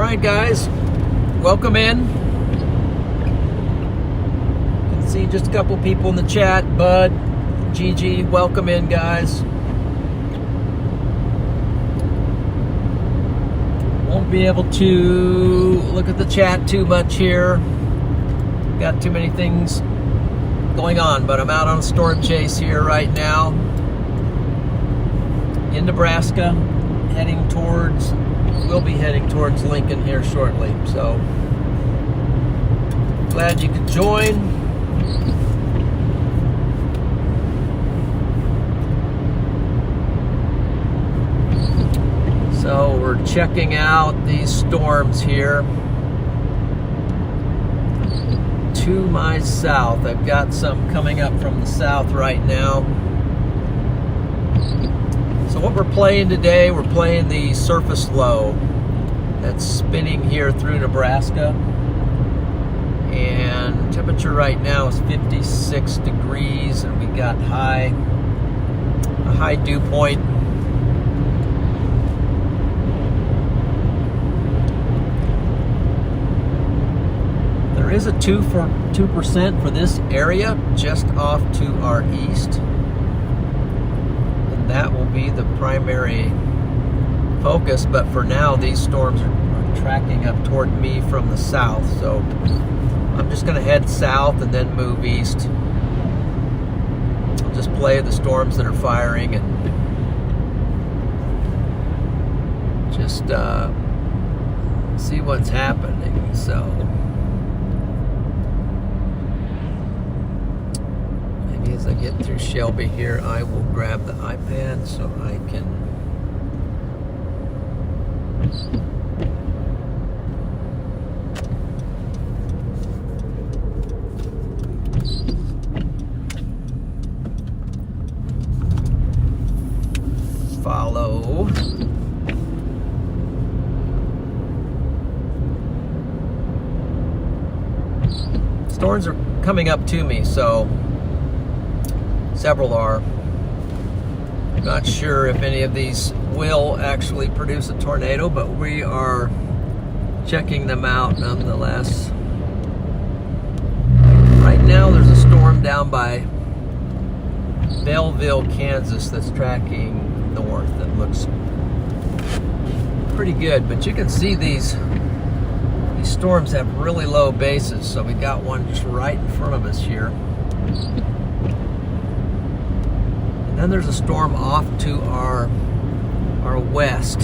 right, guys, welcome in. You can see just a couple people in the chat. Bud, Gigi, welcome in, guys. Won't be able to look at the chat too much here. Got too many things going on, but I'm out on a storm chase here right now in Nebraska, we'll be heading towards Lincoln here shortly. So glad you could join. So we're checking out these storms here to my south. I've got some coming up from the south right now. So what we're playing today, we're playing the surface low that's spinning here through Nebraska. And temperature right now is 56 degrees, and we got a high dew point. There is a 2% for this area just off to our east. And that will be the primary focus, but for now these storms are tracking up toward me from the south. So I'm just going to head south and then move east. I'll just play the storms that are firing and just see what's happening. So as I get through Shelby here, I will grab the iPad so I can follow. Storms are coming up to me, so several are. I'm not sure if any of these will actually produce a tornado, but we are checking them out nonetheless. Right now there's a storm down by Belleville, Kansas that's tracking north that looks pretty good, but you can see these storms have really low bases, so we got one just right in front of us here. Then there's a storm off to our west.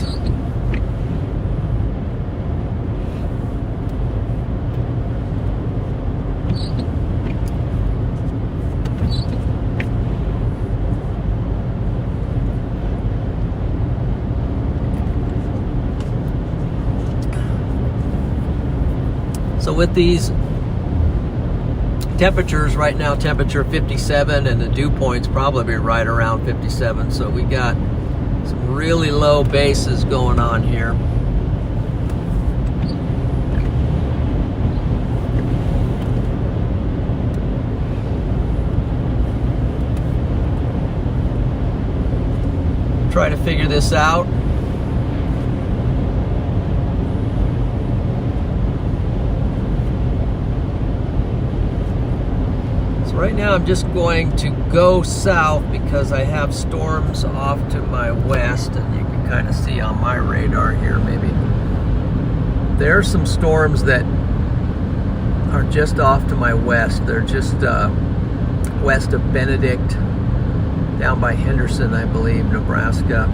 So with these temperatures right now, temperature 57, and the dew point's probably right around 57. So we got some really low bases going on here. Try to figure this out. Right now I'm just going to go south because I have storms off to my west, and you can kind of see on my radar here maybe. There are some storms that are just off to my west. They're just west of Benedict, down by Henderson, I believe, Nebraska.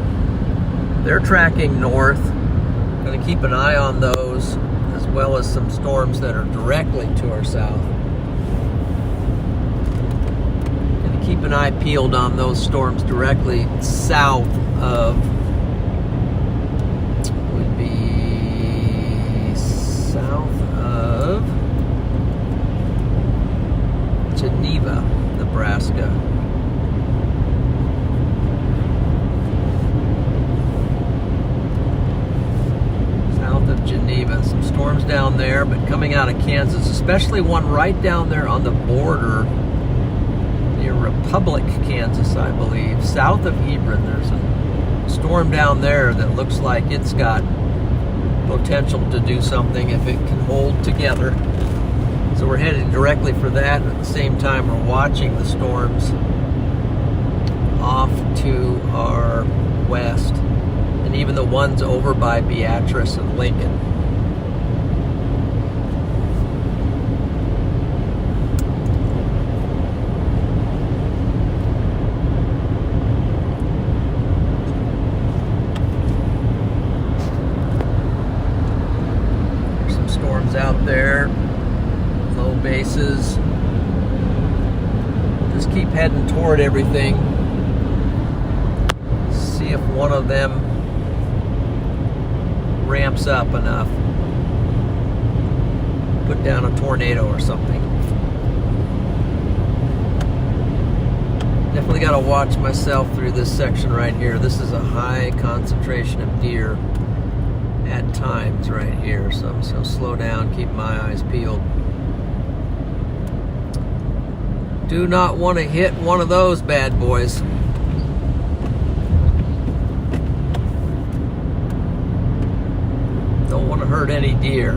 They're tracking north. I'm going to keep an eye on those, as well as some storms that are directly to our south. Keep an eye peeled on those storms directly south of, would be south of Geneva, Nebraska. South of Geneva, some storms down there, but coming out of Kansas, especially one right down there on the border near Republic, Kansas, I believe, south of Hebron. There's a storm down there that looks like it's got potential to do something if it can hold together. So we're headed directly for that. At the same time, we're watching the storms off to our west, and even the ones over by Beatrice and Lincoln. There's some storms out there, low bases. Just keep heading toward everything. See if one of them ramps up enough. Put down a tornado or something. Definitely got to watch myself through this section right here. This is a high concentration of deer at times right here. So I'm just going to slow down, keep my eyes peeled. Do not want to hit one of those bad boys. Don't want to hurt any deer.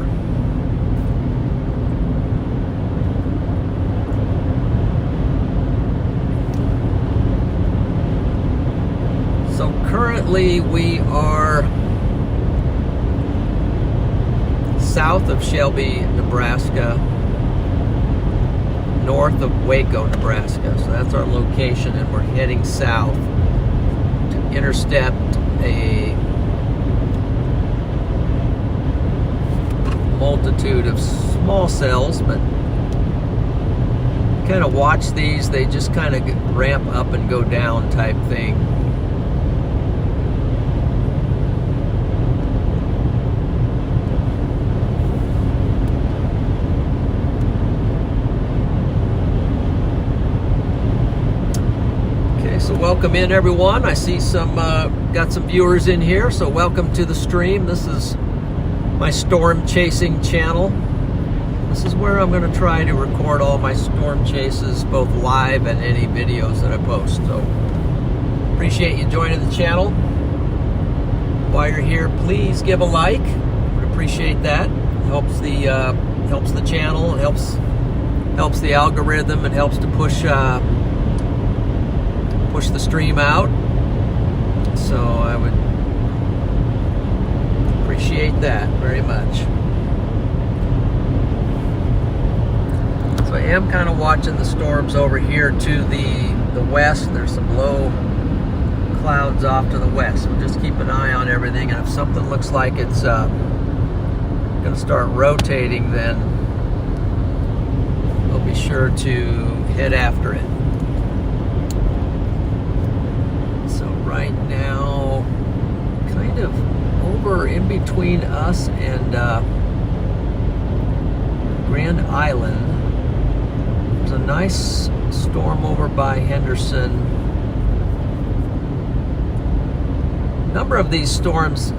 So currently we are south of Shelby, Nebraska, north of Waco, Nebraska. So that's our location, and we're heading south to intercept a multitude of small cells, but kind of watch these. They just kind of ramp up and go down type thing. Okay, so welcome in everyone. I see some got some viewers in here, so welcome to the stream. This is my storm chasing channel. This is where I'm going to try to record all my storm chases, both live and any videos that I post. So appreciate you joining the channel. While you're here, please give a like. Would appreciate that. Helps the channel. It helps the algorithm. It helps to push the stream out. So I would appreciate that very much. So I am kind of watching the storms over here to the west. There's some low clouds off to the west. We'll just keep an eye on everything, and if something looks like it's going to start rotating, then we'll be sure to head after it. So right now, kind of over in between us and Grand Island, there's a nice storm over by Henderson. A number of these storms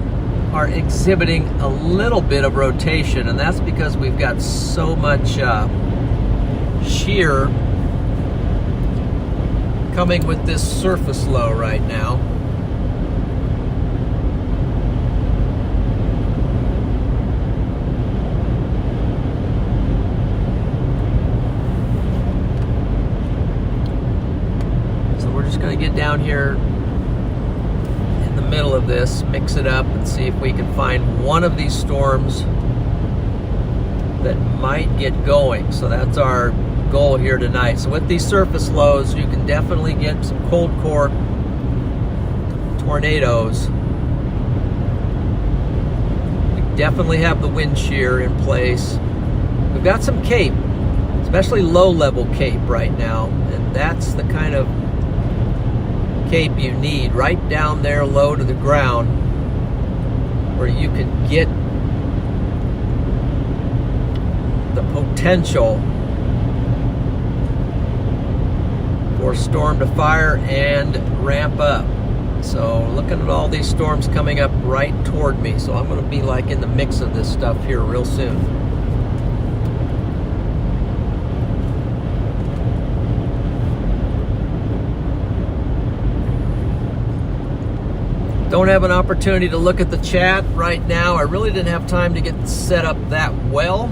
are exhibiting a little bit of rotation, and that's because we've got so much shear coming with this surface low right now. Going to get down here in the middle of this, mix it up, and see if we can find one of these storms that might get going. So that's our goal here tonight. So with these surface lows, you can definitely get some cold core tornadoes. We definitely have the wind shear in place. We've got some cape, especially low level cape right now, and that's the kind of cape you need right down there low to the ground, where you can get the potential for storm to fire and ramp up. So looking at all these storms coming up right toward me, so I'm going to be like in the mix of this stuff here real soon. Don't have an opportunity to look at the chat right now. I really didn't have time to get set up that well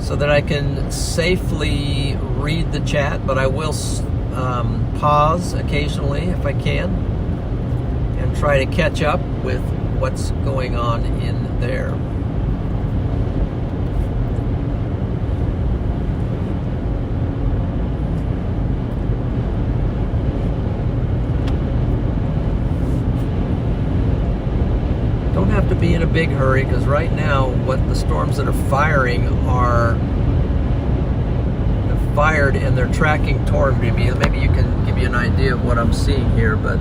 so that I can safely read the chat, but I will pause occasionally if I can and try to catch up with what's going on in there. Don't have to be in a big hurry, because right now what the storms that are firing are fired and they're tracking toward me. Maybe you can give you an idea of what I'm seeing here, but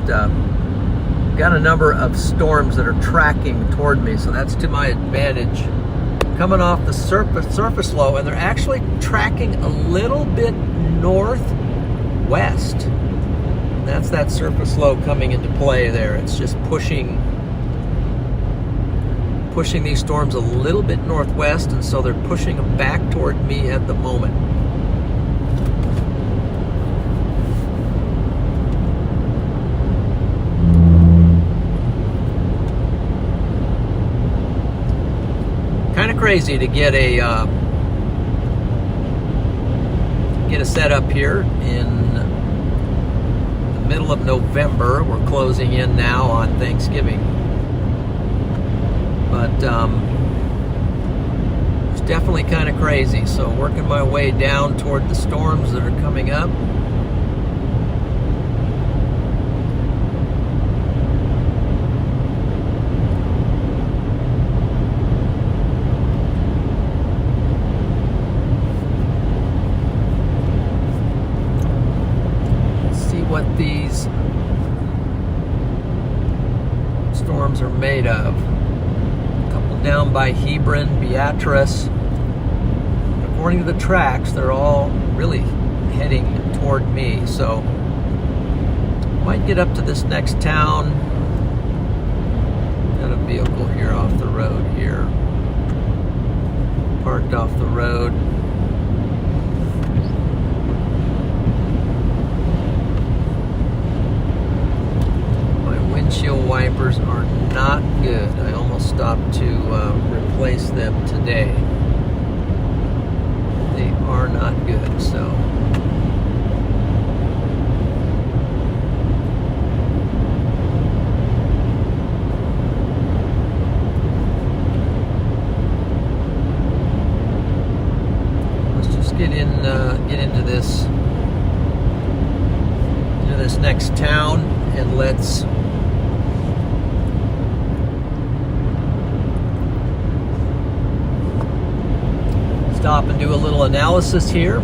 got a number of storms that are tracking toward me, so that's to my advantage. Coming off the surface low, and they're actually tracking a little bit northwest. That's that surface low coming into play there. It's just pushing these storms a little bit northwest, and so they're pushing them back toward me at the moment. Kind of crazy to get a setup here in the middle of November. We're closing in now on Thanksgiving. But it's definitely kind of crazy. So working my way down toward the storms that are coming up. Let's see what these storms are made of. Down by Hebron, Beatrice. According to the tracks, they're all really heading toward me, so might get up to this next town. Got a vehicle here off the road here. Parked off the road. Windshield wipers are not good. I almost stopped to replace them today. They are not good, so let's just get into this next town, and let's stop and do a little analysis here.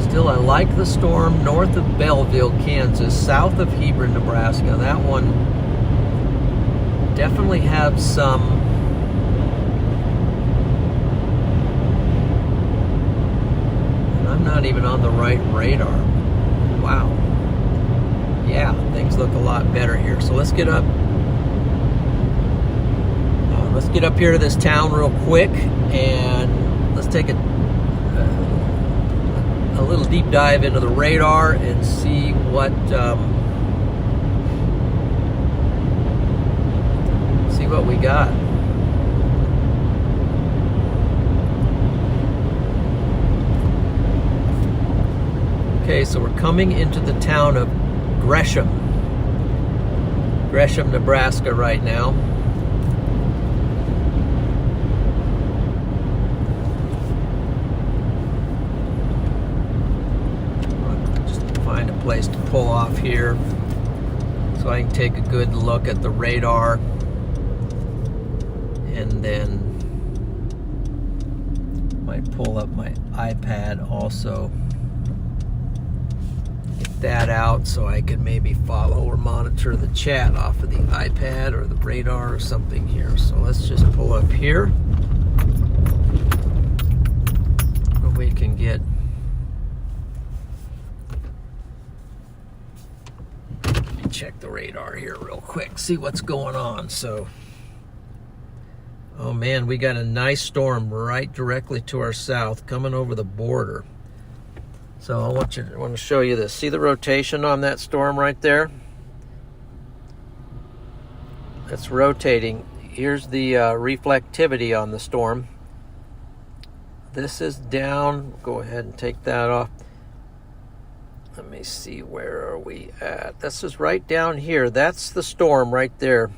Still, I like the storm north of Belleville, Kansas, south of Hebron, Nebraska. That one definitely has some and I'm not even on the right radar. Wow. Yeah, things look a lot better here. So let's get up. Let's get up here to this town real quick, and let's take a little deep dive into the radar and see what we got. Okay, so we're coming into the town of Gresham, Nebraska right now. Place to pull off here so I can take a good look at the radar, and then might pull up my iPad also, get that out so I can maybe follow or monitor the chat off of the iPad or the radar or something here. So let's just pull up here where we can get check the radar here real quick, see what's going on. So, oh man, we got a nice storm right directly to our south coming over the border. So I want to show you this. See the rotation on that storm right there? It's rotating. Here's the reflectivity on the storm. This is down. Go ahead and take that off. Let me see, where are we at? This is right down here. That's the storm right there.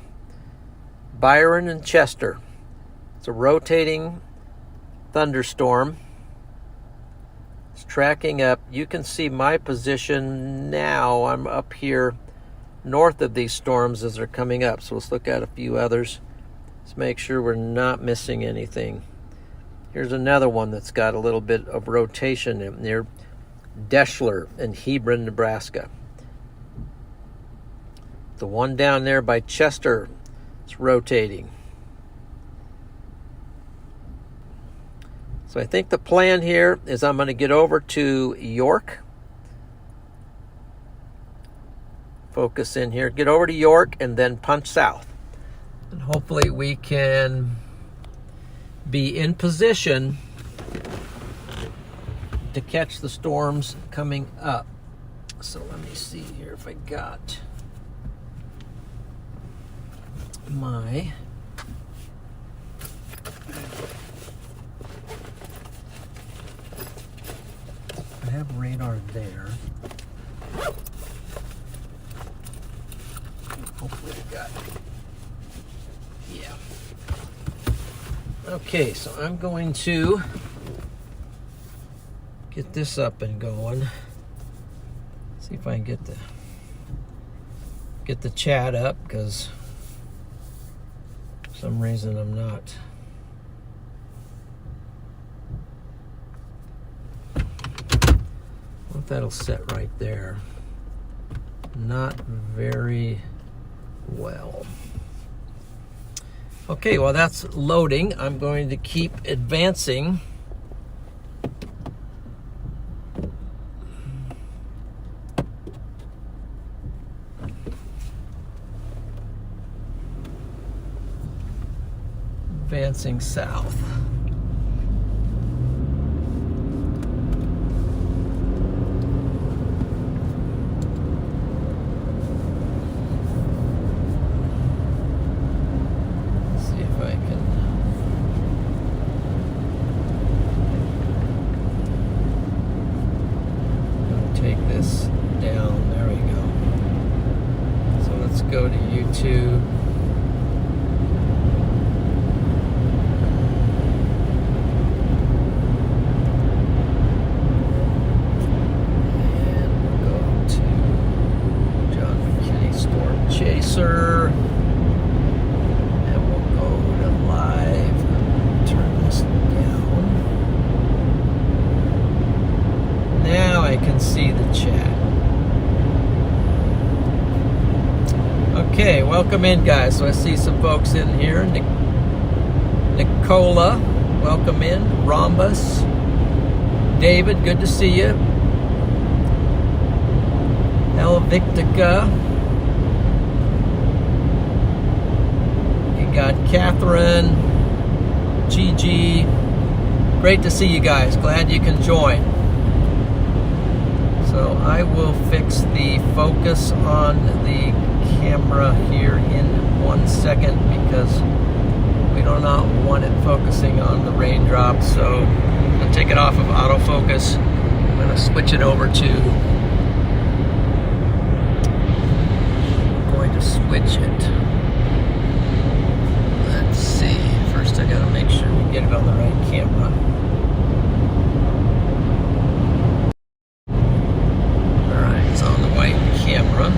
Byron and Chester. It's a rotating thunderstorm. It's tracking up. You can see my position now. I'm up here north of these storms as they're coming up. So let's look at a few others. Let's make sure we're not missing anything. Here's another one that's got a little bit of rotation in near Deschler in Hebron, Nebraska. The one down there by Chester, it's rotating. So I think the plan here is I'm going to get over to York. Focus in here. Get over to York and then punch south. And hopefully we can be in position to catch the storms coming up. So let me see here if I got my I have radar there. Hopefully I got it. Yeah. Okay, so I'm going to get this up and going. See if I can get the chat up, because for some reason I'm not. Well, that'll set right there. Not very well. Okay, well that's loading. I'm going to keep advancing. Advancing south. Go to YouTube. And we'll go to John McKinney Storm Chaser. And we'll go to live. Turn this down. Now I can see the chat. Okay, welcome in, guys. So I see some folks in here. Nicola, welcome in. Rhombus, David, good to see you. Helvictica. You got Catherine, Gigi. Great to see you guys. Glad you can join. So I will fix the focus on the camera here in 1 second, because we do not want it focusing on the raindrops. So I'm going to take it off of autofocus. I'm going to switch it over to, I'm going to switch it. Let's see. First I got to make sure we get it on the right camera. Alright, it's on the white camera.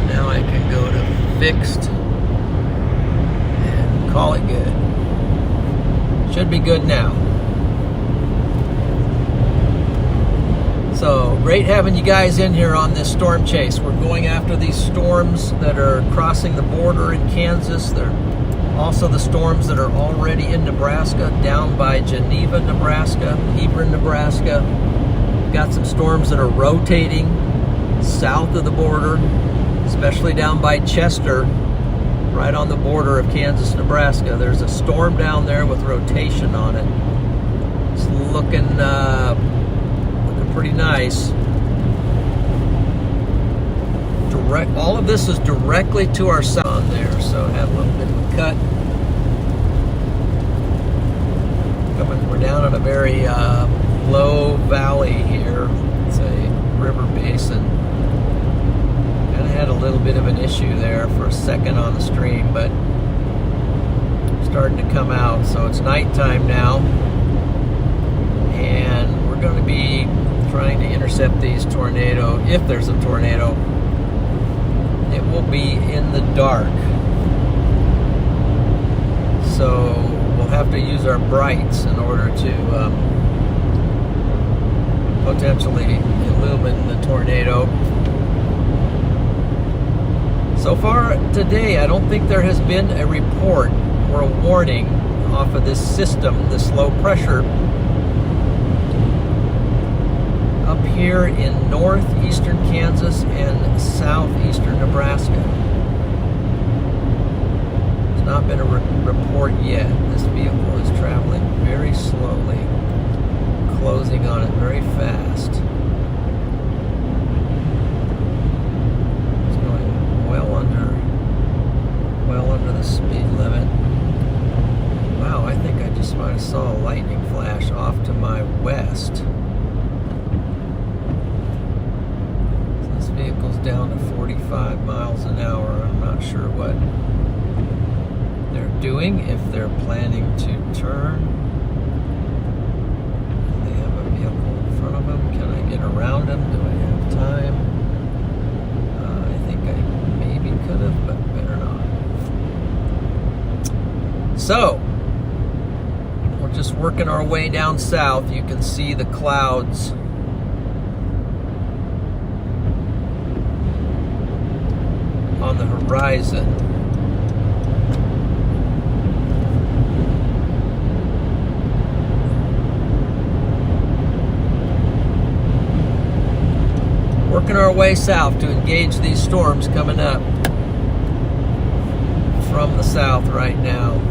Now I can go to fixed and call it good. Should be good now. So great having you guys in here on this storm chase. We're going after these storms that are crossing the border in Kansas. They're also the storms that are already in Nebraska, down by Geneva, Nebraska, Hebron, Nebraska. We've got some storms that are rotating south of the border, especially down by Chester, right on the border of Kansas, Nebraska. There's a storm down there with rotation on it. It's looking pretty nice. All of this is directly to our south on there, so I had a little bit of a cut. We're down in a very low valley here. It's a river basin. And I had a little bit of an issue there for a second on the stream, but starting to come out. So it's nighttime now, and we're going to be trying to intercept these tornado. If there's a tornado, it will be in the dark, so we'll have to use our brights in order to potentially illumine the tornado. So far today, I don't think there has been a report or a warning off of this system, this low pressure up here in northeastern Kansas and southeastern Nebraska. There's not been a report yet. This vehicle is traveling very slowly, closing on it very fast. It's going well under the speed limit. Wow, I think I just might have saw a lightning flash off to my west. So this vehicle's down to 45 miles an hour. I'm not sure what they're doing, if they're planning to turn. They have a vehicle in front of them. Can I get around them? Do I have time? I think I maybe could have, but better not. So, we're just working our way down south. You can see the clouds on the horizon. Working our way south to engage these storms coming up from the south right now.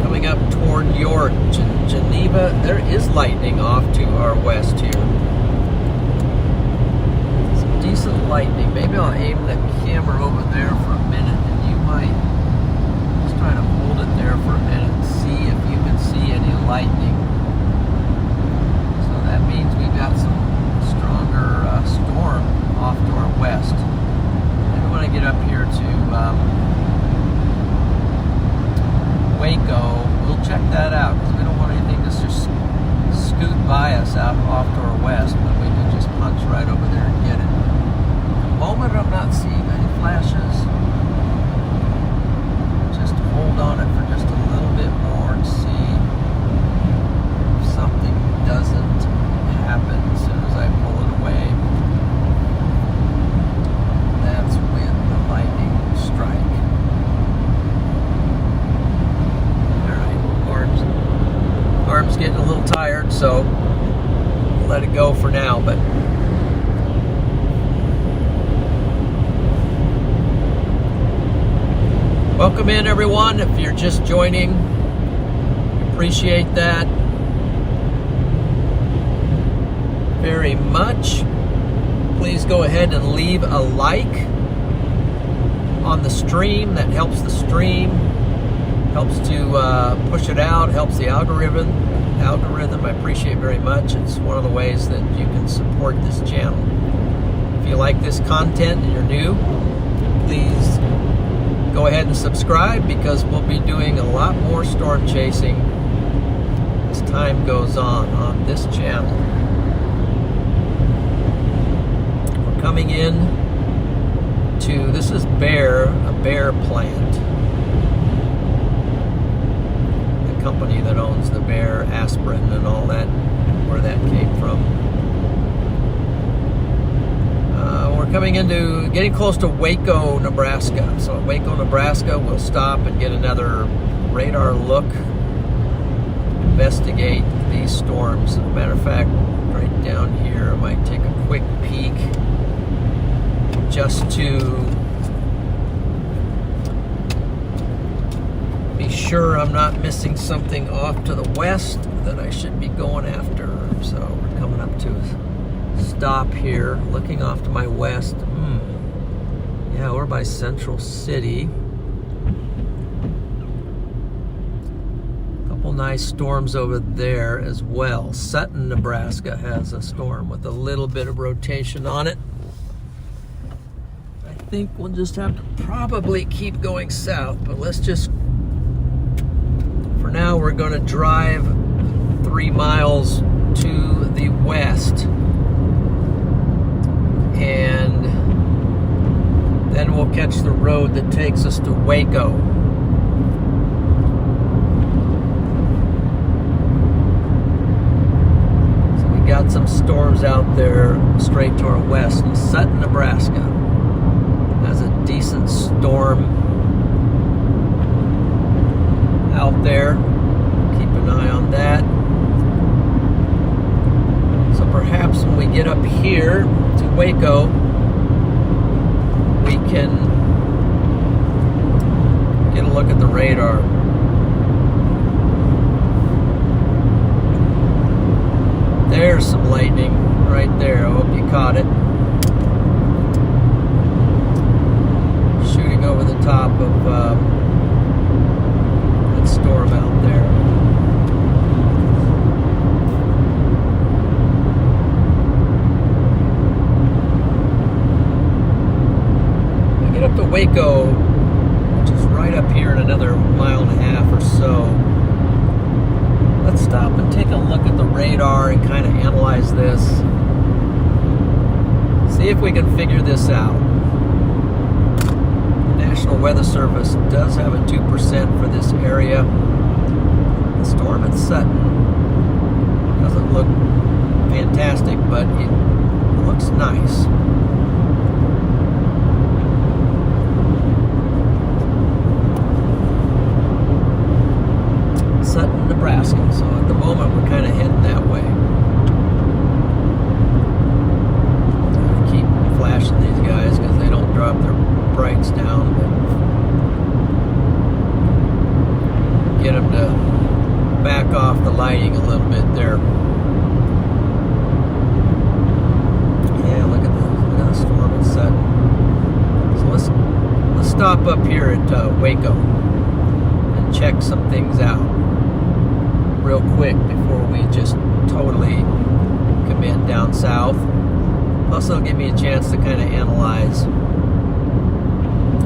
Coming up toward York, Geneva. There is lightning off to our west here. Some decent lightning. Maybe I'll aim the camera over there for a minute, and you might just try to hold it there for a minute and see if you can see any lightning. So that means we've got some stronger storm off to our west. Maybe when I get up here to Waco, we'll check that out, because we don't want anything to just scoot by us out off to our west, but we can just punch right over there and get it. At the moment, I'm not seeing any flashes. Just hold on it for just a little bit more and see if something doesn't happen as soon as I pull it away. That's when the lightning will strike. Arm's getting a little tired, so we'll let it go for now. But welcome in, everyone. If you're just joining, appreciate that very much. Please go ahead and leave a like on the stream. That helps the stream. Helps to push it out, helps the algorithm. I appreciate very much. It's one of the ways that you can support this channel. If you like this content and you're new, please go ahead and subscribe, because we'll be doing a lot more storm chasing as time goes on this channel. We're coming in to, this is a Bayer plant. Company that owns the Bayer aspirin and all that, where that came from. We're coming into, getting close to Waco, Nebraska. So at Waco, Nebraska, we'll stop and get another radar look, investigate these storms. As a matter of fact, right down here. I might take a quick peek just to be sure I'm not missing something off to the west that I should be going after. So we're coming up to a stop here, looking off to my west. Yeah, we're by Central City. Couple nice storms over there as well. Sutton, Nebraska has a storm with a little bit of rotation on it. I think we'll just have to probably keep going south, but let's just, for now, we're going to drive 3 miles to the west, and then we'll catch the road that takes us to Waco. So we got some storms out there straight to our west. Sutton, Nebraska has a decent storm out there. Keep an eye on that. So perhaps when we get up here to Waco, we can get a look at the radar. There's some lightning right there. I hope you caught it. Shooting over the top of that storm out there. Get up to Waco, which is right up here in another 1.5 miles or so. Let's stop and take a look at the radar and kind of analyze this. See if we can figure this out. The National Weather Service does have a 2% for this area. The storm at Sutton doesn't look fantastic, but it looks nice. Sutton, Nebraska. So at the moment we're kind of heading that way. I keep flashing these guys because they don't drop their brights down. But get them to back off the lighting a little bit there. Yeah, look at the storm at Sutton. So let's stop up here at Waco and check some things out real quick before we just totally commit down south. Plus, it'll give me a chance to kind of analyze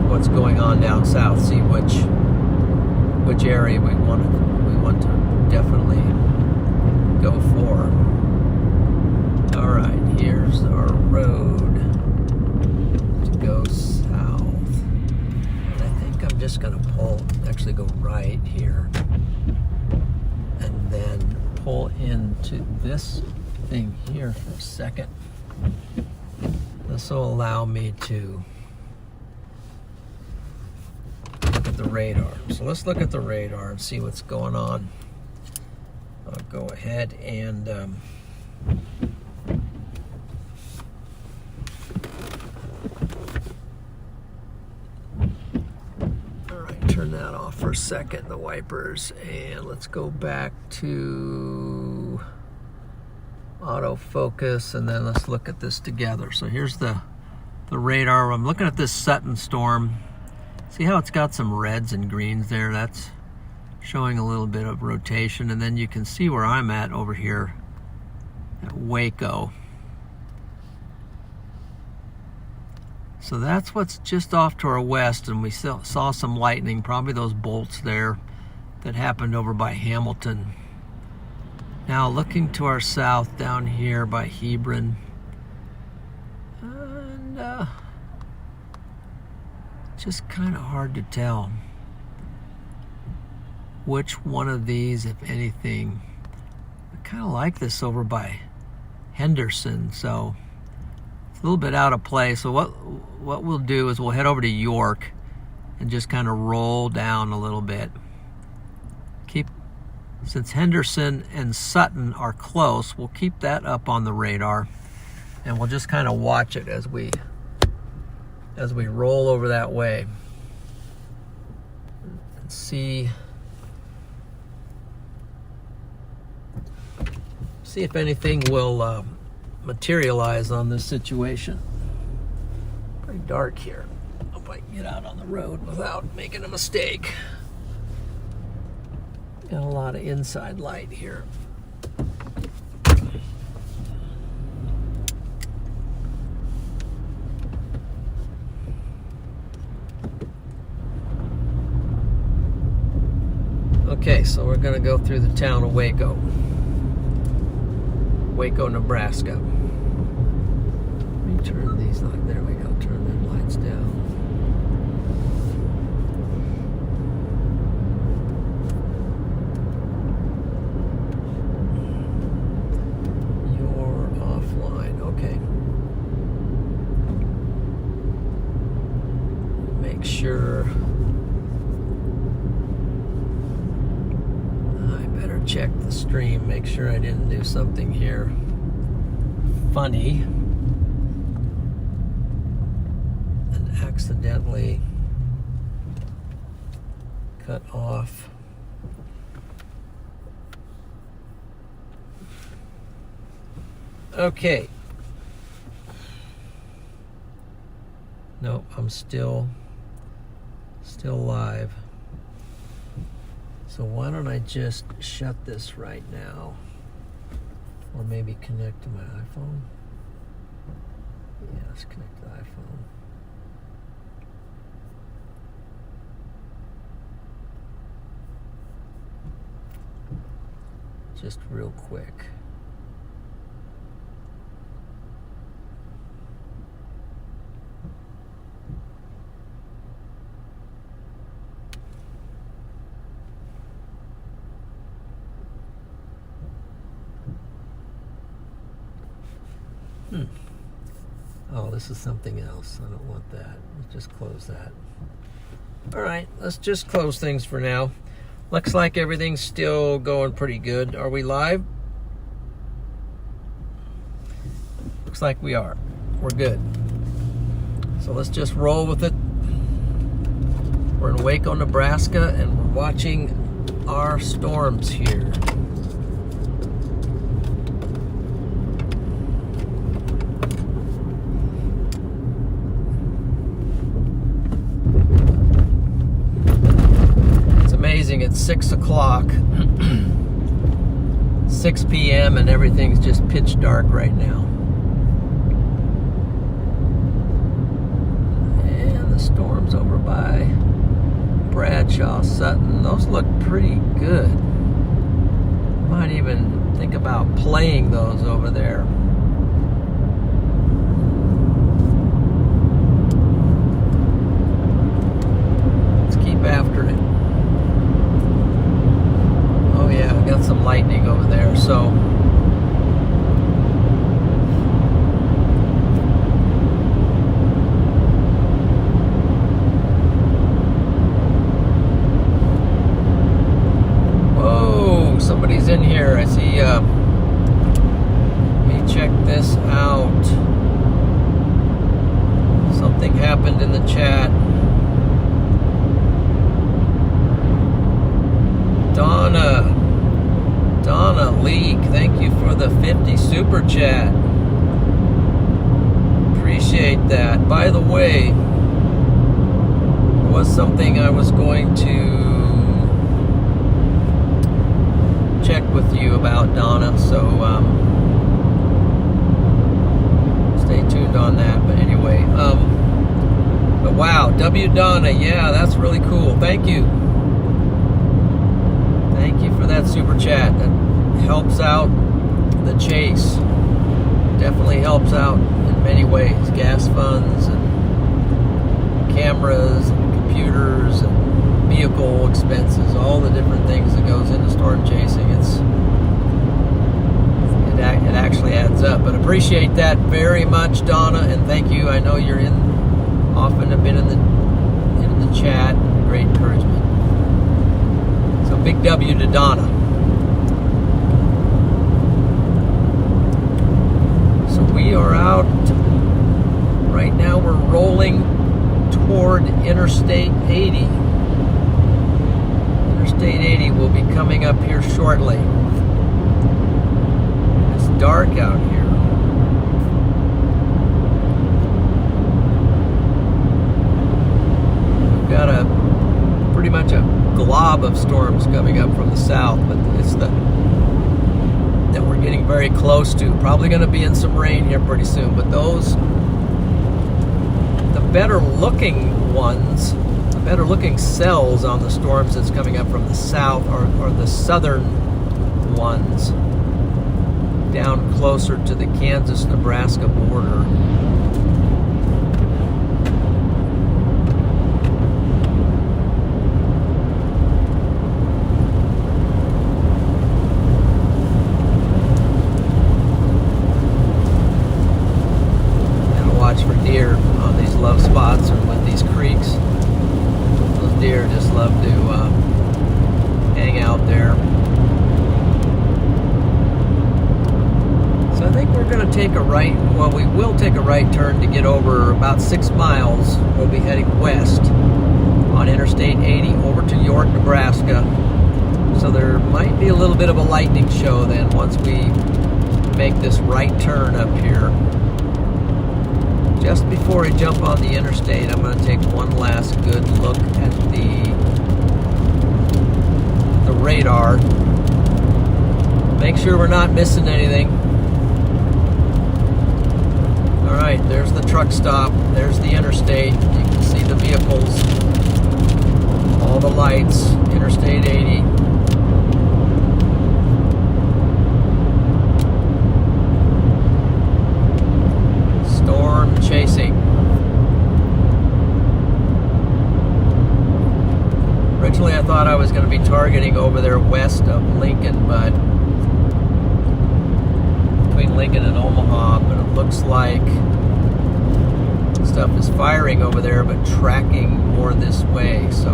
what's going on down south, see which area we want to definitely go for. All right, here's our road to go south, and I think I'm just going to actually go right here. And then pull into this thing here for a second. This will allow me to look at the radar. So let's look at the radar and see what's going on. I'll go ahead and turn that off for a second, the wipers, and let's go back to autofocus, and then let's look at this together. So here's the radar. I'm looking at this Sutton storm. See how it's got some reds and greens there? That's showing a little bit of rotation, and then you can see where I'm at over here at Waco. So that's what's just off to our west, and we saw some lightning, probably those bolts there that happened over by Hamilton. Now looking to our south down here by Hebron, and just kind of hard to tell which one of these, if anything. I kind of like this over by Henderson, so it's a little bit out of place. So what we'll do is we'll head over to York and just kind of roll down a little bit. Keep Since Henderson and Sutton are close, we'll keep that up on the radar, and we'll just kind of watch it as we roll over that way and see if anything will materialize on this situation. Pretty dark here. Hope I can get out on the road without making a mistake. Got a lot of inside light here. Okay, so we're going to go through the town of Waco, Nebraska. Let me turn these lights. There we go. Turn them lights down. You're offline. Okay. Make sure. Check the stream, make sure I didn't do something here funny and accidentally cut off okay. Nope, I'm still live. So why don't I just shut this right now, or maybe connect to my iPhone? Yeah, let's connect to the iPhone. Just real quick. Oh, this is something else. I don't want that. Let's just close that. All right, let's just close things for now. Looks like everything's still going pretty good. Are we live? Looks like we are. We're good. So let's just roll with it. We're in Waco, Nebraska, and we're watching our storms here. It's 6 o'clock, 6 p.m. and everything's just pitch dark right now. And the storms over by Bradshaw, Sutton, those look pretty good. Might even think about playing those over there. Let's keep after it. Got some lightning over there, so whoa, somebody's in here. I see. Let me check this out. Something happened in the chat. Donna Leak, thank you for the 50 super chat. Appreciate that. By the way, there was something I was going to check with you about, Donna, so stay tuned on that. But anyway, but wow, W Donna, yeah, that's really cool. Thank you. Thank you for that super chat. That helps out the chase. Definitely helps out in many ways. Gas funds and cameras and computers and vehicle expenses, all the different things that goes into storm chasing. It actually adds up. But appreciate that very much, Donna, and thank you. I know you're often have been in the chat. Great encouragement. So big W to Donna. Right now we're rolling toward Interstate 80. Interstate 80 will be coming up here shortly. It's dark out here. We've got pretty much a glob of storms coming up from the south, but it's that we're getting very close to. Probably going to be in some rain here pretty soon, but the better looking ones, the better looking cells on the storms that's coming up from the south are the southern ones down closer to the Kansas-Nebraska border. For deer on these low spots or with these creeks. Those deer just love to hang out there. So I think we're going to take a right, well, we will take a right turn to get over about 6 miles. We'll be heading west on Interstate 80 over to York, Nebraska. So there might be a little bit of a lightning show then once we make this right turn up here. Just before I jump on the interstate, I'm going to take one last good look at the radar. Make sure we're not missing anything. All right, there's the truck stop. There's the interstate. You can see the vehicles, all the lights, Interstate 80. Chasing. Originally I thought I was going to be targeting over there west of Lincoln, but between Lincoln and Omaha, but it looks like stuff is firing over there but tracking more this way, so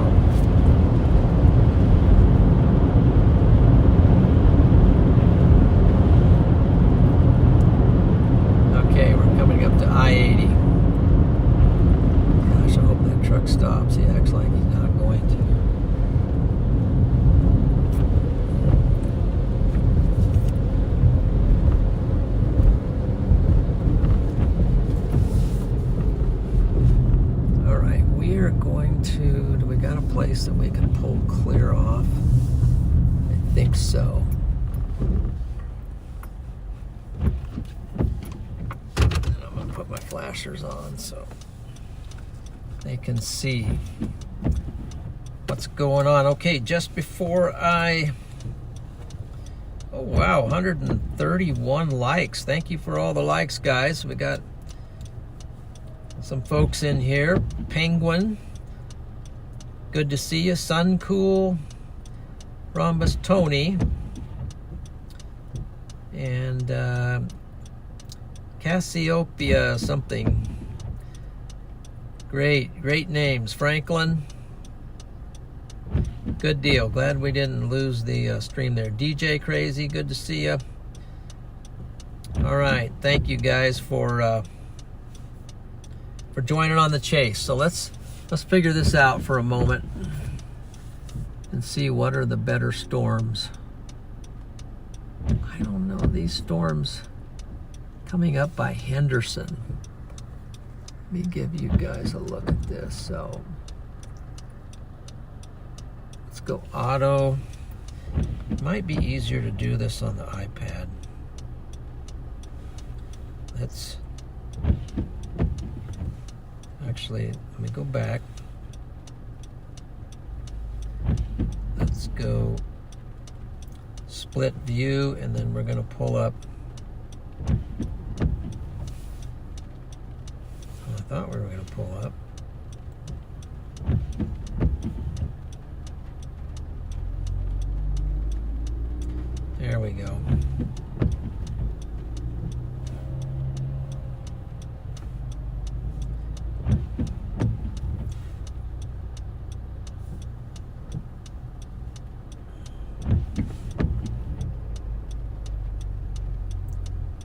okay, we're coming up to I-80. Gosh, I hope that truck stops. He acts like he's not going to. All right, we are going to, do we got a place that we can pull clear off? I think so. Put my flashers on so they can see what's going on. Okay, just before oh wow, 131 likes. Thank you for all the likes, guys. We got some folks in here. Penguin, good to see you. Sun Cool, Rhombus Tony, and Cassiopeia something. Great names. Franklin, good deal. Glad we didn't lose the stream there. DJ Crazy, good to see you. All right, thank you guys for joining on the chase. So let's figure this out for a moment and see what are the better storms. I don't know, these storms coming up by Henderson. Let me give you guys a look at this. So let's go auto. It might be easier to do this on the iPad. Let's actually, let me go back. Let's go split view, and then we're going to pull up. I thought we were going to pull up. There we go.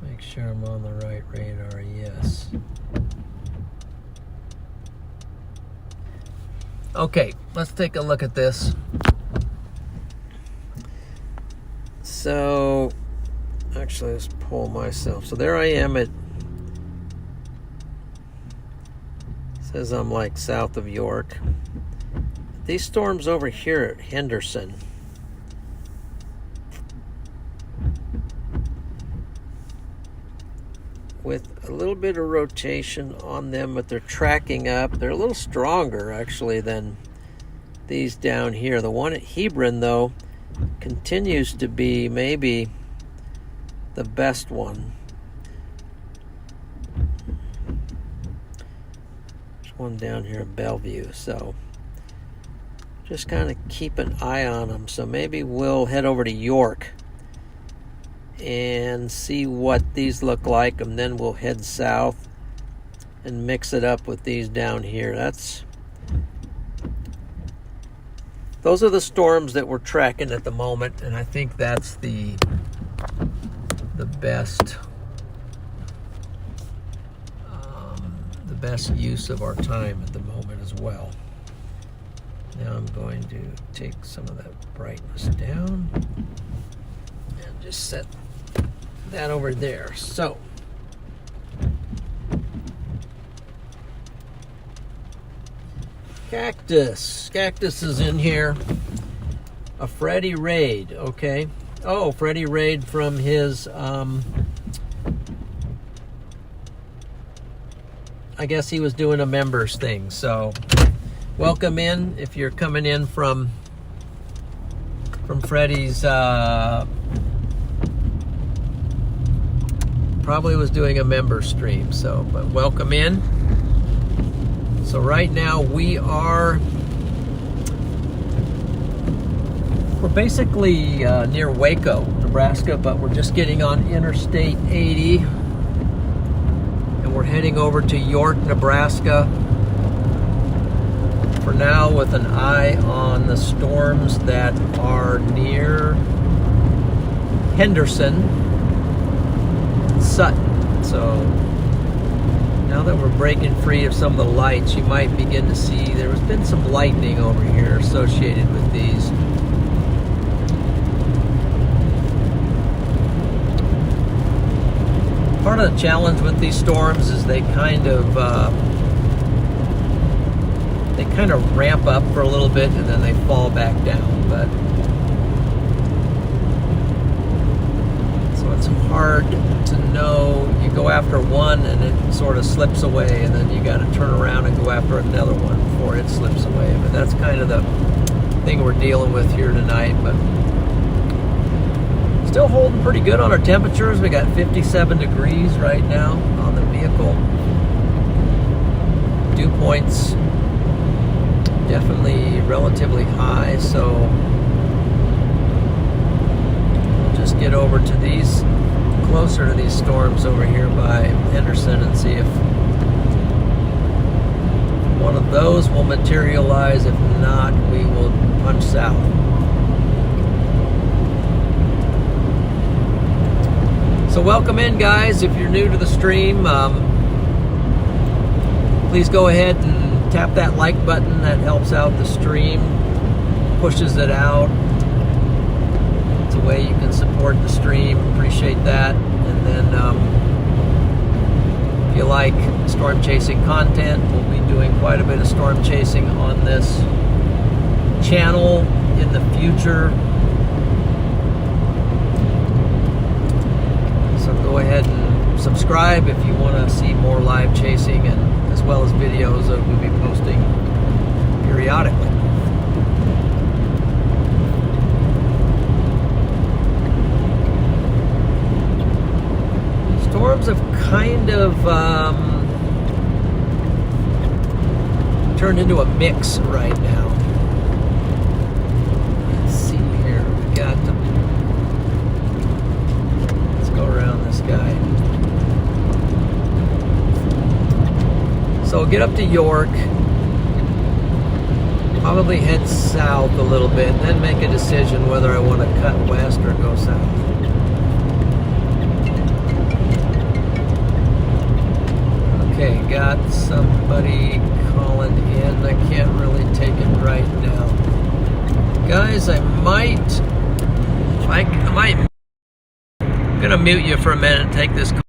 Make sure I'm on the right radar, yes. Okay, let's take a look at this. So, actually, let's pull myself. So there I am at, says I'm like south of York. These storms over here at Henderson, with a little bit of rotation on them, but they're tracking up. They're a little stronger, actually, than these down here. The one at Hebron, though, continues to be maybe the best one. There's one down here at Bellevue, so just kind of keep an eye on them. So maybe we'll head over to York and see what these look like, and then we'll head south and mix it up with these down here. Those are the storms that we're tracking at the moment, and I think that's the best use of our time at the moment as well. Now I'm going to take some of that brightness down and just set that over there. So Cactus is in here. A Freddy raid, okay. Oh, Freddy raid from his I guess he was doing a members thing. So welcome in if you're coming in from Freddy's probably was doing a member stream. So, but welcome in. So right now we're basically near Waco, Nebraska, but we're just getting on Interstate 80 and we're heading over to York, Nebraska for now, with an eye on the storms that are near Henderson, Sutton. So now that we're breaking free of some of the lights, you might begin to see there's been some lightning over here associated with these. Part of the challenge with these storms is they kind of ramp up for a little bit and then they fall back down. But so it's hard to know. You go after one and it sort of slips away, and then you got to turn around and go after another one before it slips away. But that's kind of the thing we're dealing with here tonight. But still holding pretty good on our temperatures. We got 57 degrees right now on the vehicle. Dew points definitely relatively high, so we'll just get over to these, closer to these storms over here by Henderson, and see if one of those will materialize. If not, we will punch south. So welcome in, guys. If you're new to the stream, please go ahead and tap that like button. That helps out the stream, pushes it out. It's a way you can support the stream. Appreciate that. And then if you like storm chasing content, we'll be doing quite a bit of storm chasing on this channel in the future. So go ahead and subscribe if you want to see more live chasing, and as well as videos that we'll be posting periodically. Storms have kind of turned into a mix right now. Let's see here. We got to, let's go around this guy. So get up to York, probably head south a little bit, and then make a decision whether I want to cut west or go south. Okay, got somebody calling in. I can't really take it right now. Guys, I'm gonna mute you for a minute and take this call.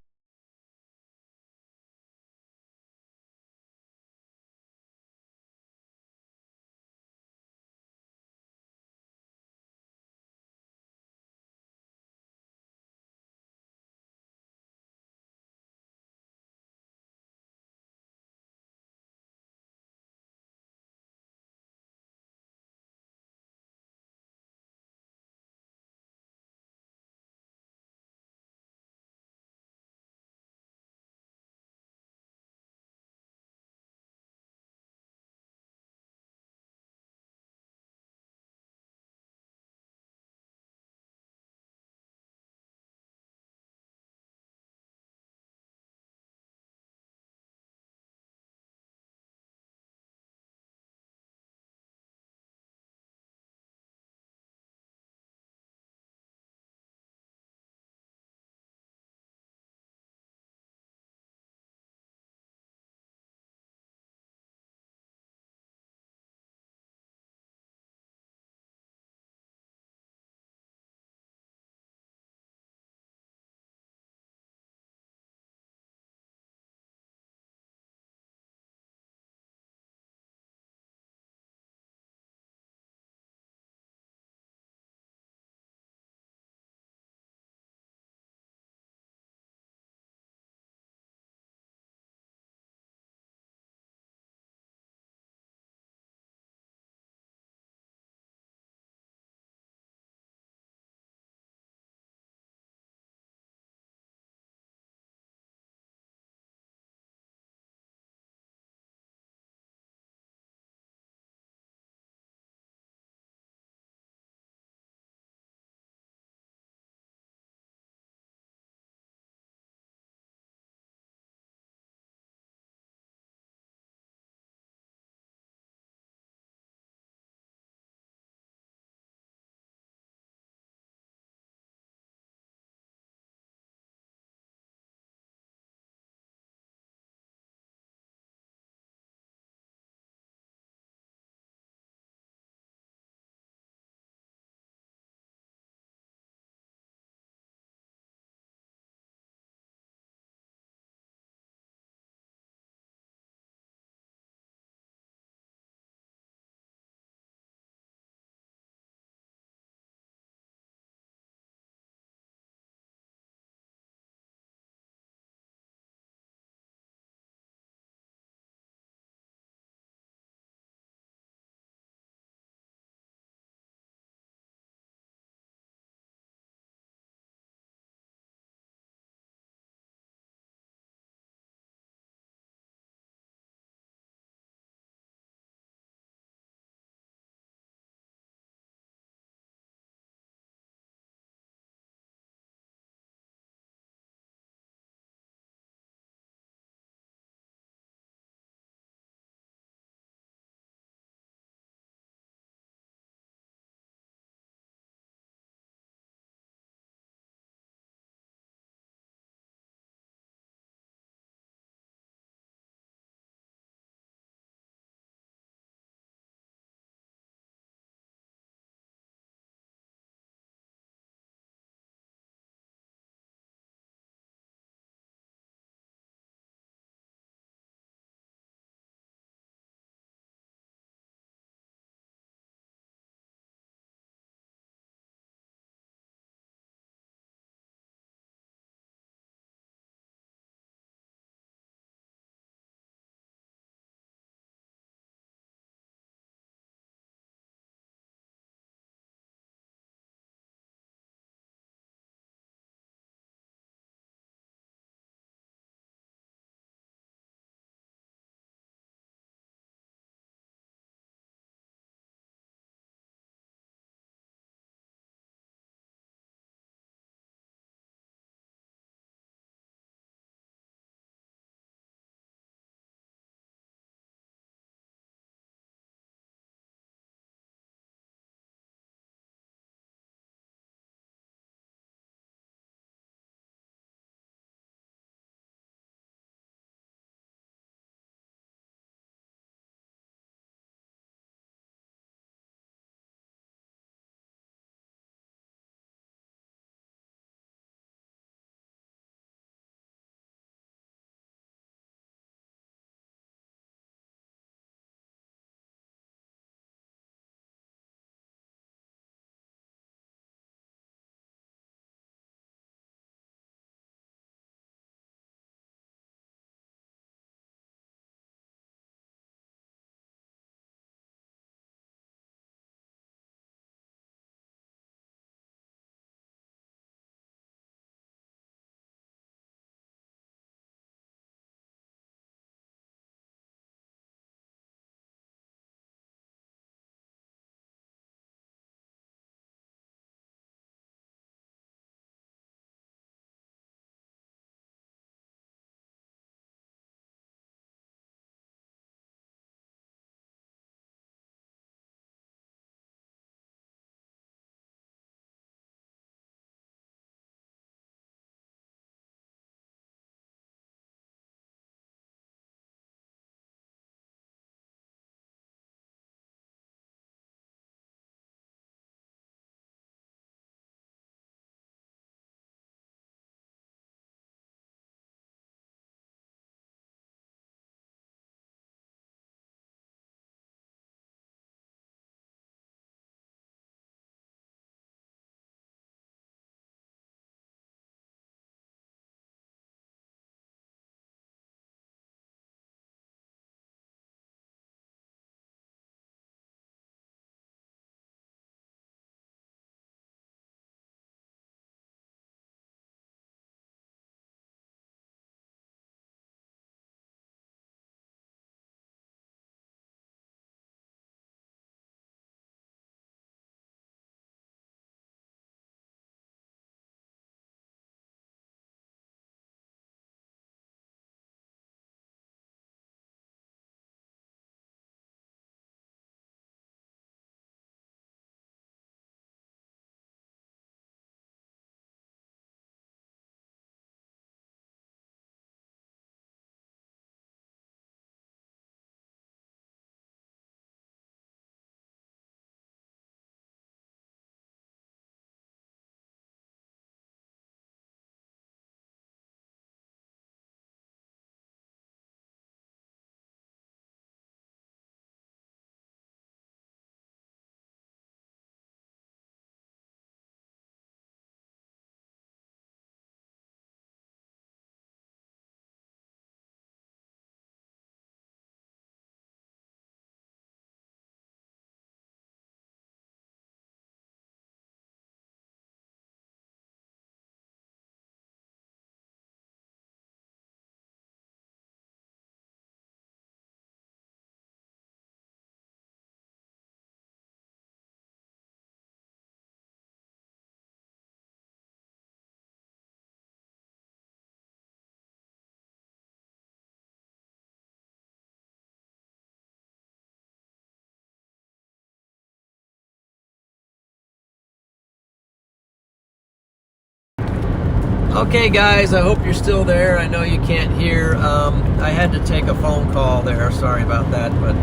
Okay, guys, I hope you're still there. I know you can't hear. I had to take a phone call there. Sorry about that, but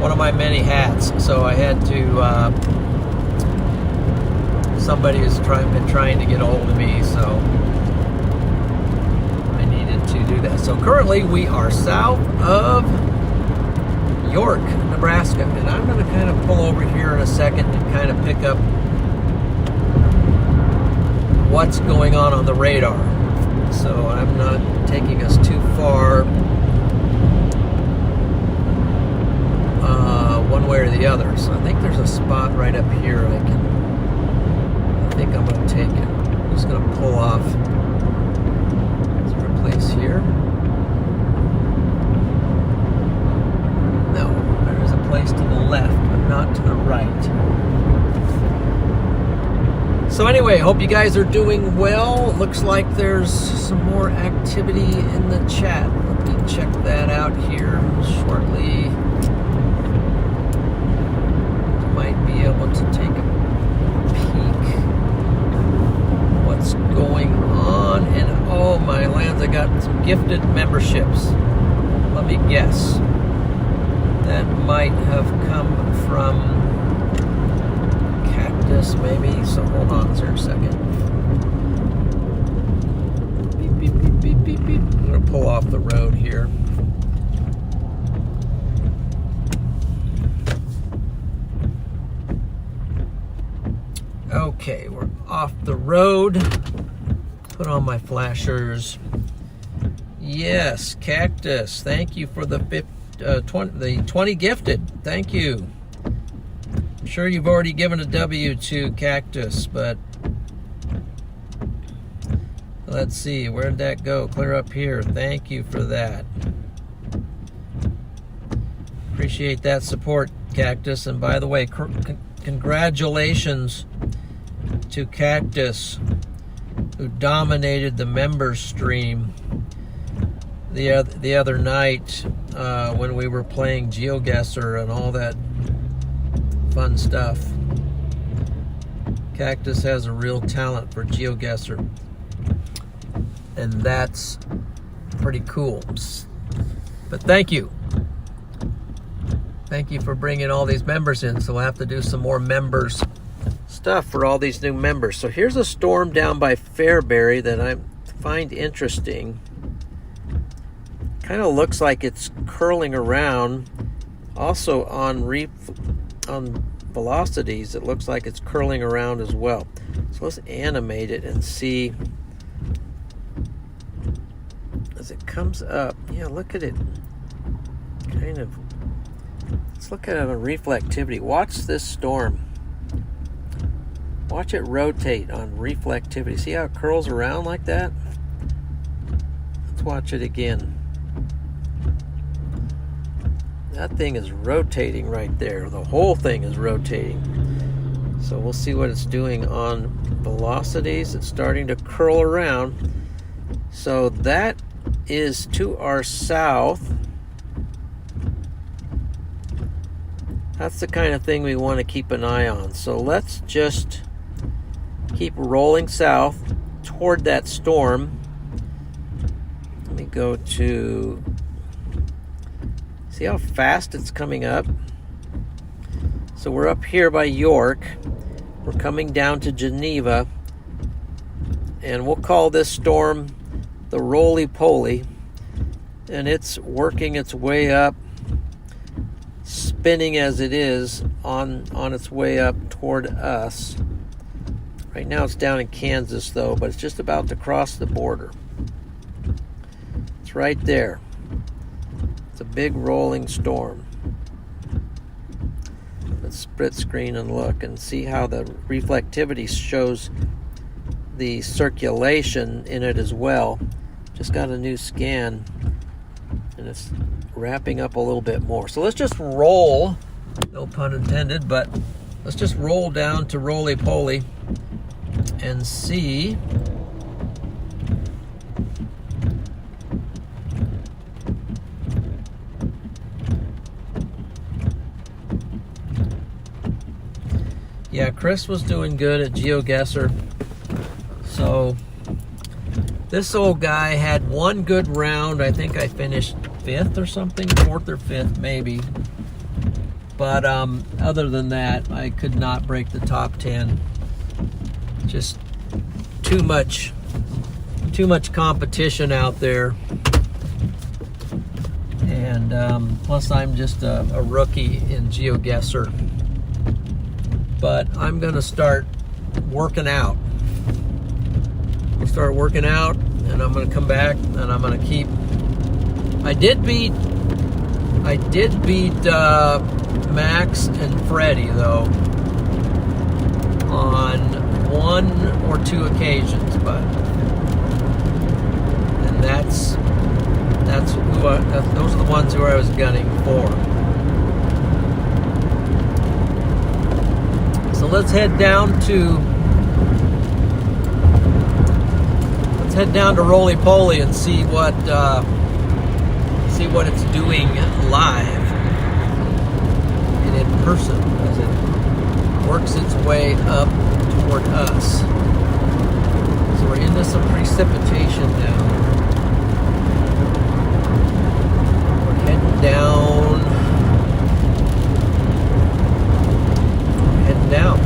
one of my many hats. So I had to. Somebody has been trying to get a hold of me, so I needed to do that. So currently, we are south of York, Nebraska, and I'm going to kind of pull over here in a second and kind of pick up what's going on the radar. So I'm not taking us too far one way or the other. So I think there's a spot right up here I think I'm going to take it. I'm just going to pull off. Is there a place here? No, there is a place to the left, but not to the right. So anyway, hope you guys are doing well. Looks like there's some more activity in the chat. Let me check that out here shortly. Might be able to take a peek what's going on. And oh my lands, I got some gifted memberships. Let me guess. That might have come from this maybe, so hold on there a second. Beep, beep, beep, beep, beep, beep. I'm going to pull off the road here. Okay, we're off the road. Put on my flashers. Yes, Cactus, thank you for the 20 gifted. Thank you. Sure, you've already given a W to Cactus, but let's see, where did that go? Clear up here. Thank you for that. Appreciate that support, Cactus. And by the way, congratulations to Cactus, who dominated the members stream the other night when we were playing GeoGuessr and all that fun stuff. Cactus has a real talent for GeoGuessr, and that's pretty cool. But thank you for bringing all these members in. So we'll have to do some more members stuff for all these new members. So here's a storm down by Fairbury that I find interesting. Kind of looks like it's curling around. Also on velocities, it looks like it's curling around as well. So let's animate it and see as it comes up. Yeah, look at it. Kind of. Let's look at it on reflectivity. Watch this storm. Watch it rotate on reflectivity. See how it curls around like that? Let's watch it again. That thing is rotating right there. The whole thing is rotating. So we'll see what it's doing on velocities. It's starting to curl around. So that is to our south. That's the kind of thing we want to keep an eye on. So let's just keep rolling south toward that storm. Let me go to... See how fast it's coming up? So we're up here by York. We're coming down to Geneva. And we'll call this storm the Roly-Poly. And it's working its way up, spinning as it is on its way up toward us. Right now it's down in Kansas though, but it's just about to cross the border. It's right there. It's a big rolling storm. Let's split screen and look and see how the reflectivity shows the circulation in it as well. Just got a new scan and it's wrapping up a little bit more. So let's just roll, no pun intended, but let's just roll down to Roly-Poly and see Yeah, Chris was doing good at GeoGuessr. So This old guy had one good round. I think I finished 5th or something, 4th or 5th maybe. But other than that, I could not break the top 10. Just too much competition out there. And plus I'm just a rookie in GeoGuessr. But I'm gonna start working out. I'll start working out, and I'm gonna come back, and I'm gonna keep. I did beat Max and Freddy though on 1 or 2 occasions, but and those are the ones who I was gunning for. So let's head down to Roly Poly and see what it's doing live and in person as it works its way up toward us. So we're into some precipitation now. We're heading down. Down.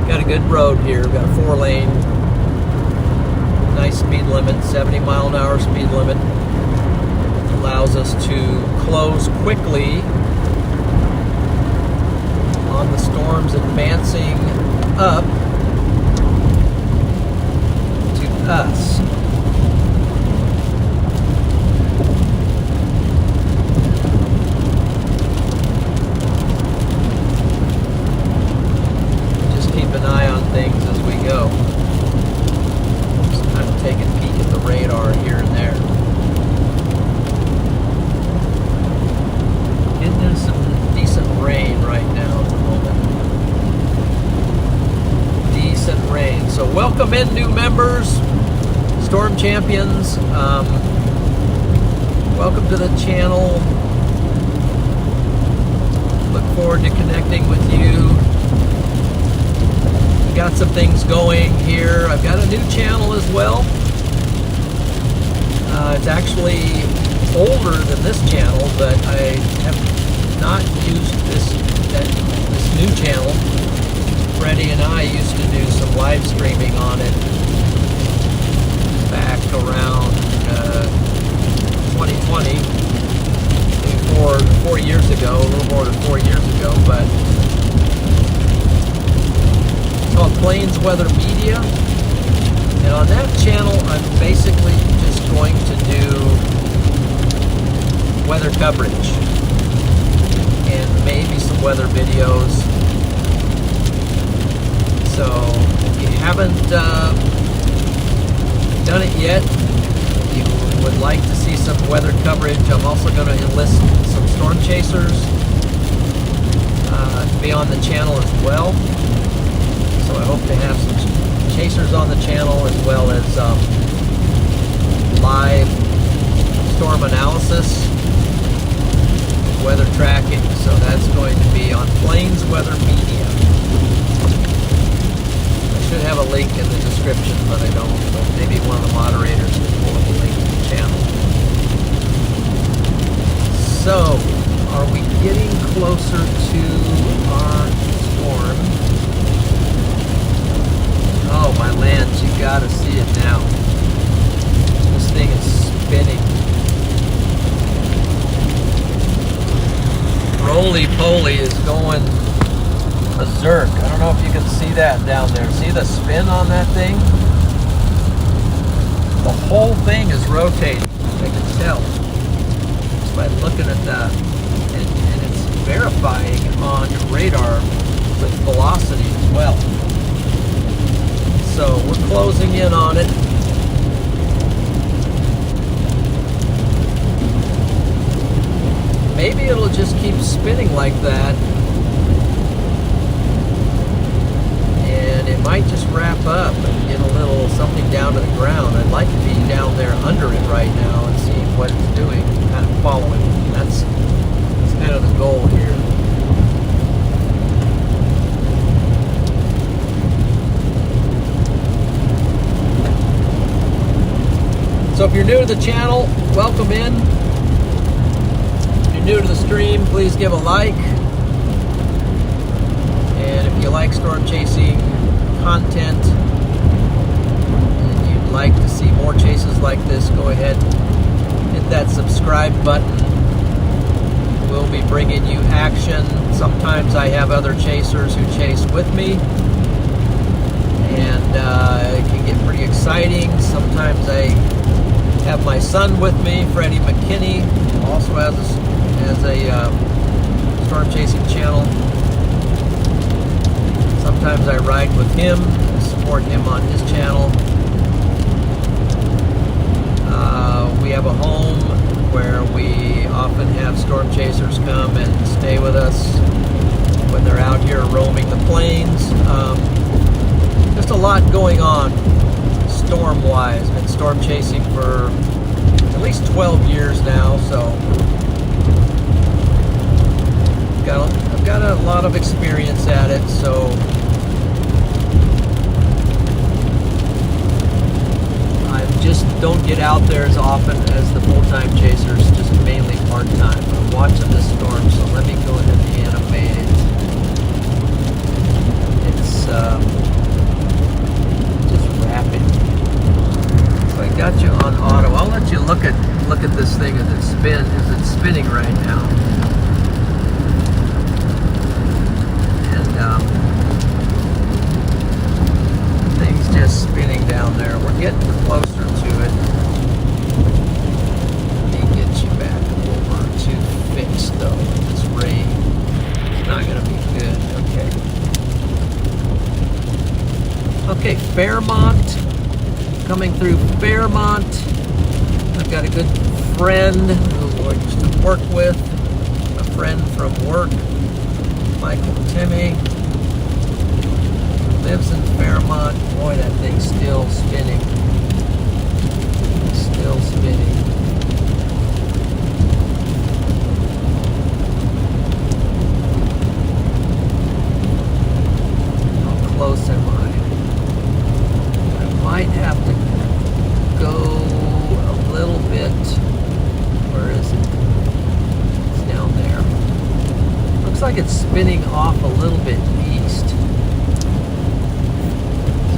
Got a good road here. We've got a 4-lane, nice speed limit, 70-mile-an-hour speed limit. Allows us to close quickly on the storms advancing up to us. An eye on things as we go. Just kind of taking a peek at the radar here and there. Getting into some decent rain right now at the moment. Decent rain. So welcome in new members, Storm Champions. Welcome to the channel. Look forward to connecting with you. Got some things going here. I've got a new channel as well. It's actually older than this channel, but I have not used this new channel. Freddy and I used to do some live streaming on it back around 2020, maybe 4 years ago, a little more than 4 years ago, but called Plains Weather Media, and on that channel I'm basically just going to do weather coverage and maybe some weather videos. So if you haven't done it yet, if you would like to see some weather coverage, I'm also going to enlist some storm chasers to be on the channel as well. So I hope to have some chasers on the channel as well as live storm analysis, weather tracking. So that's going to be on Plains Weather Media. I should have a link in the description, but I don't. So maybe one of the moderators can pull up a link to the channel. So, are we getting closer to our storm? Oh, my lands, you gotta see it now. This thing is spinning. Roly Poly is going berserk. I don't know if you can see that down there. See the spin on that thing? The whole thing is rotating. I can tell just by looking at that. And it's verifying on radar with velocity as well. So we're closing in on it. Maybe it'll just keep spinning like that. And it might just wrap up and get a little something down to the ground. I'd like to be down there under it right now and see what it's doing, kind of following. That's kind of the goal here. So if you're new to the channel, welcome in. If you're new to the stream, please give a like. And if you like storm chasing content and you'd like to see more chases like this, go ahead, hit that subscribe button. We'll be bringing you action. Sometimes I have other chasers who chase with me, and it can get pretty exciting. Sometimes I have my son with me, Freddy McKinney, who also has a storm chasing channel. Sometimes I ride with him, support him on his channel. We have a home where we often have storm chasers come and stay with us when they're out here roaming the plains. Just a lot going on storm-wise. Been storm chasing for at least 12 years now, so I've got a lot of experience at it. So I just don't get out there as often as the full-time chasers, just mainly part-time. I'm watching this storm, so let me go ahead and animate it. It's just rapid. So I got you on auto. I'll let you look at this thing as it's spinning right now. And things just spinning down there. We're getting closer to it. Let me get you back over to fix though. This rain is not going to be good. Okay, Fairmont. Coming through Fairmont. I've got a good friend who I used to work with. A friend from work, Michael Timmy. Lives in Fairmont. Boy, that thing's still spinning. Still spinning. How close am I? I might have to go a little bit. Where is it? It's down there. Looks like it's spinning off a little bit east.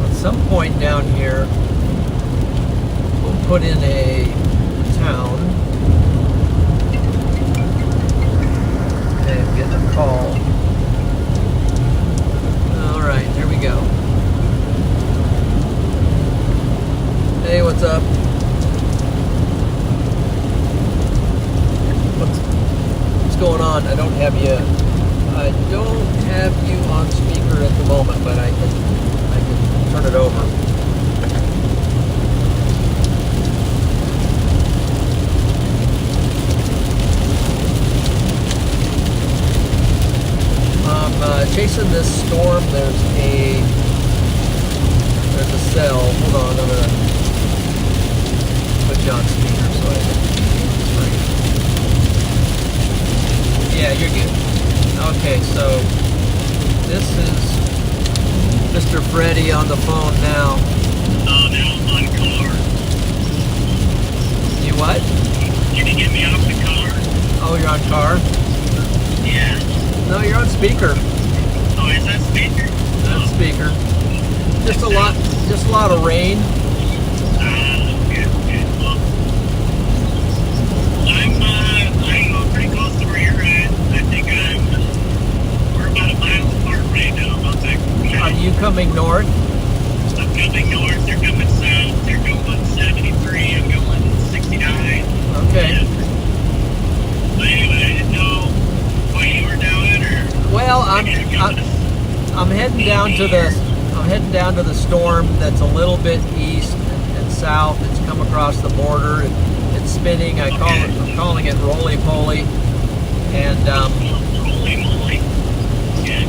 At some point down here, we'll put in a town. Okay, I'm getting a call. All right, here we go. Hey, what's up? What's going on? I don't have you on speaker at the moment, but I can turn it over. I'm chasing this storm. There's a cell. Hold on, I'm gonna put you on speaker so I can hear. Yeah, you're good. Okay, so this is Mr. Freddy on the phone now. Now I'm on car. You what? Can you get me off the car? Oh, you're on car? Yeah. No, you're on speaker. Oh, is that speaker? That's speaker. Just a lot of rain. Good. Well, I'm pretty close to where you're at. I think we're about a mile apart right now. Are you coming north? I'm coming north. They're coming south. They're going 73. I'm going 69. Okay. Yeah. But anyway, I didn't know what you were doing, or. Well, I'm heading down to the storm that's a little bit east and south. It's come across the border. It's spinning. I'm calling it Roly Poly, and Holy moly. Yeah.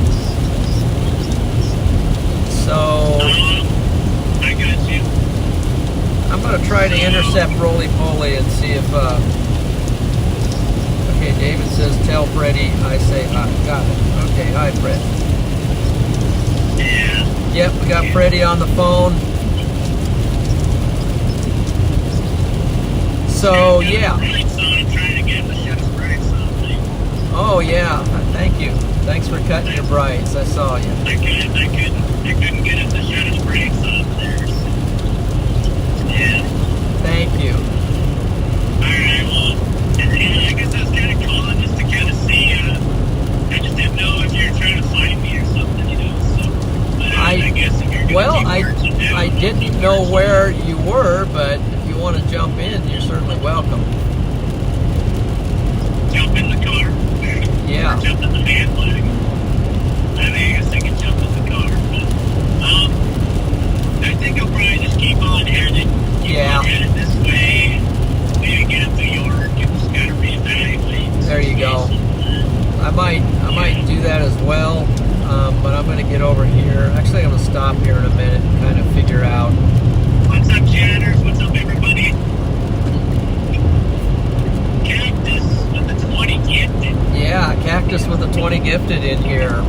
so I got you. I'm going to try to intercept Roly Poly and see if. Okay, David says tell Freddy. I say got it. Okay, hi Fred. Yeah. Yep, we got Freddy on the phone. So, yeah. Brights on. I'm trying to get the shutter's brights on. Oh, yeah. Thank you. Thanks for cutting your brights. I saw you. I couldn't get it to shutter's brights on there. So. Yeah. Thank you. Alright, well, I guess I was kind of calling just to kind of see, I just didn't know if you were trying to find me or something, you know, so, but I guess if you're going Well, to keep working now, I didn't know where you were, but if you want to jump in, you're certainly welcome. jump in the car, Yeah. or jump in the van wagon. I mean, I guess I can jump in the car, but, I think I'll probably just keep on headed, headed this way, maybe get up to York, and just kind of reevaluate. There you go. I might do that as well, but I'm going to get over here. Actually, I'm going to stop here in a minute and kind of figure out. What's up, chatters? What's up, everybody? Cactus with the 20 gifted. Yeah, Cactus with the 20 gifted in here.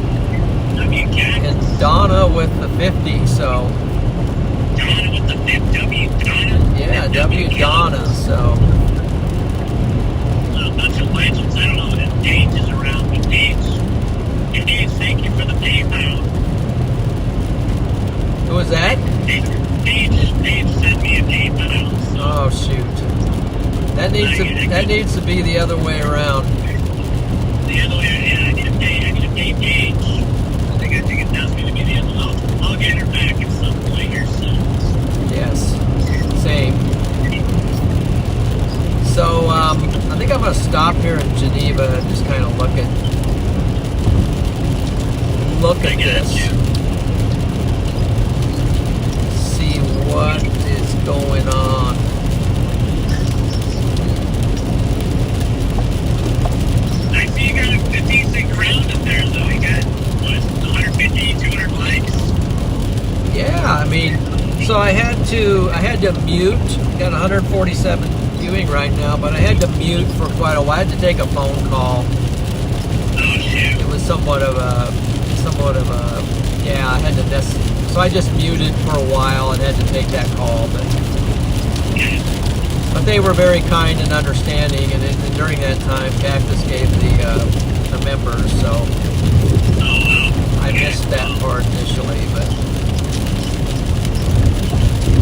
Cactus. And Donna with the 50, so. Donna with the 50. W Donna? Yeah, W Donna, so. A bunch of legends. I don't know if Paige is around, but Paige, thank you for the PayPal. Who was that? Paige sent me a PayPal. So. Oh, shoot. That needs to be the other way around. The other way, yeah, I need to pay Paige. I think it does need to be the other way. I'll get her back at some point here soon. Yes, same. So, I think I'm going to stop here in Geneva and just kind of look at this. See what is going on. I see you got a decent crowd up there, though. You got, what, 150, 200 likes? Yeah, I mean, so I had to mute. Got 147 viewing right now, but I had to mute for quite a while. I had to take a phone call. Oh, shoot. It was somewhat of a, yeah, I had to, so I just muted for a while and had to take that call, but they were very kind and understanding, and during that time, Cactus gave the members, so I missed that part initially, but.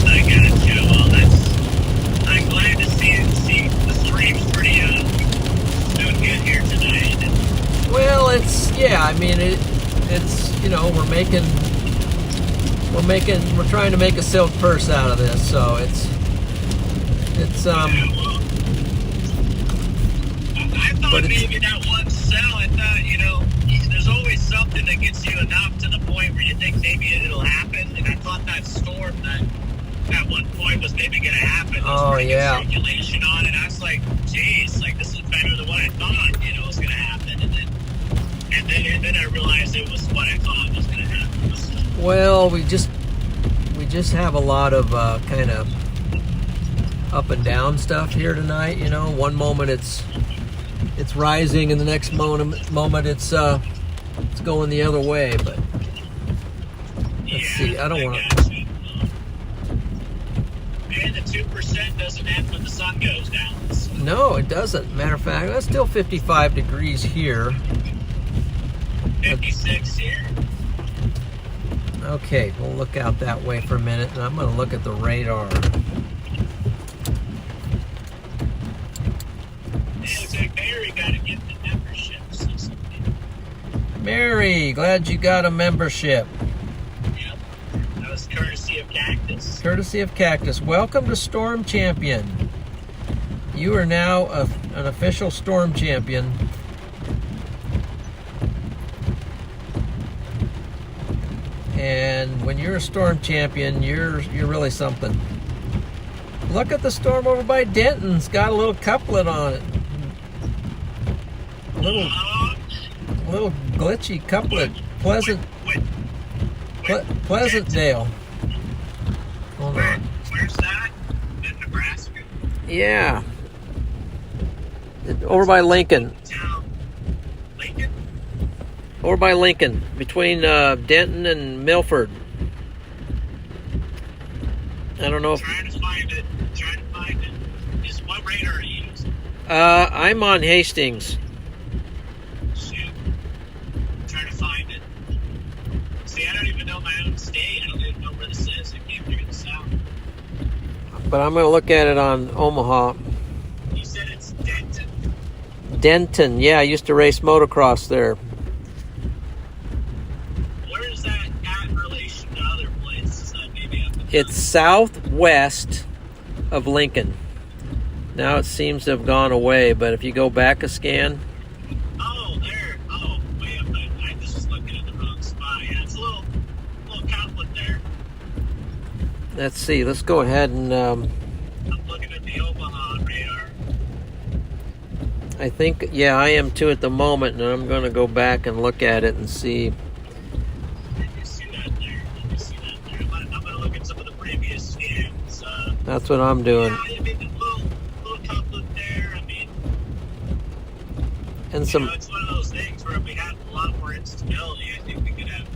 I got you. Well, I'm glad to see the stream's pretty, doing good here tonight. Well, I mean, it's, you know, we're trying to make a silk purse out of this, so it's I thought maybe that one sell, I thought, you know, there's always something that gets you enough to the point where you think maybe it'll happen, and I thought that storm that at one point was maybe going to happen. There was pretty good circulation on it. I was like, geez, like this is better than what I thought, you know, was going to happen, and then I realized it was what I thought was going to happen. Well, we just have a lot of kind of up and down stuff here tonight. You know, one moment it's rising, and the next moment it's going the other way. But let's see. I don't want to. And the 2% doesn't end when the sun goes down. So. No, it doesn't. Matter of fact, that's still 55 degrees here. 56 here. Okay, we'll look out that way for a minute, and I'm going to look at the radar. It looks like Mary got to get the membership. Mary, glad you got a membership. Yep, that was courtesy of Cactus. Courtesy of Cactus. Welcome to Storm Champion. You are now an official Storm Champion. And when you're a Storm Champion, you're really something. Look at the storm over by Denton. It's got a little couplet on it. A little glitchy couplet. Pleasantdale. Hold on. Where's that? In Nebraska? Yeah. Over by Lincoln. Lincoln? Over by Lincoln, between Denton and Milford. I don't know if... Trying to find it. Is What radar are you using? I'm on Hastings. Shoot. I'm trying to find it. See, I don't even know my own state. I don't even know where this is. I came through the south. But I'm going to look at it on Omaha. You said it's Denton. Denton, yeah, I used to race motocross there. Where is that at in relation to other places that maybe up in It's southwest of Lincoln. Now it seems to have gone away, but if you go back a scan, Oh, there. Oh, way up there. I just was looking at the wrong spot. Yeah, it's a little couplet there. let's see. Let's go ahead and I'm looking at the Omaha radar. I think, yeah, I am too at the moment, and I'm going to go back and look at it and see. You see that there? You see that there? I'm going to look at some of the previous scans. That's what I'm doing. Yeah, I mean, the little couplet there. I mean, And you some, know, it's one of those things where if we had a lot more instability, I think we could have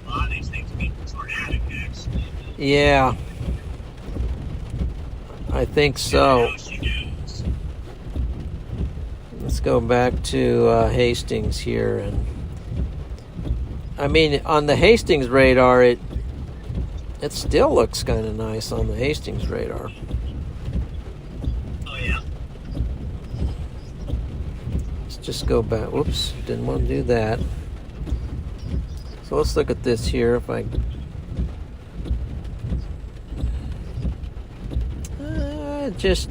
a lot of these things be tornadic, actually. yeah, I think so. Let's go back to Hastings here, and I mean, on the Hastings radar, it still looks kind of nice on the Hastings radar. Oh, yeah. Let's just go back. Whoops, didn't want to do that. So let's look at this here. If I just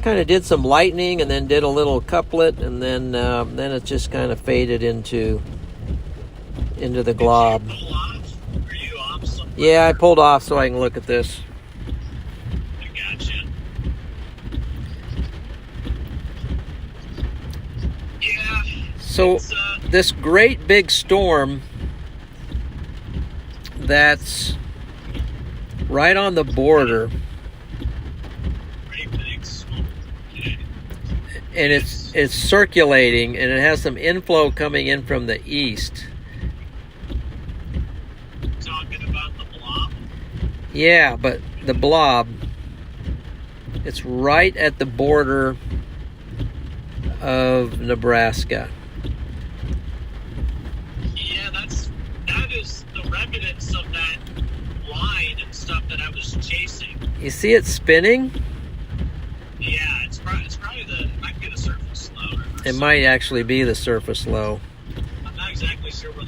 kind of did some lightning, and then did a little couplet, and then it just kind of faded into the glob. Did you pull off? Are you off somewhere? Yeah, I pulled off so I can look at this. I gotcha. Yeah. So It's, this great big storm that's right on the border, pretty big smoke. Yeah. and it's circulating, and it has some inflow coming in from the east. Talking about the blob. Yeah, but the blob, it's right at the border of Nebraska. Yeah, that is the remnants of that line and stuff that I was chasing. You see it spinning? Yeah, it's probably it might be the surface low. It might actually be the surface low. I'm not exactly sure where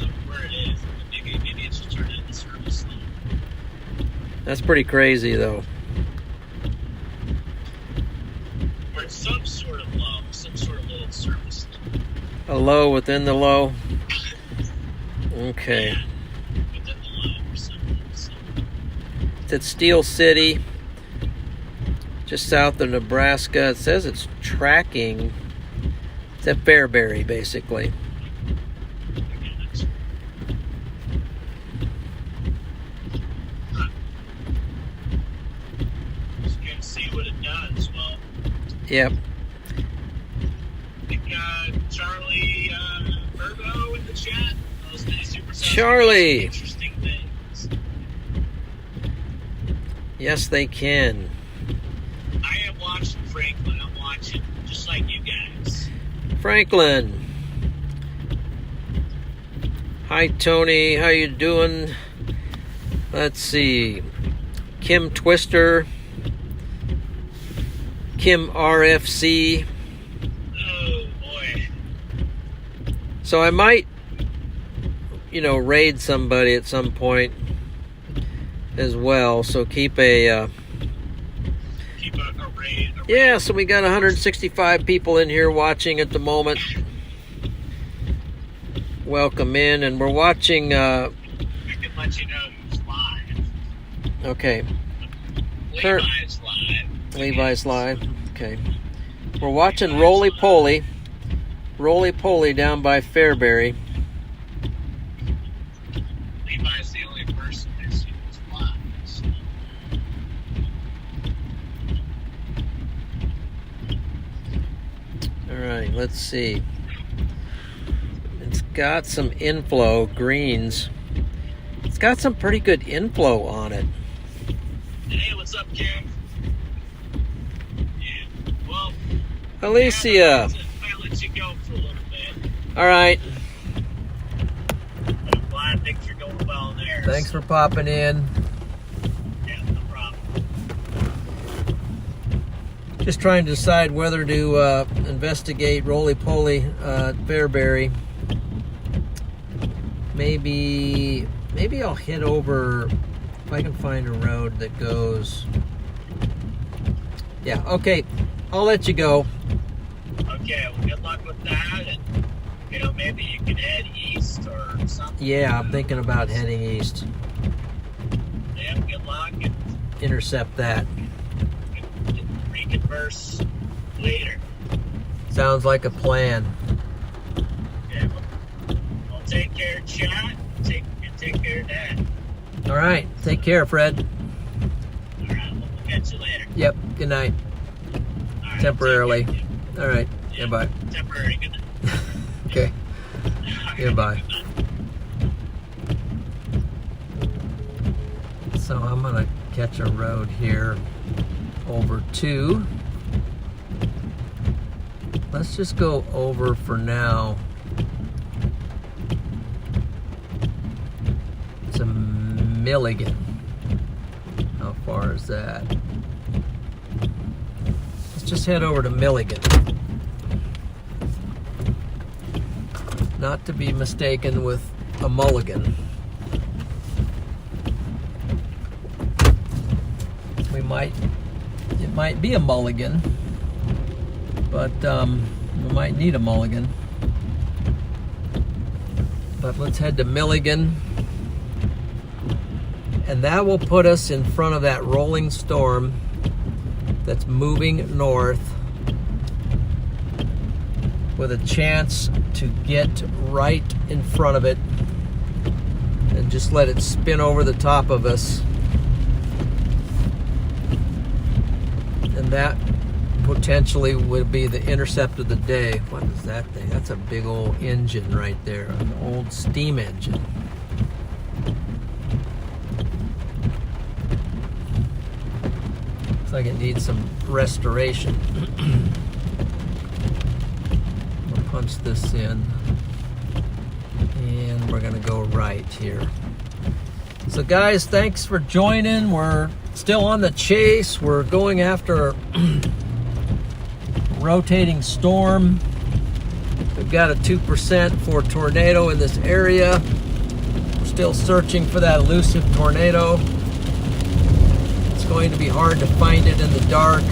it is. Maybe it's just turned into surface low. That's pretty crazy, though. Or it's some sort of low, some sort of little surface low. A low within the low. Okay. Yeah, within the low or something. So. It's at Steel City, just south of Nebraska. It says it's tracking. It's at Fairbury, basically. Just gonna see what it does. Well, Yep. I think Charlie Virgo in the chat. Those mini supercells Charlie. do interesting things. Yes, they can. I am watching Franklin. I'm watching just like you guys. Franklin. Hi, Tony. How you doing? Let's see. Kim Twister. Kim RFC. Oh boy. So I might, raid somebody at some point as well. So keep a raid. yeah, so we got 165 people in here watching at the moment. Welcome in, and we're watching We can let you know who's live. okay, Levi's live. Levi's live. Okay. We're watching Roly Poly down by Fairbury. Levi's the only person who's live. So. All right, let's see. It's got some inflow, greens. It's got some pretty good inflow on it. Hey, what's up, Kim? Yeah. Alicia. I'll let you go for a little bit. All right. But I'm glad things are going well there. Thanks for popping in. Yeah, no problem. Just trying to decide whether to investigate Roly-Poly Fairbury. Maybe I'll head over if I can find a road that goes. Yeah, okay. I'll let you go. Okay, well, good luck with that, and maybe you can head east or something. Yeah, I'm thinking about heading east. Yeah, good luck, and Intercept that. reconverse later. Sounds like a plan. Okay, well, take care, chat. Take care of that. All right, take care, Fred. All right, we'll catch you later. Yep, good night. All right, Temporarily. take care. All right, Yeah, goodbye. Temporary, good night. Okay, goodbye. So I'm gonna catch a road here over to. Let's just go over for now. To Milligan. How far is that? Let's just head over to Milligan. Not to be mistaken with a mulligan. It might be a mulligan, but we might need a mulligan. But let's head to Milligan. And that will put us in front of that rolling storm that's moving north with a chance to get right in front of it and just let it spin over the top of us. And that potentially would be the intercept of the day. What is that thing? That's a big old engine right there, an old steam engine. Looks like it needs some restoration. We'll punch this in, and we're gonna go right here. So guys, thanks for joining. We're still on the chase. We're going after a rotating storm. We've got a 2% for tornado in this area. We're still searching for that elusive tornado. It's going to be hard to find it in the dark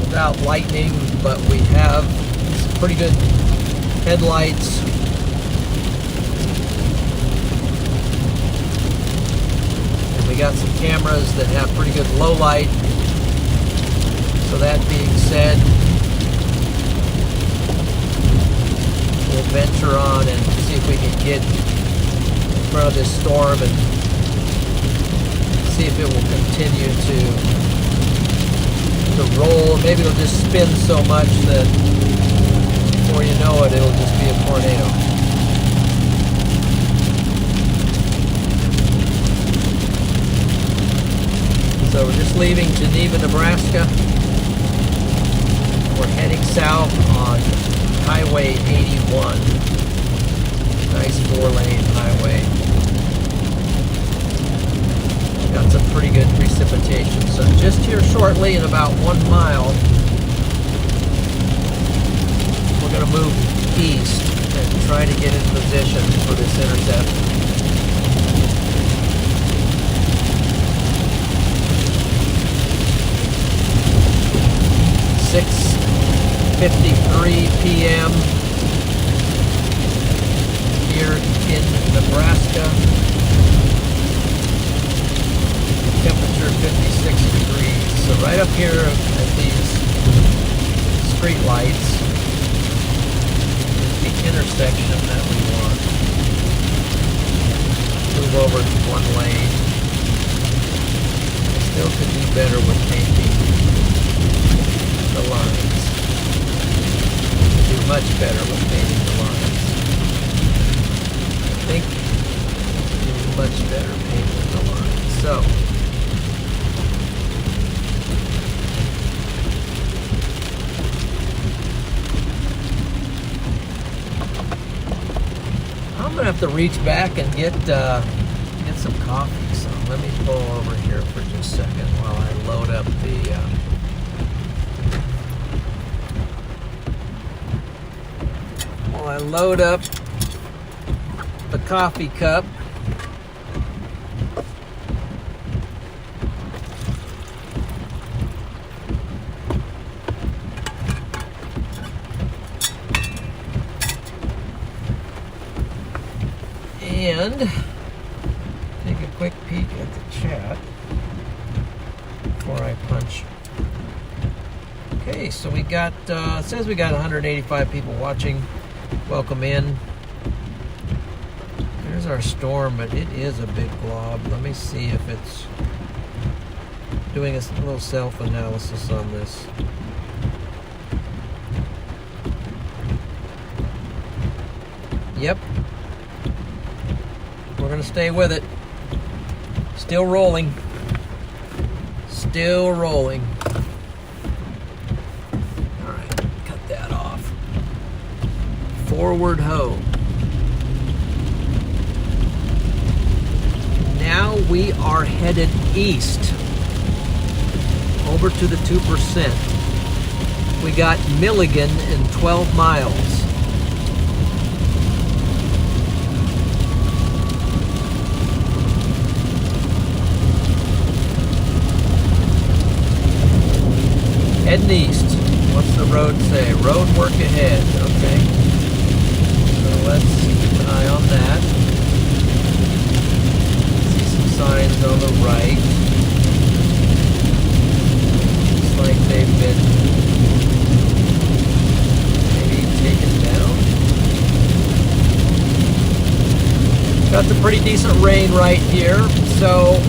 without lightning, but we have some pretty good headlights. We got some cameras that have pretty good low light. So that being said, we'll venture on and see if we can get in front of this storm and see if it will continue to roll. Maybe it'll just spin so much that before you know it, it'll just be a tornado. So we're just leaving Geneva, Nebraska. We're heading south on Highway 81. Nice 4-lane highway. Got some pretty good precipitation. So just here shortly, in about 1 mile, we're going to move east and try to get in position for this intercept. 6:53 p.m. here in Nebraska. Temperature 56 degrees. So right up here at these street lights is the intersection that we want. Move over to 1 lane. I still could do better with painting the lines. Do much better with painting the lines. I think do much better painting the lines. So gonna have to reach back and get some coffee. So let me pull over here for just a second while I load up the coffee cup. And take a quick peek at the chat before I punch. Okay, so we got, it says we got 185 people watching. Welcome in. There's our storm, but it is a big blob. Let me see if it's doing a little self-analysis on this. Yep. We're going to stay with it. Still rolling. Still rolling. All right, cut that off. Forward hoe. Now we are headed east. Over to the 2%. We got Milligan in 12 miles. Heading east. What's the road say? Road work ahead. Okay. So let's keep an eye on that. See some signs on the right. Looks like they've been maybe taken down. Got some pretty decent rain right here. So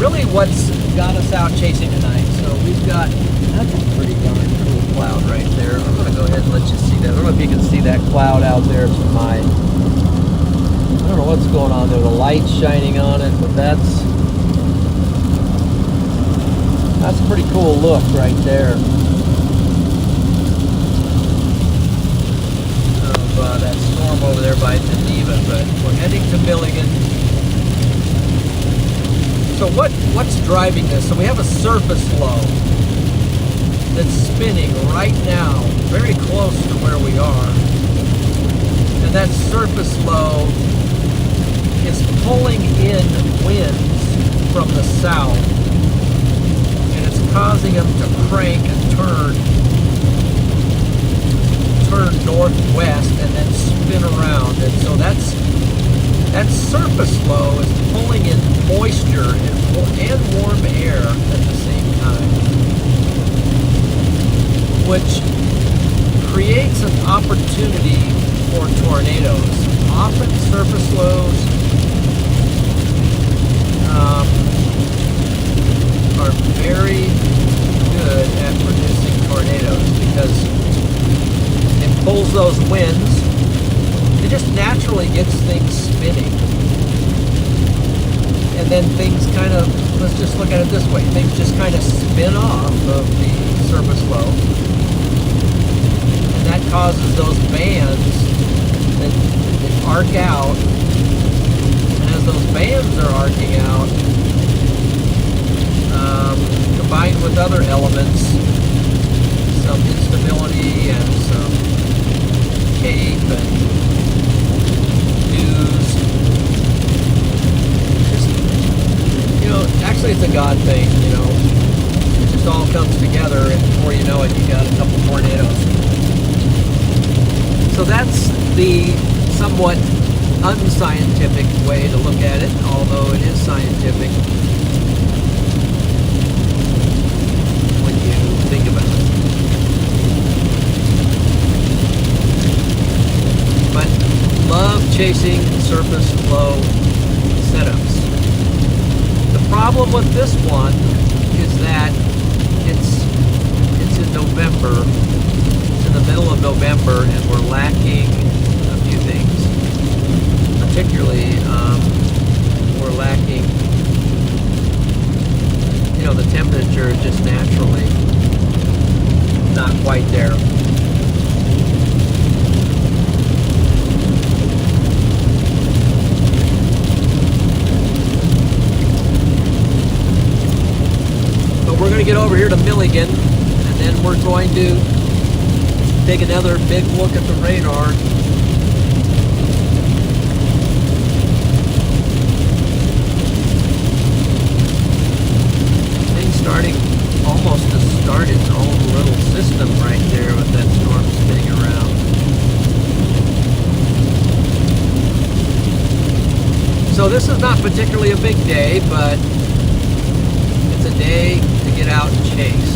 really what's got us out chasing tonight. So we've got, that's a pretty darn cool cloud right there. I'm going to go ahead and let you see that. I don't know if you can see that cloud out there to my, I don't know what's going on there. The light's shining on it, but that's a pretty cool look right there. Of that storm over there by Geneva, but we're heading to Milligan. So what's driving this? So we have a surface low that's spinning right now, very close to where we are. And that surface low is pulling in winds from the south. And it's causing them to crank and turn northwest and then spin around. And so that surface low is pulling in moisture and warm air at the same time, which creates an opportunity for tornadoes. Often surface lows are very good at producing tornadoes because it pulls those winds. It just naturally gets things spinning. And then things kind of, let's just look at it this way, things just kind of spin off of the surface low. And that causes those bands that arc out. And as those bands are arcing out, combined with other elements, some instability and some cape and news. Just, actually it's a God thing, It just all comes together and before you know it, you got a couple tornadoes. So that's the somewhat unscientific way to look at it, although it is scientific when you think about it. But love chasing surface low setups. The problem with this one is that it's in November. It's in the middle of November, and we're lacking a few things. Particularly, we're lacking, the temperature is just naturally not quite there. get over here to Milligan, and then we're going to take another big look at the radar. Thing's starting almost to start its own little system right there with that storm spinning around. So this is not particularly a big day, but it's a day to get out and chase.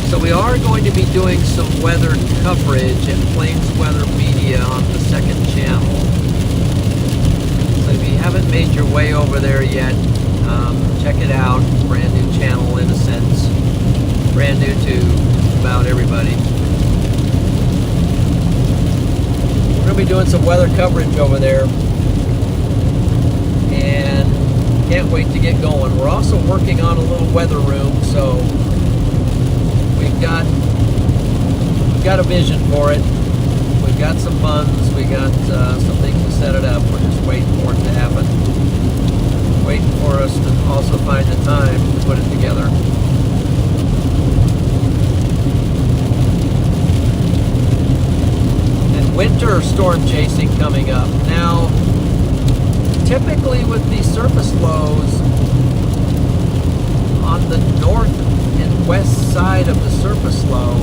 So we are going to be doing some weather coverage at Plains Weather Media on the second channel. So if you haven't made your way over there yet, check it out. Brand new channel in a sense. Brand new to about everybody. We're going to be doing some weather coverage over there. And can't wait to get going. We're also working on a little weather room, so we've got a vision for it. We've got some funds. We got some things to set it up. We're just waiting for it to happen. Waiting for us to also find the time to put it together. And winter storm chasing coming up. Now, typically with these surface lows on the north and west side of the surface low,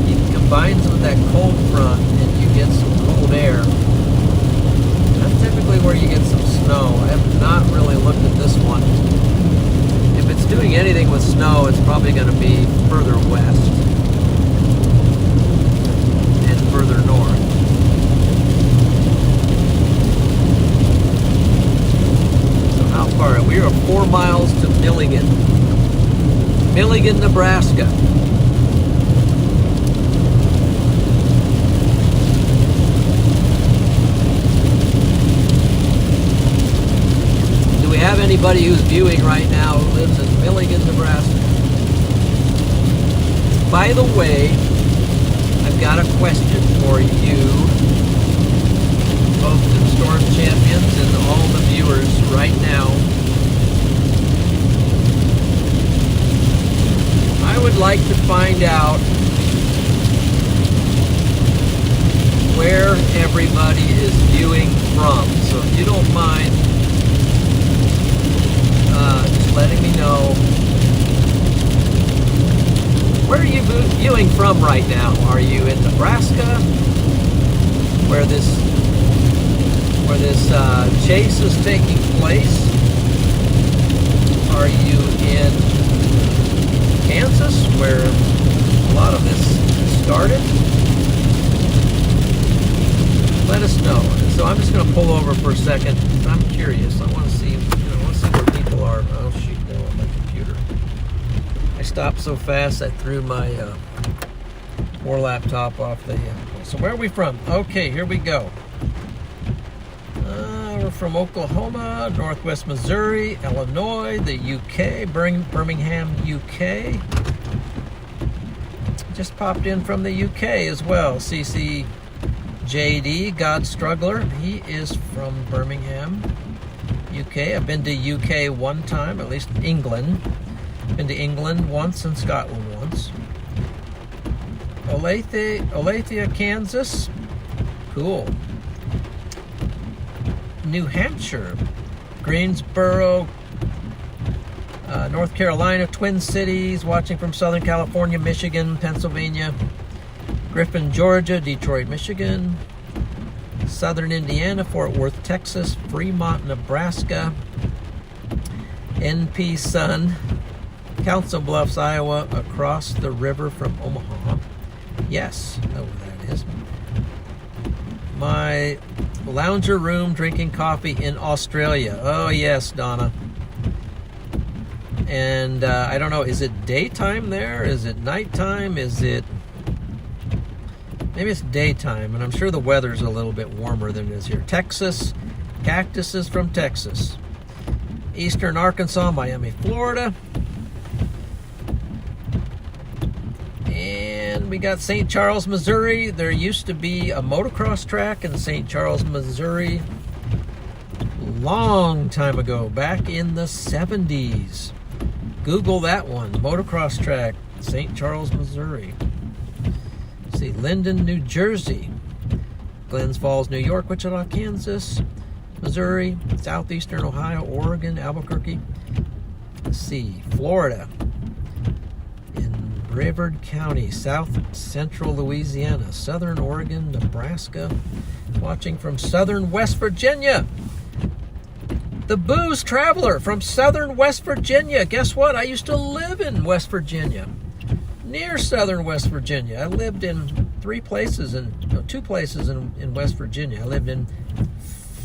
it combines with that cold front and you get some cold air. That's typically where you get some snow. I have not really looked at this one. If it's doing anything with snow, it's probably going to be further west and further north. So how far? We are 4 miles to Milligan. Milligan, Nebraska. Do we have anybody who's viewing right now who lives in Milligan, Nebraska? By the way, I've got a question for you, both the Storm Champions and all the viewers right now. I would like to find out where everybody is viewing from. So if you don't mind just letting me know, where are you viewing from right now? Are you in Nebraska, where this chase is taking place? Are you in Kansas, where a lot of this started? Let us know. So I'm just going to pull over for a second. I'm curious. I want to see, I want to see where people are. Oh shoot, they're on my computer. I stopped so fast I threw my war laptop off the. So where are we from? Okay, here we go. We're from Oklahoma, Northwest Missouri, Illinois, the UK, Birmingham, UK. Just popped in from the UK as well. CCJD, God Struggler, he is from Birmingham, UK. I've been to UK one time, at least England. Been to England once and Scotland once. Olathe, Kansas, cool. New Hampshire, Greensboro, North Carolina, Twin Cities, watching from Southern California, Michigan, Pennsylvania, Griffin, Georgia, Detroit, Michigan, Southern Indiana, Fort Worth, Texas, Fremont, Nebraska, NP Sun, Council Bluffs, Iowa, across the river from Omaha. Yes, I know where that is. My lounger room drinking coffee in Australia. Oh yes, Donna. And I don't know, is it daytime there? Is it nighttime? Is it... Maybe it's daytime, and I'm sure the weather's a little bit warmer than it is here. Texas, cactuses from Texas. Eastern Arkansas, Miami, Florida. And we got St. Charles, Missouri. There used to be a motocross track in St. Charles, Missouri long time ago, back in the 70s. Google that one. Motocross track, St. Charles, Missouri. Let's see, Linden, New Jersey. Glens Falls, New York. Wichita, Kansas. Missouri. Southeastern Ohio, Oregon, Albuquerque. Let's see, Florida. In Brevard County, South Central Louisiana. Southern Oregon, Nebraska. Watching from Southern West Virginia. The Booze Traveler from Southern West Virginia. Guess what? I used to live in West Virginia. Near Southern West Virginia. I lived in two places in West Virginia. I lived in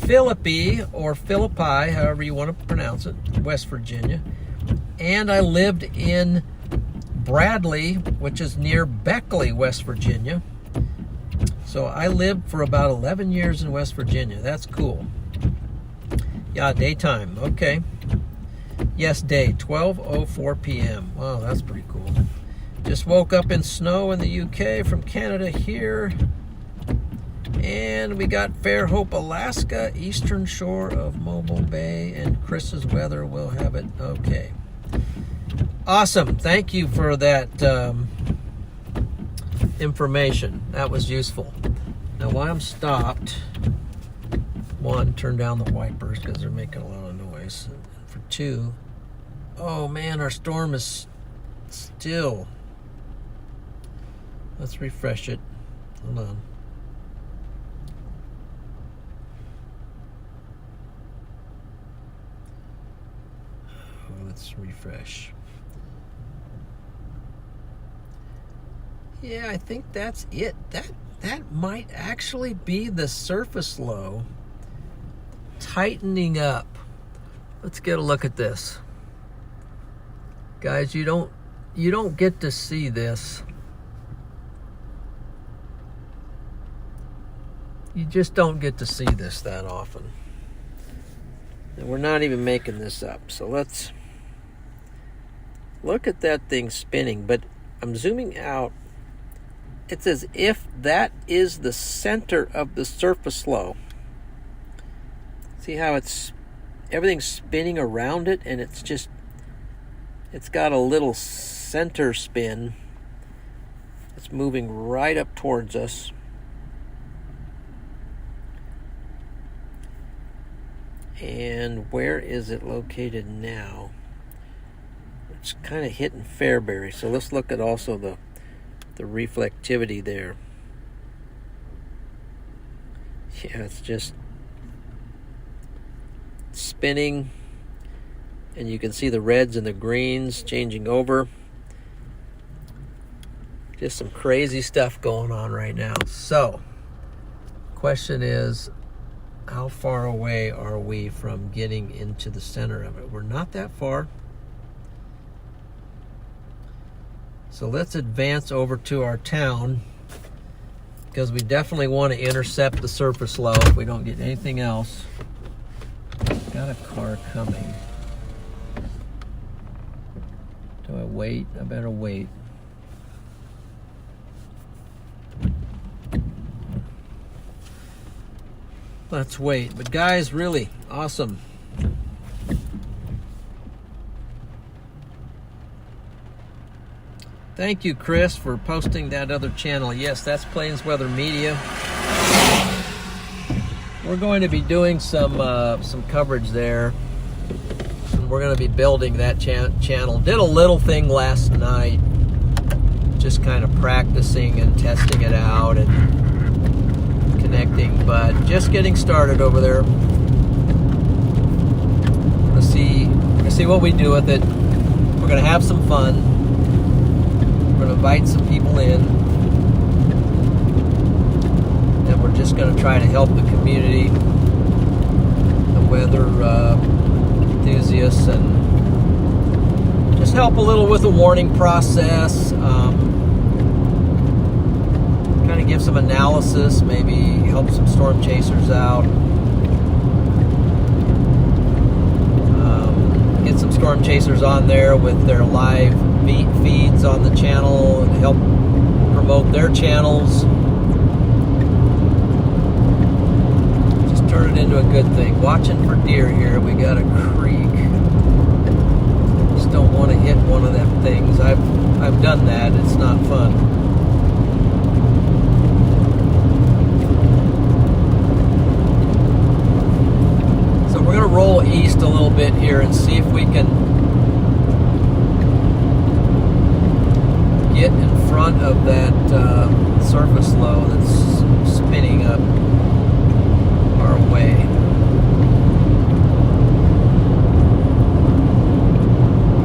Philippi, or Philippi, however you want to pronounce it, West Virginia. And I lived in Bradley, which is near Beckley, West Virginia. So I lived for about 11 years in West Virginia. That's cool. Yeah, daytime. Okay. Yes, day. 12:04 p.m. Wow, that's pretty cool. Just woke up in snow in the UK from Canada here. And we got Fairhope, Alaska, eastern shore of Mobile Bay, and Chris's weather will have it. Okay. Awesome. Thank you for that information. That was useful. Now, while I'm stopped, one, turn down the wipers because they're making a lot of noise. And for two, oh man, our storm is still. Let's refresh it. Hold on. Let's refresh. Yeah, I think that's it. That might actually be the surface low tightening up. Let's get a look at this. Guys, you don't get to see this. You just don't get to see this that often. And we're not even making this up. So let's look at that thing spinning, but I'm zooming out. It's as if that is the center of the surface low. See how everything's spinning around it, and it's got a little center spin. It's moving right up towards us. And where is it located now? It's kind of hitting Fairbury. So let's look at also the reflectivity there. Yeah, it's just spinning, and you can see the reds and the greens changing over. Just some crazy stuff going on right now. So, question is, how far away are we from getting into the center of it? We're not that far. So let's advance over to our town, because we definitely want to intercept the surface low if we don't get anything else. Got a car coming. Do I wait? I better wait. Let's wait. But guys, really awesome. Thank you, Chris, for posting that other channel. Yes, that's Plains Weather Media. We're going to be doing some coverage there. And we're going to be building that channel. Did a little thing last night, just kind of practicing and testing it out and connecting, but just getting started over there. We're going to see what we do with it. We're going to have some fun. We're going to invite some people in, and we're just going to try to help the community, the weather enthusiasts, and just help a little with the warning process, kind of give some analysis, maybe help some storm chasers out, get some storm chasers on there with their live feeds on the channel and help promote their channels. Just turn it into a good thing. Watching for deer here. We got a creek. Just don't want to hit one of them things. I've done that. It's not fun. So we're going to roll east a little bit here and see if we can get in front of that surface low that's spinning up our way.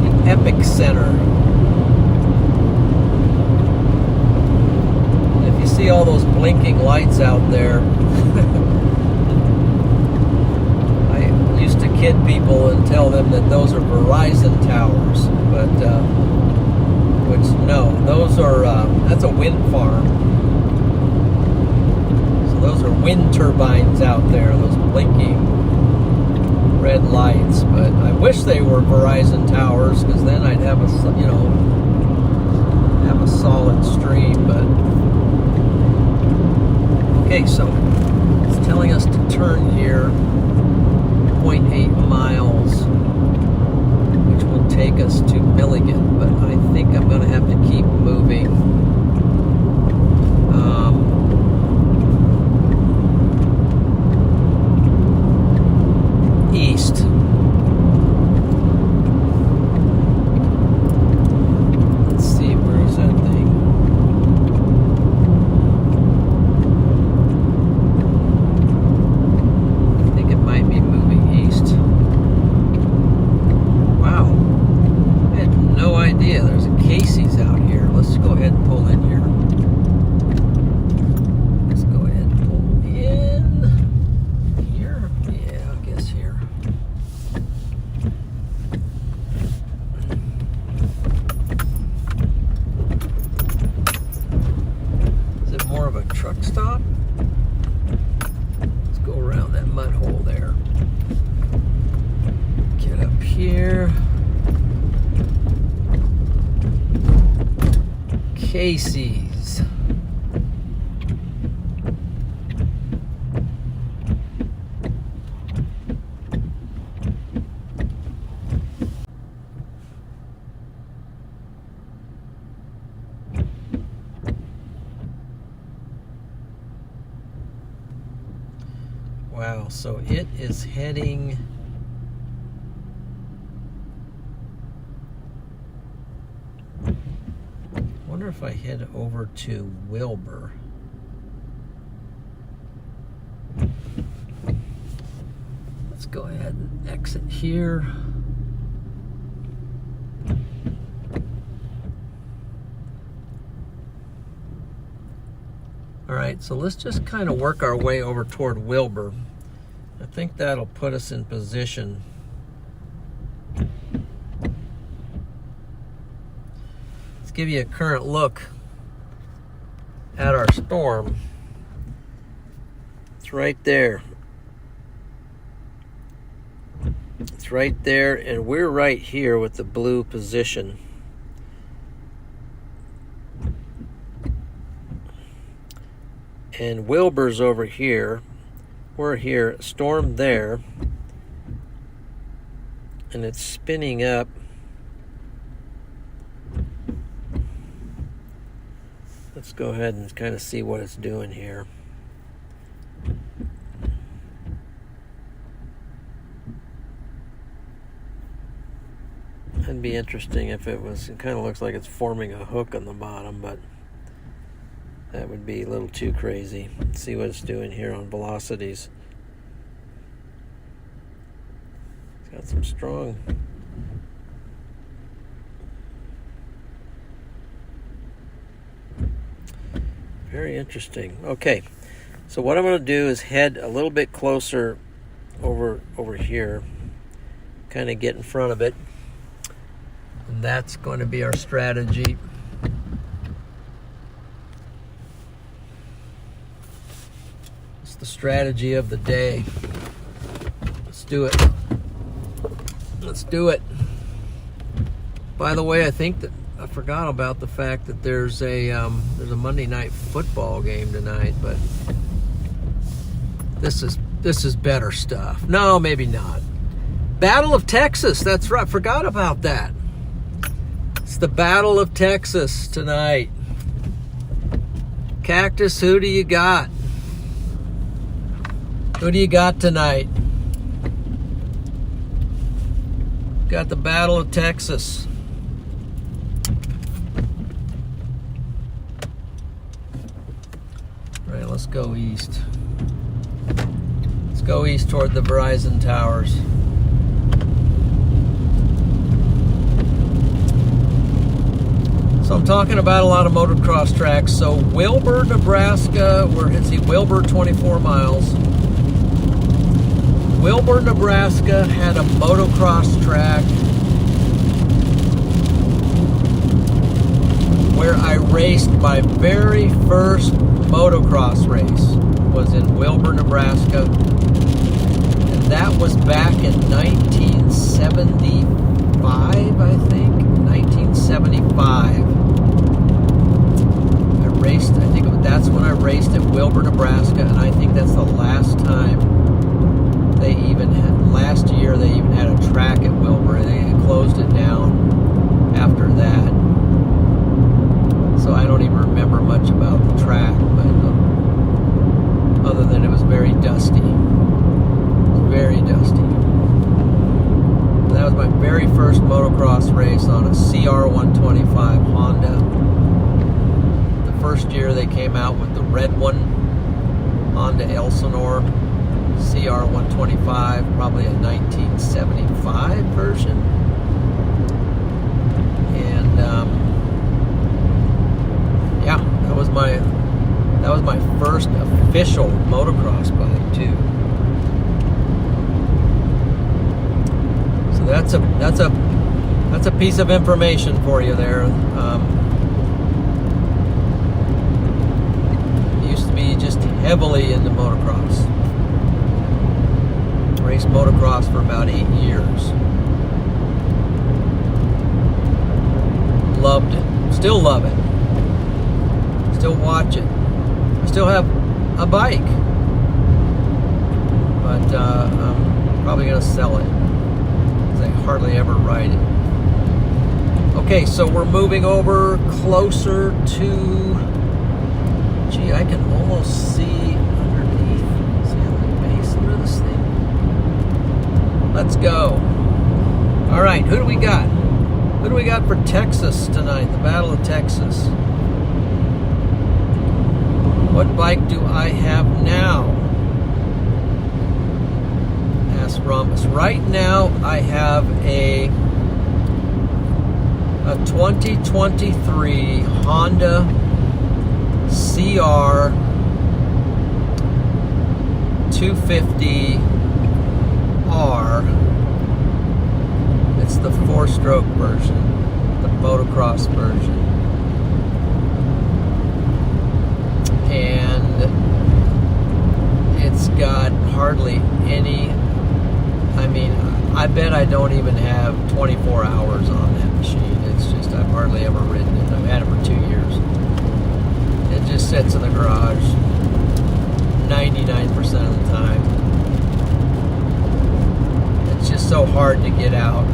The epic center. If you see all those blinking lights out there, I used to kid people and tell them that those are Verizon towers, but which no, those are that's a wind farm. So those are wind turbines out there, those blinking red lights. But I wish they were Verizon towers, because then I'd have a have a solid stream. But okay, so it's telling us to turn here 0.8 miles, which will take us to Milligan, but I think I'm going to have to keep moving east. Let's see, where is that thing? I think it might be moving east. Wow. I had no idea. There's a Casey's out here. Let's go ahead and pull in here. Let's go ahead and pull in here. Yeah, I guess here. Is it more of a truck stop? Let's go around that mud hole there. Get up here. Casey's. Wow, so it is heading wonder if I head over to Wilber. Let's go ahead and exit here. All right, so let's just kind of work our way over toward Wilber. I think that'll put us in position. Let's give you a current look at our storm. It's right there. It's right there, and we're right here with the blue position. And Wilber's over here. We're here, storm there, and it's spinning up. Let's go ahead and kind of see what it's doing here. It'd be interesting if it was, it kind of looks like it's forming a hook on the bottom, but that would be a little too crazy. Let's see what it's doing here on velocities. It's got some strong. Very interesting. Okay, so what I'm going to do is head a little bit closer over here, kind of get in front of it, and that's going to be our strategy. It's the strategy of the day. Let's do it. Let's do it. By the way, I think that I forgot about the fact that there's a Monday night football game tonight, but this is This is better stuff. No, maybe not. Battle of Texas. That's right. Forgot about that. It's the Battle of Texas tonight. Cactus, who do you got? Who do you got tonight? Got the Battle of Texas. All right, let's go east. Let's go east toward the Verizon Towers. So I'm talking about a lot of motocross tracks. So Wilber, Nebraska, we're hitting Wilber 24 miles. Wilber, Nebraska had a motocross track where I raced my very first motocross race. Was in Wilber, Nebraska. And that was back in 1975, I think. 1975. That's when I raced at Wilber, Nebraska, and I think that's the last time they even had, last year they even had a track at Wilber. They closed it down after that. So I don't even remember much about the track, but other than it was very dusty. It was very dusty. That was my very first motocross race on a CR125 Honda. First year they came out with the red one, Honda Elsinore CR125, probably a 1975 version. And yeah, that was my first official motocross bike too. So that's a piece of information for you there. Just heavily into motocross. Raced motocross for about 8 years. Loved it. Still love it. Still watch it. I still have a bike. But I'm probably going to sell it, because I hardly ever ride it. Okay, so we're moving over closer to... Gee, I can almost see underneath. See the base under this thing? Let's go. All right, who do we got? Who do we got for Texas tonight? The Battle of Texas. What bike do I have now? Ask Rhombus. Right now, I have a 2023 Honda CR 250R. It's the 4-stroke version, the motocross version. And it's got hardly any, I mean, I bet I don't even have 24 hours on that machine. It's just, I've hardly ever ridden it. I've had it for 2 years. It just sits in the garage 99% of the time. It's just so hard to get out.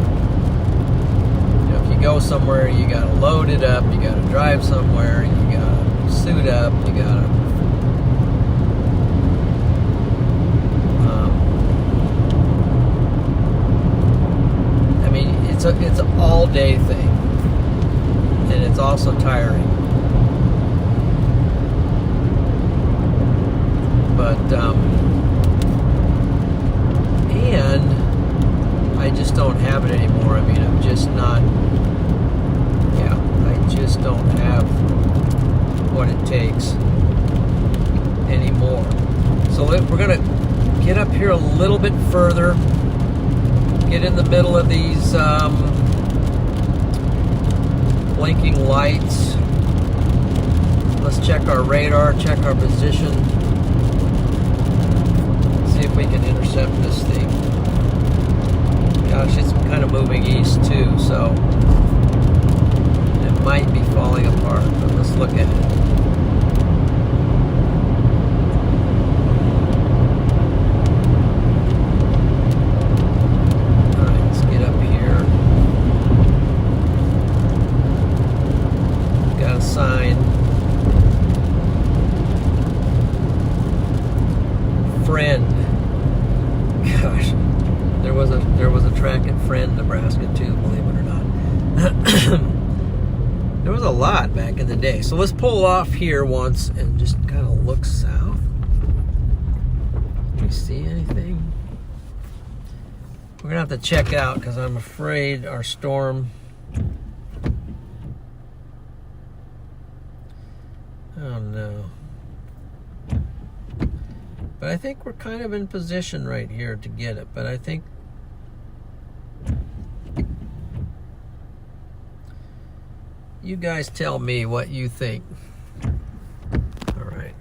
You know, if you go somewhere, you gotta load it up, you gotta drive somewhere, you gotta suit up, you gotta I mean, it's an all-day thing, and it's also tiring. But, and I just don't have it anymore. I mean, I'm just not, yeah, I just don't have what it takes anymore. So we're going to get up here a little bit further, get in the middle of these blinking lights. Let's check our radar, check our position. See if we can intercept this thing. Gosh, it's kind of moving east too, so it might be falling apart, but let's look at it. Friend. Gosh, there was a track at Friend, Nebraska too, believe it or not. There was a lot back in the day. So let's pull off here once and just kind of look south. Do we see anything? We're gonna have to check out because I'm afraid our storm. Oh no. But I think we're kind of in position right here to get it. But I think you guys tell me what you think. All right.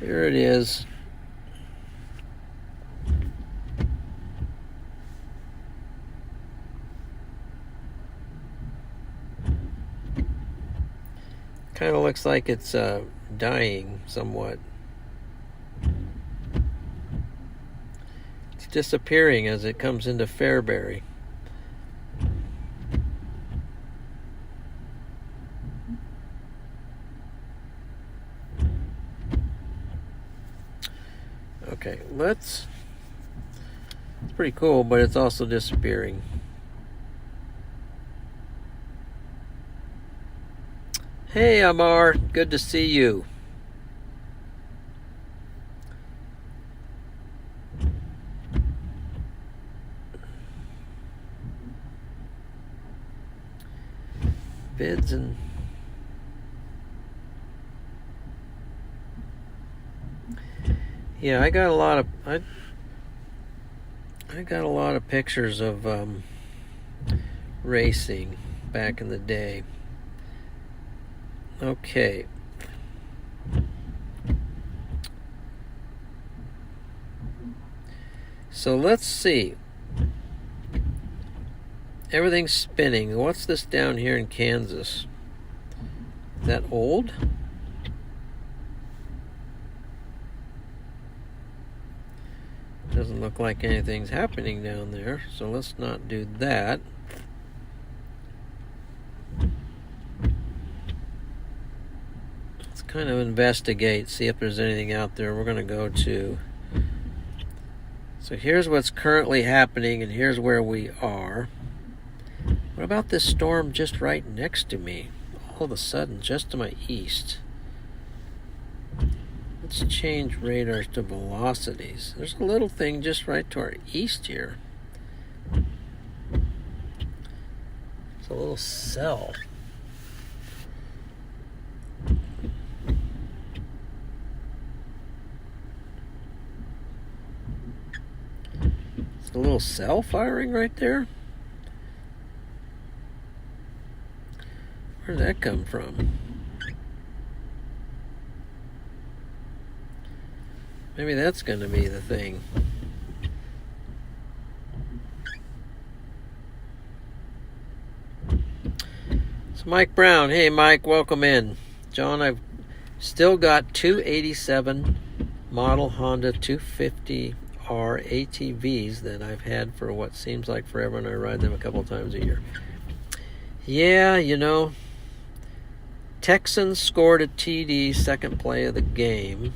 Here it is. Kind of looks like it's dying somewhat. It's disappearing as it comes into Fairbury. Okay, it's pretty cool, but it's also disappearing. Hey, Amar, good to see you. Bids and yeah, I got a lot of pictures of racing back in the day. Okay. So let's see. Everything's spinning. What's this down here in Kansas? Is that old? Doesn't look like anything's happening down there, so let's not do that. Let's kind of investigate, see if there's anything out there. We're going to go to... So here's what's currently happening, and here's where we are. What about this storm just right next to me? All of a sudden, just to my east. Let's change radars to velocities. There's a little thing just right to our east here. It's a little cell. It's a little cell firing right there. Where'd that come from? Maybe that's going to be the thing. So Mike Brown, hey Mike, welcome in. John, I've still got two 87 model Honda 250R ATVs that I've had for what seems like forever, and I ride them a couple times a year. Yeah, you know, Texans scored a TD, second play of the game.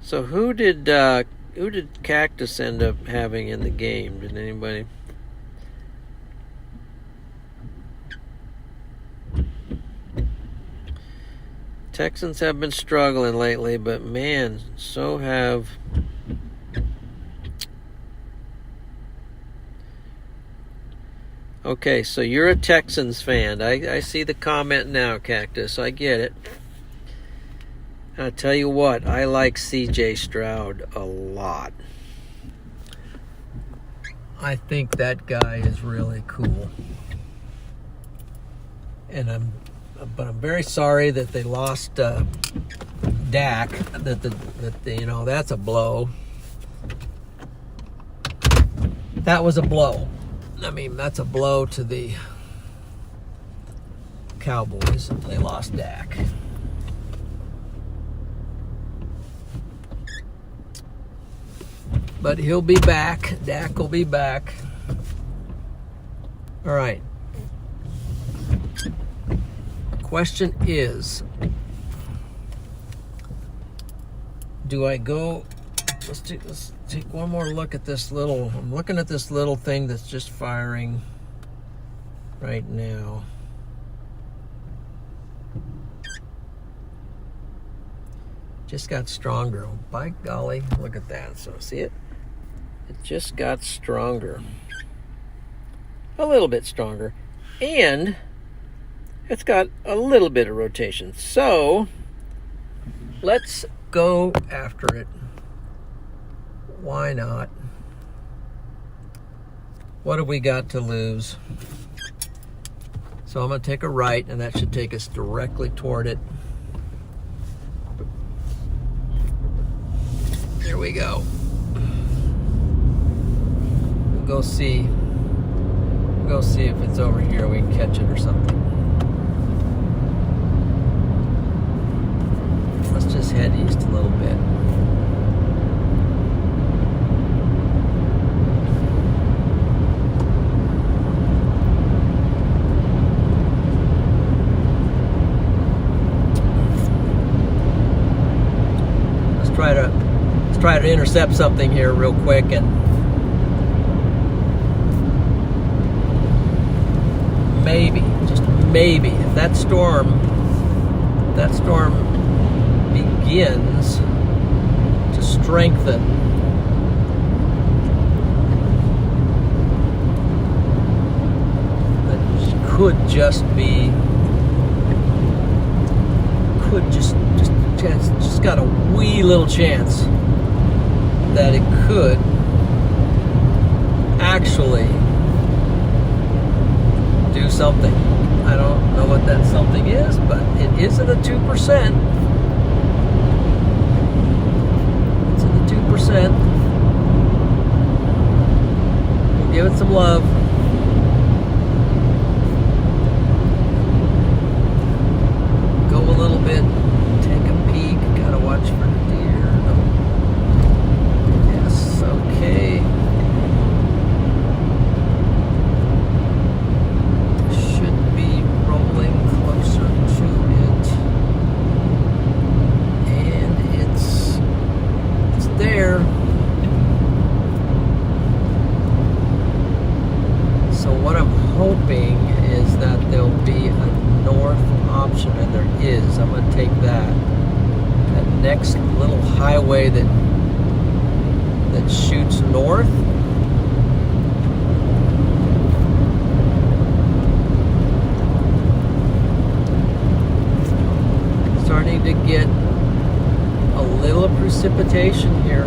So who did Cactus end up having in the game? Did anybody? Texans have been struggling lately, but man, so have Okay, so you're a Texans fan. I see the comment now, Cactus. I get it. I'll tell you what, I like CJ Stroud a lot. I think that guy is really cool. And I'm very sorry that they lost Dak. That's a blow. That was a blow. I mean, that's a blow to the Cowboys. They lost Dak. But he'll be back. Dak will be back. All right. Question is, do I go? Let's take one more look at this little. I'm looking at this little thing that's just firing right now. Just got stronger. Oh, by golly, look at that. So see it? It just got stronger. A little bit stronger. And it's got a little bit of rotation. So let's go after it. Why not? What have we got to lose? So I'm going to take a right, and that should take us directly toward it. Here we go. We'll go see. We'll go see if it's over here. We can catch it or something. Let's just head east a little bit. Let's try to intercept something here real quick, and maybe, just maybe, if that storm begins to strengthen, that could just be, just got a wee little chance that it could actually do something. I don't know what that something is, but it is in the 2%. It's in the 2%. We'll give it some love. Go a little bit, take a peek. Gotta watch for the deer. No. Yes, okay. Hoping is that there'll be a north option, and there is. I'm going to take that next little highway that shoots north. Starting to get a little precipitation here.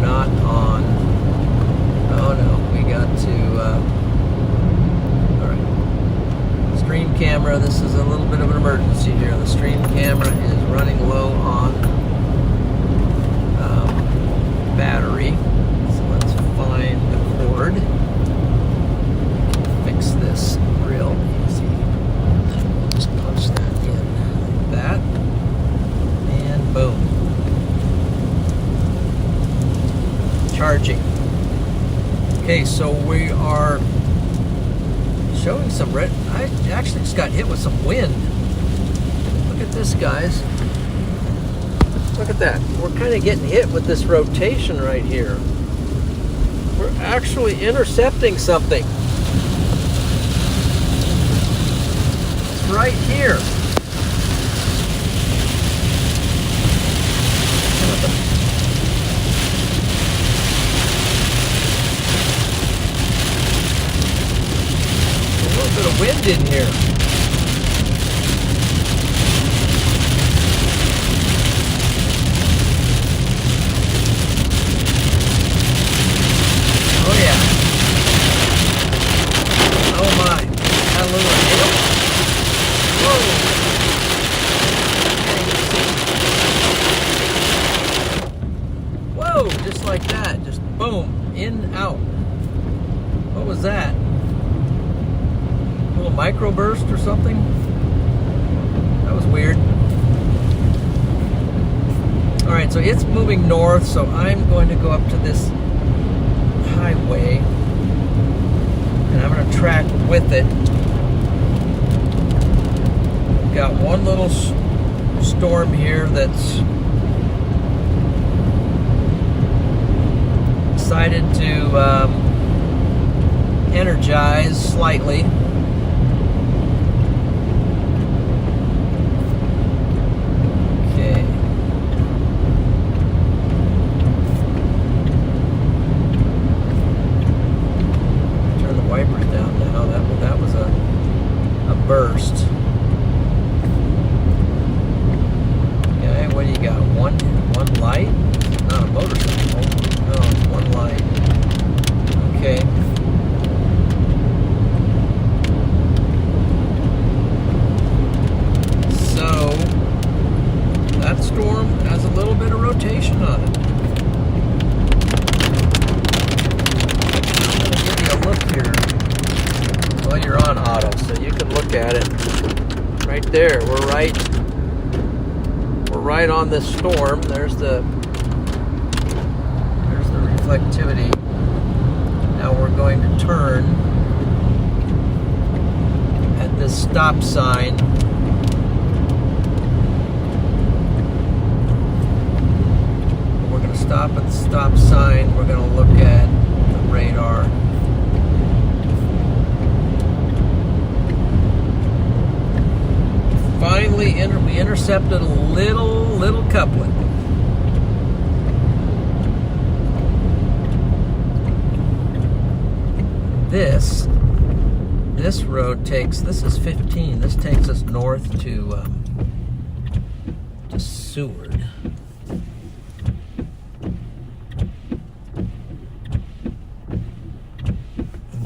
Not on. Oh no, we got to. Alright. Stream camera, this is a little bit of an emergency here. The stream camera is running low on battery. So let's find the cord. Fix this real easy. Just punch that in like that. And boom. Charging. Okay, so we are showing some red. I actually just got hit with some wind. Look at this, guys. Look at that. We're kind of getting hit with this rotation right here. We're actually intercepting something. It's right here. Of wind in here. Oh yeah. Oh my. Got a little hail. Whoa. Whoa, just like that. Just boom. In, out. What was that? Little microburst or something. That was weird. All right, so it's moving north, so I'm going to go up to this highway, and I'm going to track with it. got one little storm here that's decided to energize slightly. Okay. Turn the wipers down now. That was a burst. Okay, what do you got? One light? Not a motorcycle. No, it's one light. Okay. So that storm has a little bit of rotation on it. I'm going to give you a look here. Well, you're on auto, so you can look at it. Right there, we're right on this storm. There's the reflectivity. Now we're going to turn at this stop sign. We're going to stop at the stop sign. We're going to look at the radar. Finally, we intercepted a little couplet. This road this is 15. This takes us north to Seward.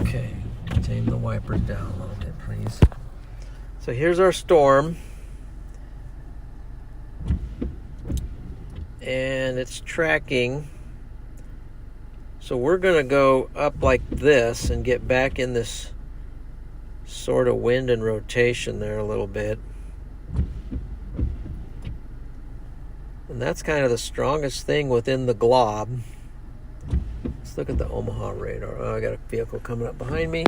Okay, tame the wipers down a little bit, please. So here's our storm. And it's tracking. So we're going to go up like this and get back in this sort of wind and rotation there a little bit. And that's kind of the strongest thing within the glob. Let's look at the Omaha radar. Oh, I got a vehicle coming up behind me.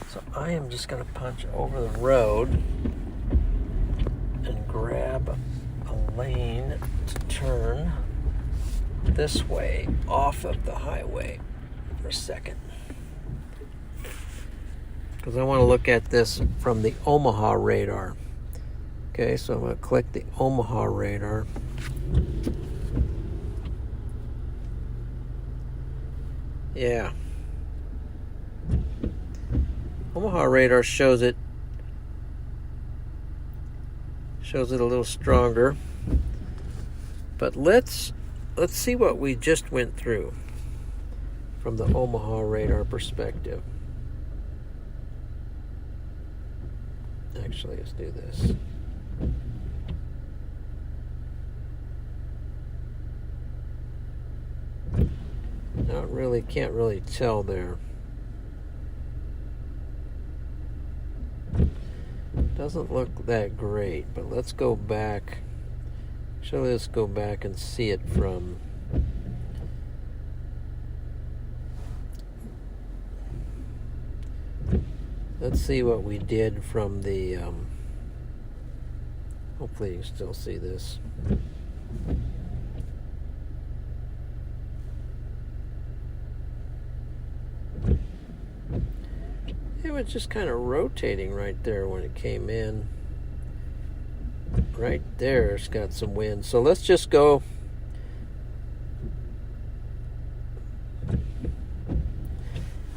So I am just going to punch over the road and grab a lane to turn this way off of the highway for a second, because I want to look at this from the Omaha radar. Okay, so I'm going to click the Omaha radar. Yeah, Omaha radar shows it a little stronger. But let's see what we just went through from the Omaha radar perspective. Actually, let's do this. Can't really tell there. Doesn't look that great, but let's go back. Actually, let's go back and see it from let's see what we did from the hopefully you can still see this. It was just kind of rotating right there when it came in. Right there, it's got some wind. So let's just go.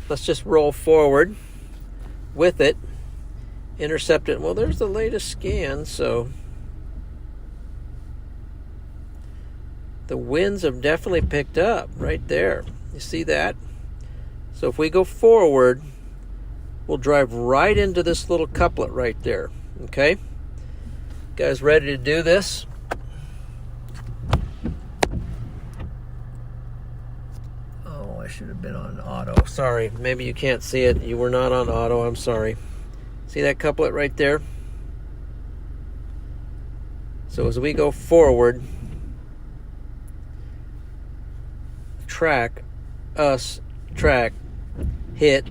Let's just roll forward with it. Intercept it. Well, there's the latest scan, so the winds have definitely picked up right there. You see that? So if we go forward, we'll drive right into this little couplet right there. Okay? You guys ready to do this? Oh, I should have been on auto. Sorry, maybe you can't see it. You were not on auto. I'm sorry. See that couplet right there? So as we go forward, track, hit.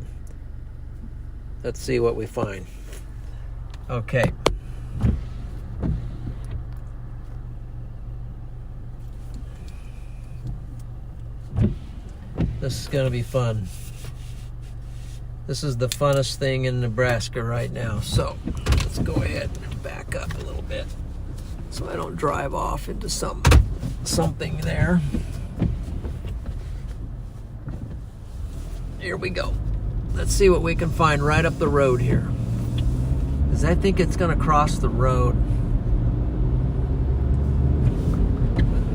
Let's see what we find. Okay. going to be fun. This is the funnest thing in Nebraska right now. So let's go ahead and back up a little bit so I don't drive off into something there. Here we go. Let's see what we can find right up the road here. Because I think it's going to cross the road.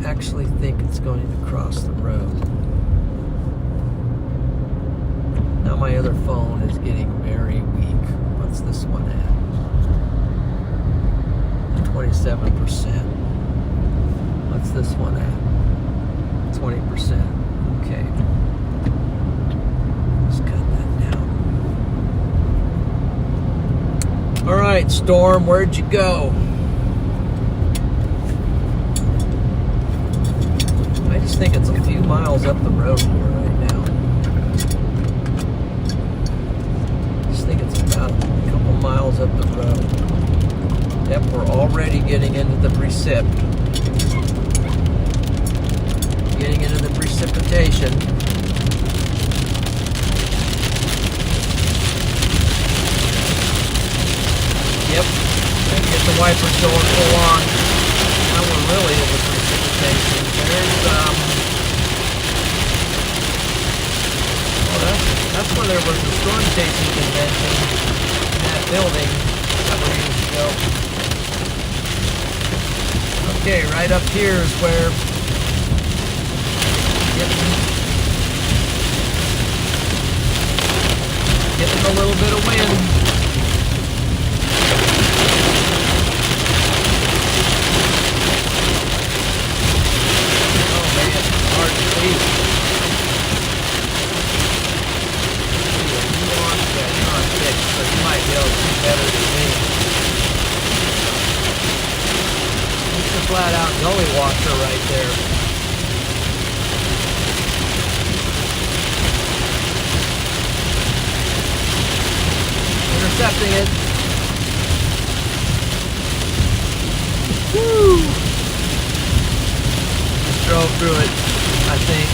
I actually think it's going to cross the road. Now my other phone is getting very weak. What's this one at? 27%. What's this one at? 20%. Okay. Let's cut that down. All right, Storm, where'd you go? I just think it's a few miles up the road here right now. I just think it's about a couple miles up the road. Yep, we're already getting into the precip. Getting into the precipitation. Yep, get the wipers going full on. Now we're really in the precipitation. That's when there was the storm chasing convention in that building several years ago. Okay, right up here is where getting a little bit of wind. Oh man, hard to see. You're on 6, so you might be able to see better than me. It's a flat out gully washer right there. Intercepting it. Woo! Just drove through it, I think.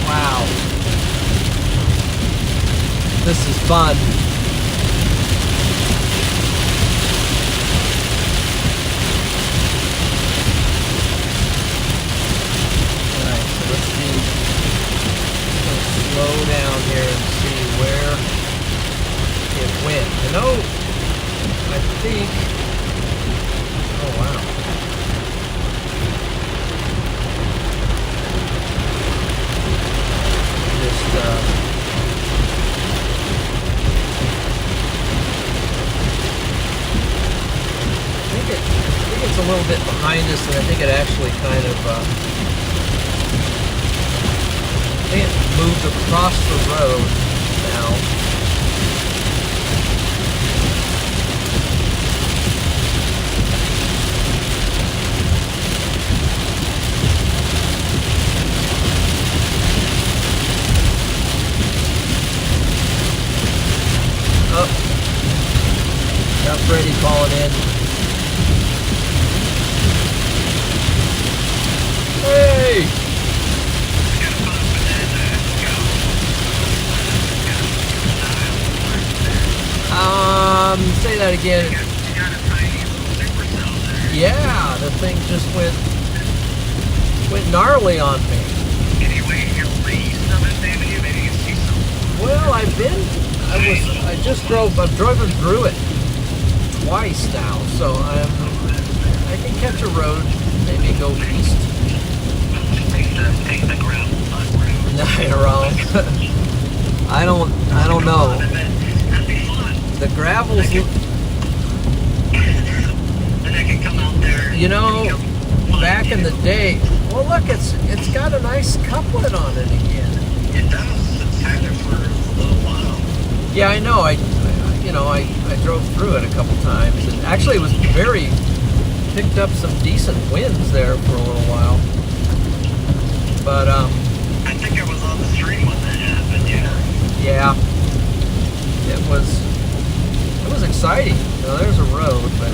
Wow. This is fun. Alright, so let's see. Let's slow down here and see where it went. You know, I think. Oh wow. I think it's a little bit behind us, and I think it actually kind of I think it moved across the road now. Oh, got Freddy calling in. Hey! Say that again. Yeah, the thing just went gnarly on me. Anyway, you'll see some of it, maybe you can see some. Well, I've driven through it twice now, so I can catch a road, maybe go east. Take the gravel road. No, you're wrong. I don't know. That'd be fun. The gravel's, Then I can come out there. you know, back in the day. Well, look, it's got a nice couplet on it again. It does. It's had it for a little while. Yeah, I know. I drove through it a couple times. And actually, it was picked up some decent winds there for a little while. But I think I was on the stream with it. Yeah, it was exciting. Now there's a road, but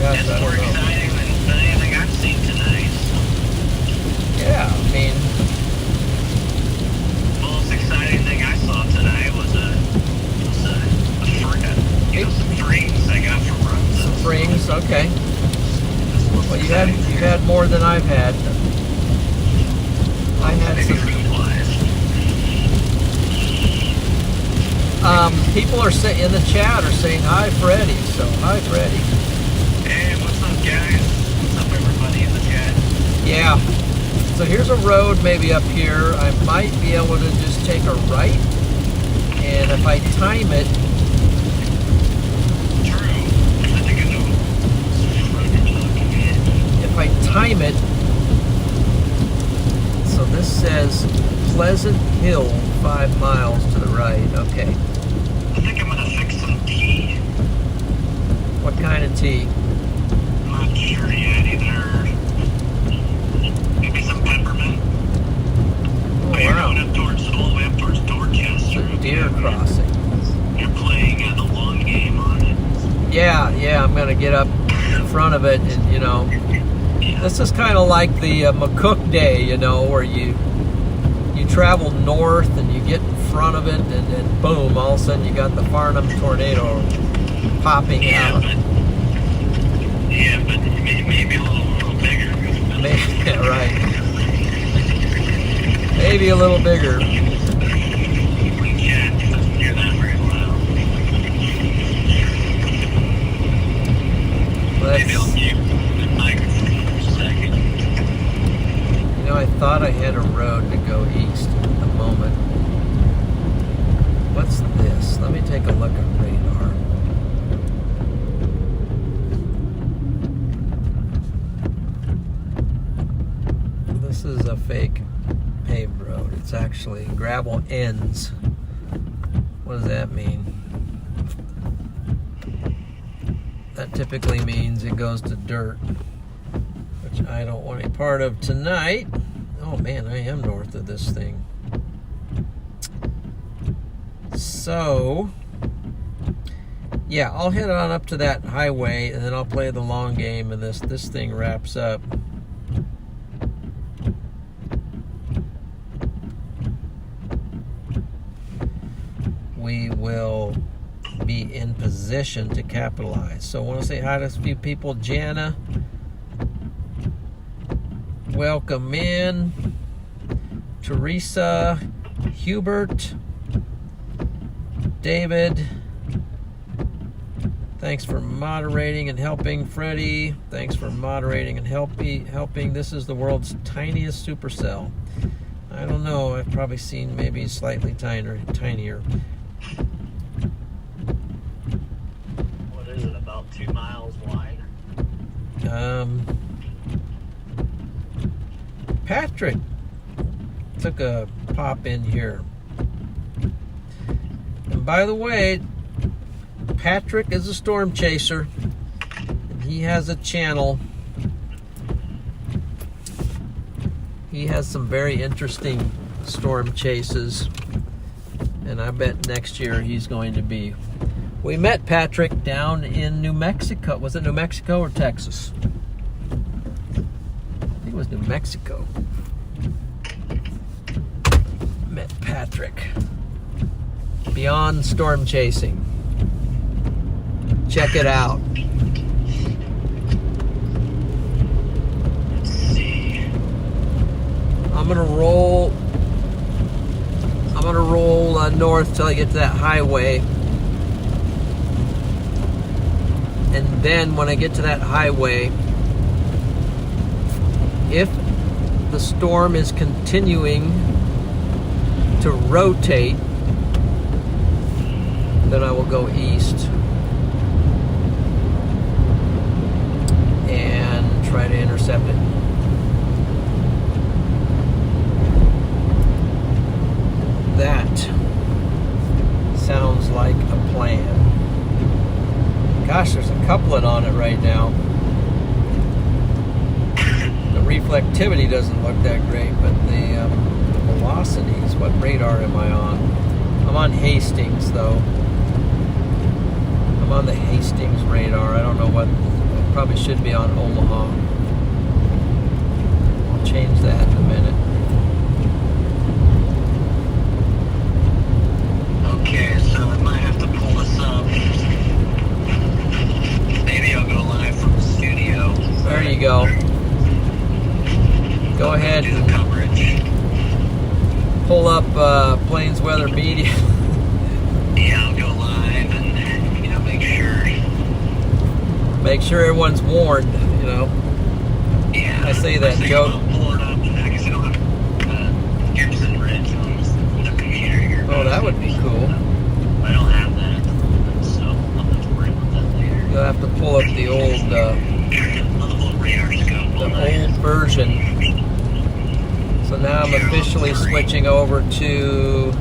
gosh, It's I more don't know. exciting than anything I've seen tonight. Yeah, I mean, The most exciting thing I saw tonight was some freaks I got from runs. springs. Okay. Well, you had more than I've had. I had some. People are in the chat are saying hi, Freddy. So hi, Freddy. Hey, what's up, guys? What's up, everybody in the chat? Yeah. So here's a road maybe up here. I might be able to just take a right, and if I time it. True. I think I know what you're talking about. If I time it, so this says Pleasant Hill, 5 miles to the right. Okay. I think I'm gonna fix some tea. What kind of tea? I'm not sure yet either. Maybe some peppermint. Oh, But you're wow. going all the way up towards Dorchester. Deer crossing. You're playing the long game on it. Yeah, I'm gonna get up in front of it, and Yeah. this is kind of like the McCook Day, where you travel north and you get in front of it, and boom, all of a sudden you got the Farnham tornado popping out. But maybe a little bigger. Maybe, right. Maybe a little bigger. We can't hear that very well. Maybe I'll mute the microphone for a second. I thought I had a road to go east at the moment. What's this? Let me take a look at radar. This is a fake paved road. It's actually gravel ends. What does that mean? That typically means it goes to dirt, which I don't want any part of tonight. Oh man, I am north of this thing. So, yeah, I'll head on up to that highway, and then I'll play the long game, and this thing wraps up. We will be in position to capitalize. So I want to say hi to a few people. Jana, welcome in. Teresa, Hubert, David, thanks for moderating and helping. Freddie, thanks for moderating and helping. This is the world's tiniest supercell. I don't know, I've probably seen maybe slightly tinier. What is it, about 2 miles wide? Patrick took a pop in here. And by the way, Patrick is a storm chaser, and he has a channel. He has some very interesting storm chases, and I bet next year he's going to be. We met Patrick down in New Mexico. Was it New Mexico or Texas? I think it was New Mexico. Met Patrick. Beyond Storm Chasing. Check it out. Let's see. I'm gonna roll north till I get to that highway, and then when I get to that highway, if the storm is continuing to rotate, then I will go east and try to intercept it. That sounds like a plan. Gosh, there's a couplet on it right now. The reflectivity doesn't look that great, but the velocities, what radar am I on? I'm on Hastings, though. I'm on the Hastings radar. I don't know what. I probably should be on Omaha. I'll change that in a minute. Okay, so I might have to pull this up. Maybe I'll go live from the studio. There you go. Go ahead Do the and coverage. pull up Plains Weather Media. Yeah, I'll go live and Make sure everyone's warned, you know. Yeah. I say that joke. I'll pull it up. I guess I don't have Gibson Ridge on the computer here. Oh, that would be cool. I don't have that at the moment, so I'll have to worry about that later. You'll have to pull up the old version. So now I'm officially switching over to.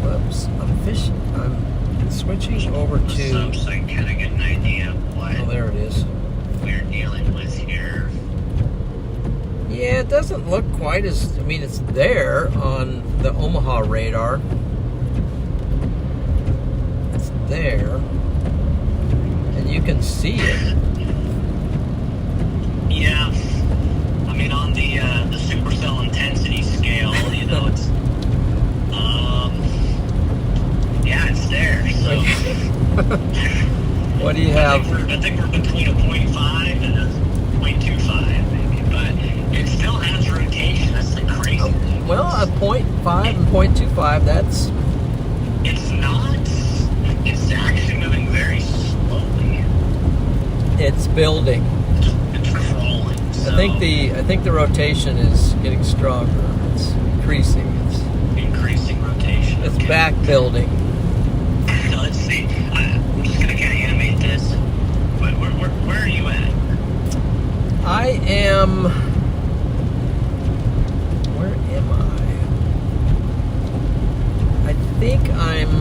Whoops! I'm switching over to. So I kind of get an idea of what Oh, there it is. we're dealing with here. Yeah, it doesn't look quite as. I mean, it's there on the Omaha radar. It's there, and you can see it. Yeah, I mean on the supercell intensity scale, you know, it's yeah, it's there. So What do you have? I think we're between a 0.5 and a 0.25 maybe, but it still has rotation. That's the crazy thing. Well, a 0.5 and 0.25. That's. It's not. It's actually moving very slowly. It's building. It's crawling. So I think the rotation is getting stronger. It's increasing. It's increasing rotation. It's Okay. back building. So let's see. I'm just gonna kind of animate this. Where are you at? I am. Where am I? I think I'm.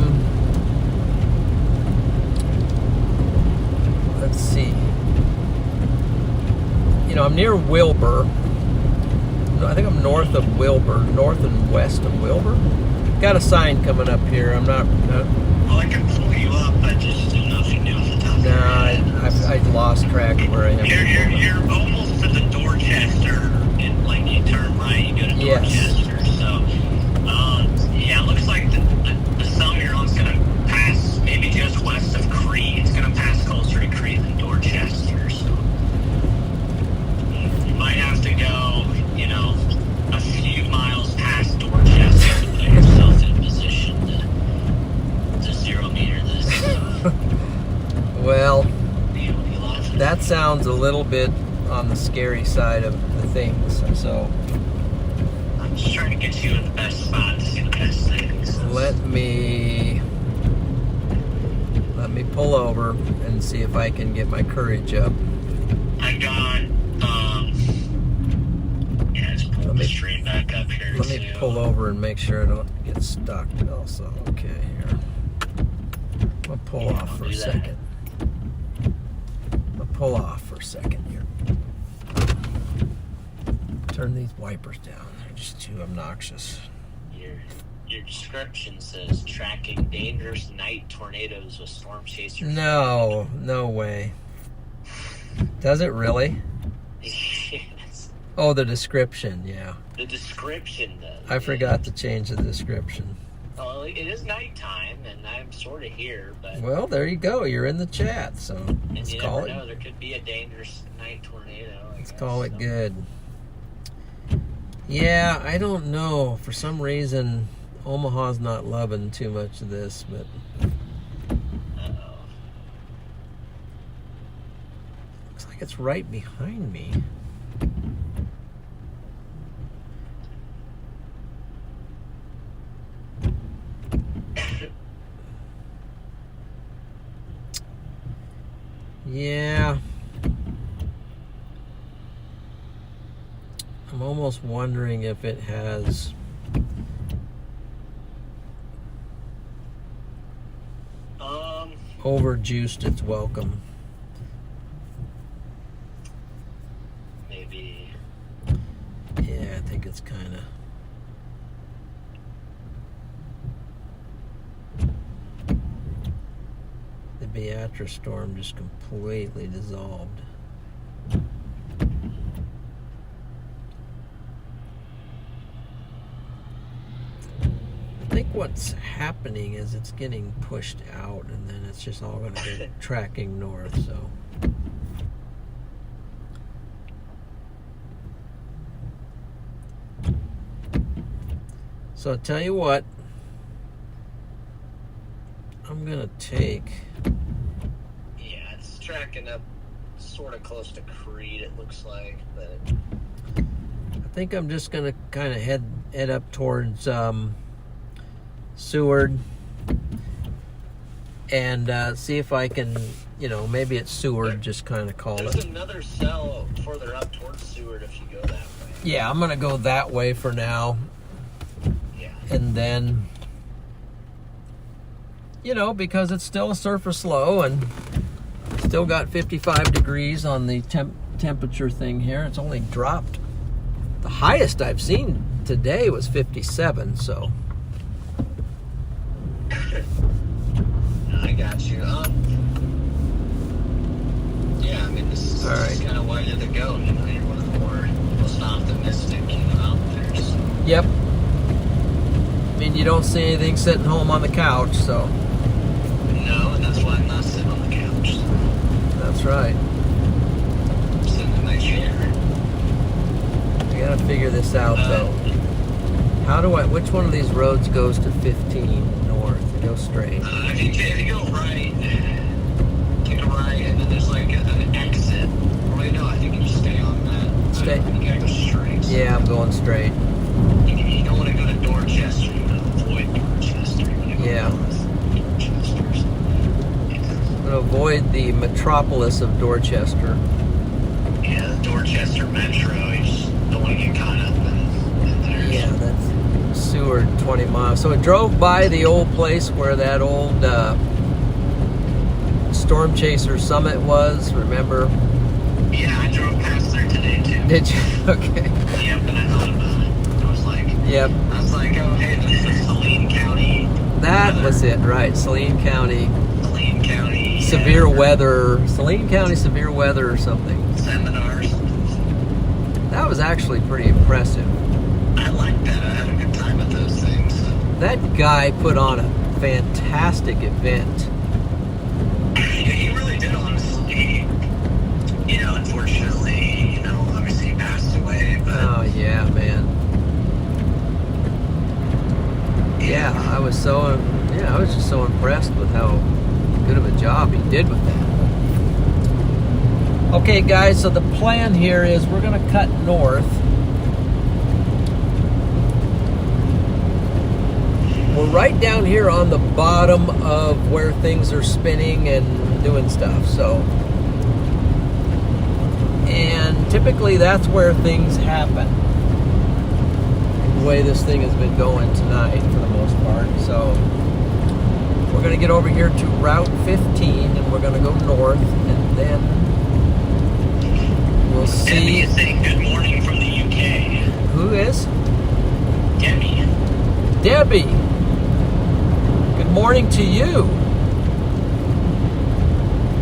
Let's see. You know, I'm near Wilber. No, I think I'm north of Wilber, north and west of Wilber. Got a sign coming up here. I'm not. Well, I can pull you up. I just don't know if you knew off the top of your head. I've lost track of where I am. You're almost to the Dorchester. Like you turn right, you go to Dorchester. Yes. So, yeah, it looks like the zone you're on is going to pass maybe just west of Crete. It's going to pass closer to Crete than Dorchester. So you might have to go, you know, a few miles past Dorchester to put yourself in a position to 0 meter this. Well, that sounds a little bit on the scary side of the things. So I'm just trying to get you in the best spot to see the best things. let me pull over and see if I can get my courage up. I got, yeah, just pull the stream back up here. Let me pull over and make sure I don't get stuck also. Okay, here. I'll pull off for a second. I'll pull off for a second here. Turn these wipers down. They're just too obnoxious. Your description says tracking dangerous night tornadoes with storm chasers. No way. Does it really? Yes. Oh, the description, yeah. The description does. I forgot to change the description. Well, it is nighttime, and I'm sort of here, but... Well, there you go. You're in the chat, so and let's you call never it. know. There could be a dangerous night tornado. Let's call it good. Yeah, I don't know. For some reason, Omaha's not loving too much of this, but... Uh-oh. Looks like it's right behind me. Yeah. I'm almost wondering if it has overjuiced its welcome. Maybe. Yeah, I think it's kind of... Beatrice storm just completely dissolved. I think what's happening is it's getting pushed out, and then it's just all going to go tracking north. So I'll tell you what, I'm going to take... Yeah, it's tracking up sort of close to Creed, it looks like, but... I think I'm just going to kind of head up towards Seward and see if I can, maybe it's Seward, just kind of call There's it. another cell further up towards Seward if you go that way. Yeah, I'm going to go that way for now. Yeah. And then, because it's still a surface low and still got 55 degrees on the temperature thing here. It's only dropped. The highest I've seen today was 57, so... I got you. Yeah, I mean, this is kind of way to go. You're one of the most optimistic, out there. So. Yep. I mean, you don't see anything sitting home on the couch, so... No, and that's why I'm not sitting on the couch. So. That's right. I'm sitting in my chair. I gotta figure this out, though. Which one of these roads goes to 15 north? Go straight. If you go right, take a right, and then there's like an exit. Or no, I think you just stay on that. Stay. You gotta go straight. So. Yeah, I'm going straight. You don't want to go to Dorchester. You want to avoid Dorchester. Yeah. I'm going to avoid the metropolis of Dorchester. Yeah, the Dorchester Metro. You just don't want to get caught up in there. Yeah, that's Seward, 20 miles. So it drove by the old place where that old Storm Chaser Summit was, remember? Yeah, I drove past there today, too. Did you? Okay. Yep, and I thought about it. I was like, oh, hey, this is Saline County. That was it, right. Saline County. Saline County. Severe weather. Saline County severe weather or something. Seminars. That was actually pretty impressive. I like that. I had a good time at those things. So. That guy put on a fantastic event. He really did, honestly. Unfortunately, obviously he passed away. But... Oh, yeah, man. Yeah, I was just so impressed with how good of a job he did with that. Okay, guys, so the plan here is we're going to cut north. We're right down here on the bottom of where things are spinning and doing stuff, so. And typically that's where things happen. The way this thing has been going tonight for the most part. So we're going to get over here to Route 15 and we're going to go north, and then we'll see. Debbie is saying good morning from the UK. Who is? Debbie. Debbie. Good morning to you.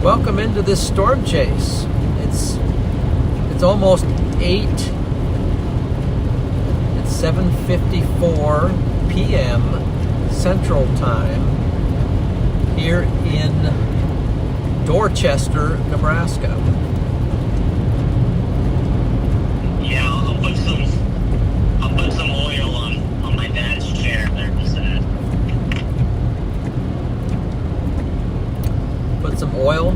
Welcome into this storm chase. It's almost 8. It's 7:54 p.m. Central Time here in Dorchester, Nebraska. Yeah, I'll put some oil on my dad's chair there. Put some oil?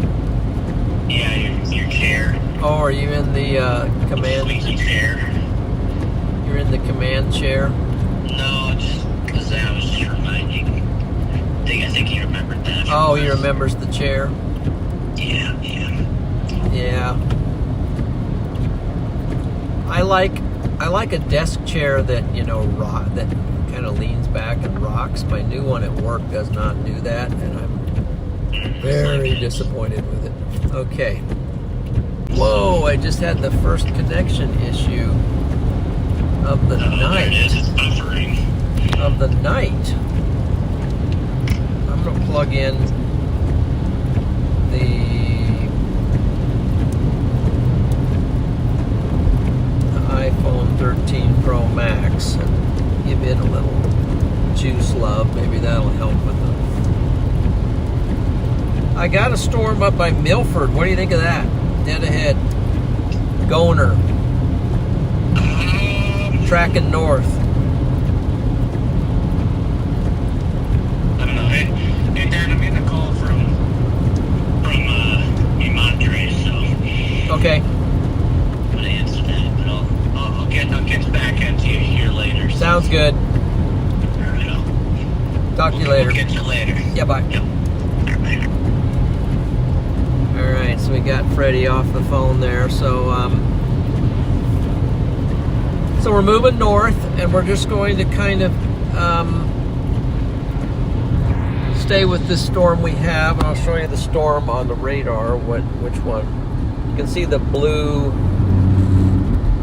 Yeah, your chair. Oh, are you in the command chair? You're in the command chair? No, just because I was just reminding. I think he remembered that. Oh, he remembers the chair? Yeah. Yeah. I like a desk chair that, that kind of leans back and rocks. My new one at work does not do that, and I'm very disappointed with it. Okay. Whoa, I just had the first connection issue of the night. There it is. It's buffering. Of the night. I'm going to plug in rocks and give it a little juice love. Maybe that'll help with it. I got a storm up by Milford. What do you think of that? Dead ahead. Goner. Tracking north. I don't know. Hey, Dan, I'm getting a call from Monterey, so. Okay. I'm gonna answer that, but I'll get back into you here later. So. Sounds good. All right, Talk to you later. We'll catch you later. Yeah, bye. Yep. All right. All right, so we got Freddy off the phone there. So we're moving north, and we're just going to kind of stay with this storm we have, and I'll show you the storm on the radar. Which one? You can see the blue.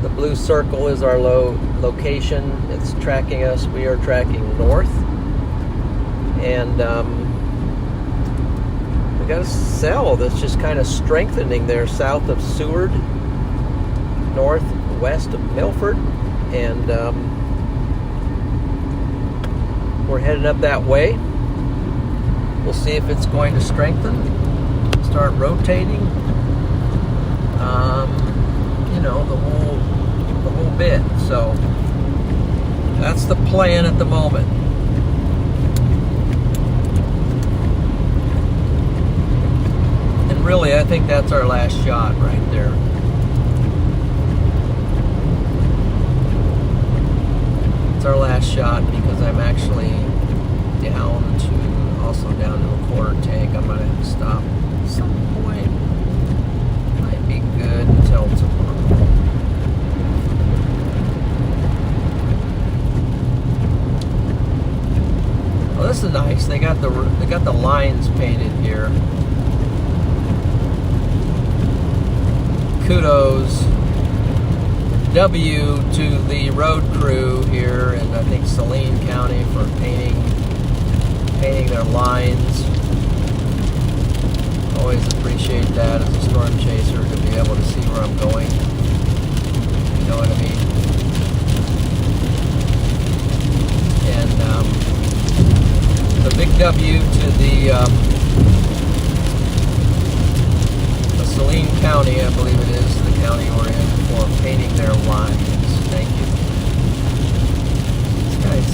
The blue circle is our location. It's tracking us. We are tracking north, and we got a cell that's just kind of strengthening there south of Seward, northwest of Milford, and we're headed up that way. We'll see if it's going to strengthen, start rotating, you know, the whole bit. So that's the plan at the moment. And really, I think that's our last shot right there. It's our last shot because I'm actually down to a quarter tank. I'm gonna have to stop at some point. Might be good until tomorrow. Well, this is nice. They got the lines painted here. Kudos W to the road crew here in, I think, Saline County for painting their lines. Always appreciate that as a storm chaser to be able to see where I'm going. You know what I mean? And the big W to the Saline County, I believe it is, the county we're in, for painting their lines. Thank you. These guys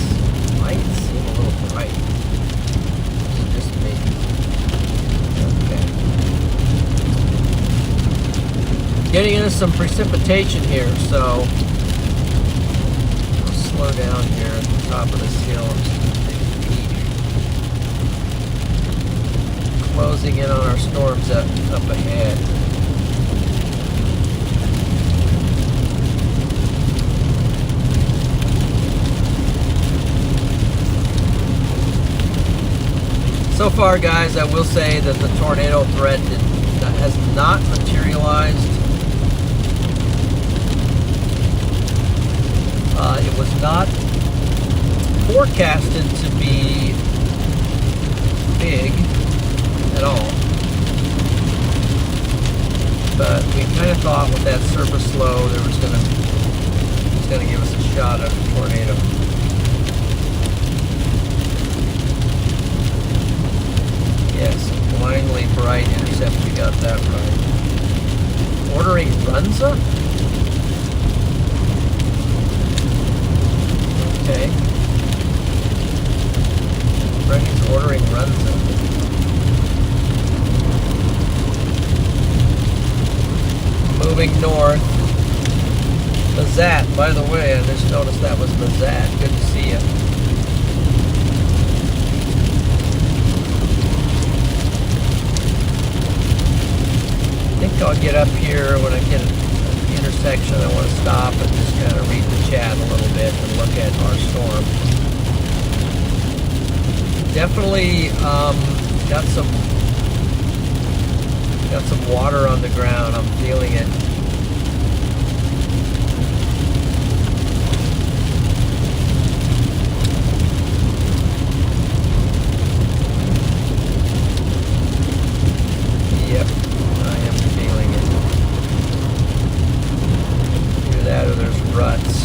might seem a little bright. Just me. Okay. Getting into some precipitation here, so I'll slow down here at the top of this hill and just take a peek. Closing in on our storms up ahead. So far, guys, I will say that the tornado threat has not materialized. It was not forecasted to be big at all. But we kind of thought with that surface low there was gonna give us a shot at a tornado. Yes, blindly bright intercept, we got that right. Ordering Runza? Okay. Freddy's ordering Runza. Moving north. Mazat, by the way, I just noticed that was Mazat. Good to see you. I think I'll get up here when I get an intersection. I want to stop and just kind of read the chat a little bit and look at our storm. Definitely got some water on the ground. I'm feeling it. Yep, I am feeling it. Either that or there's ruts.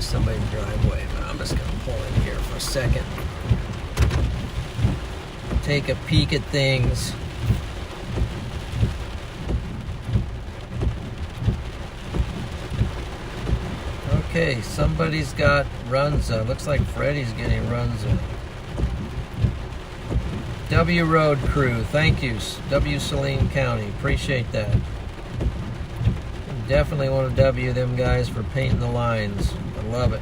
somebody's driveway, but I'm just gonna pull in here for a second. Take a peek at things. Okay, somebody's got Runza. Looks like Freddy's getting Runza. W Road Crew, thank you. W Saline County, appreciate that. Definitely want to W them guys for painting the lines. I love it.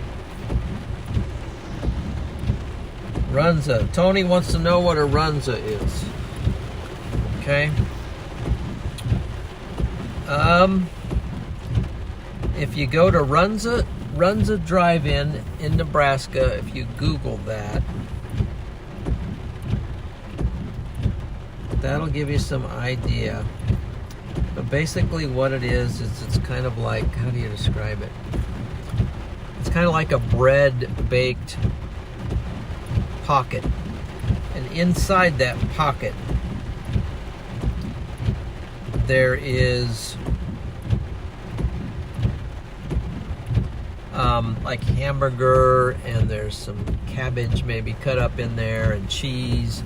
Runza. Tony wants to know what a Runza is. Okay. If you go to Runza Drive-In in Nebraska, if you Google that, that'll give you some idea. But basically what it is it's kind of like, how do you describe it? It's kind of like a bread baked pocket. And inside that pocket, there is like hamburger, and there's some cabbage maybe cut up in there, and cheese.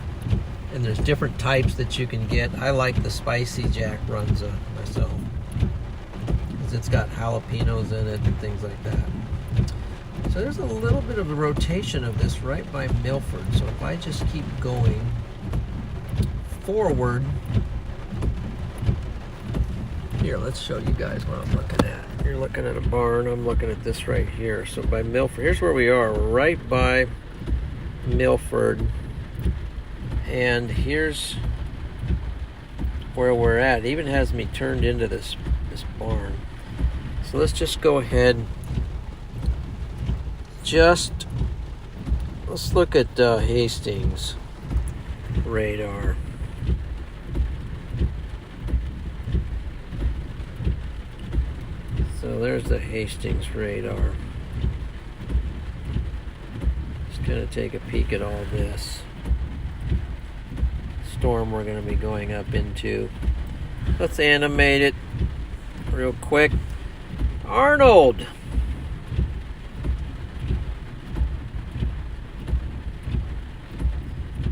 And there's different types that you can get. I like the spicy Jack Runza myself, because it's got jalapenos in it and things like that. So there's a little bit of a rotation of this right by Milford. So if I just keep going forward, here, let's show you guys what I'm looking at. You're looking at a barn, I'm looking at this right here. So by Milford, here's where we are. We're right by Milford. And here's where we're at. It even has me turned into this barn. So let's just go ahead. Let's look at Hastings radar. So there's the Hastings radar. Just gonna take a peek at all this. Storm we're going to be going up into. Let's animate it real quick. Arnold!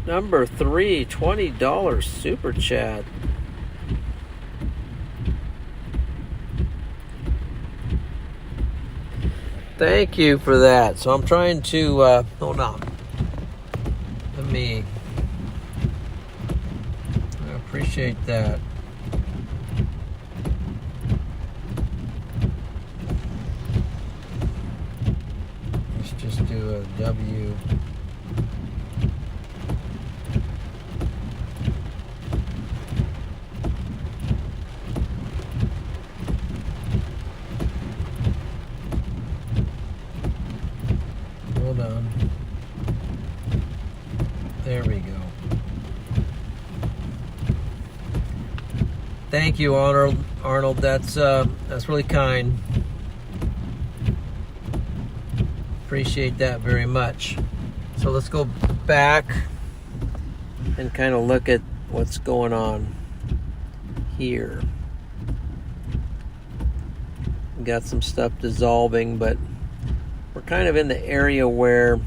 Number 3, $20 super chat. Thank you for that. So I'm trying to, hold on. Let me... appreciate that. Let's just do a W. Hold on. There we go. Thank you, Arnold. That's really kind. Appreciate that very much. So let's go back and kind of look at what's going on here. We got some stuff dissolving, but we're kind of in the area where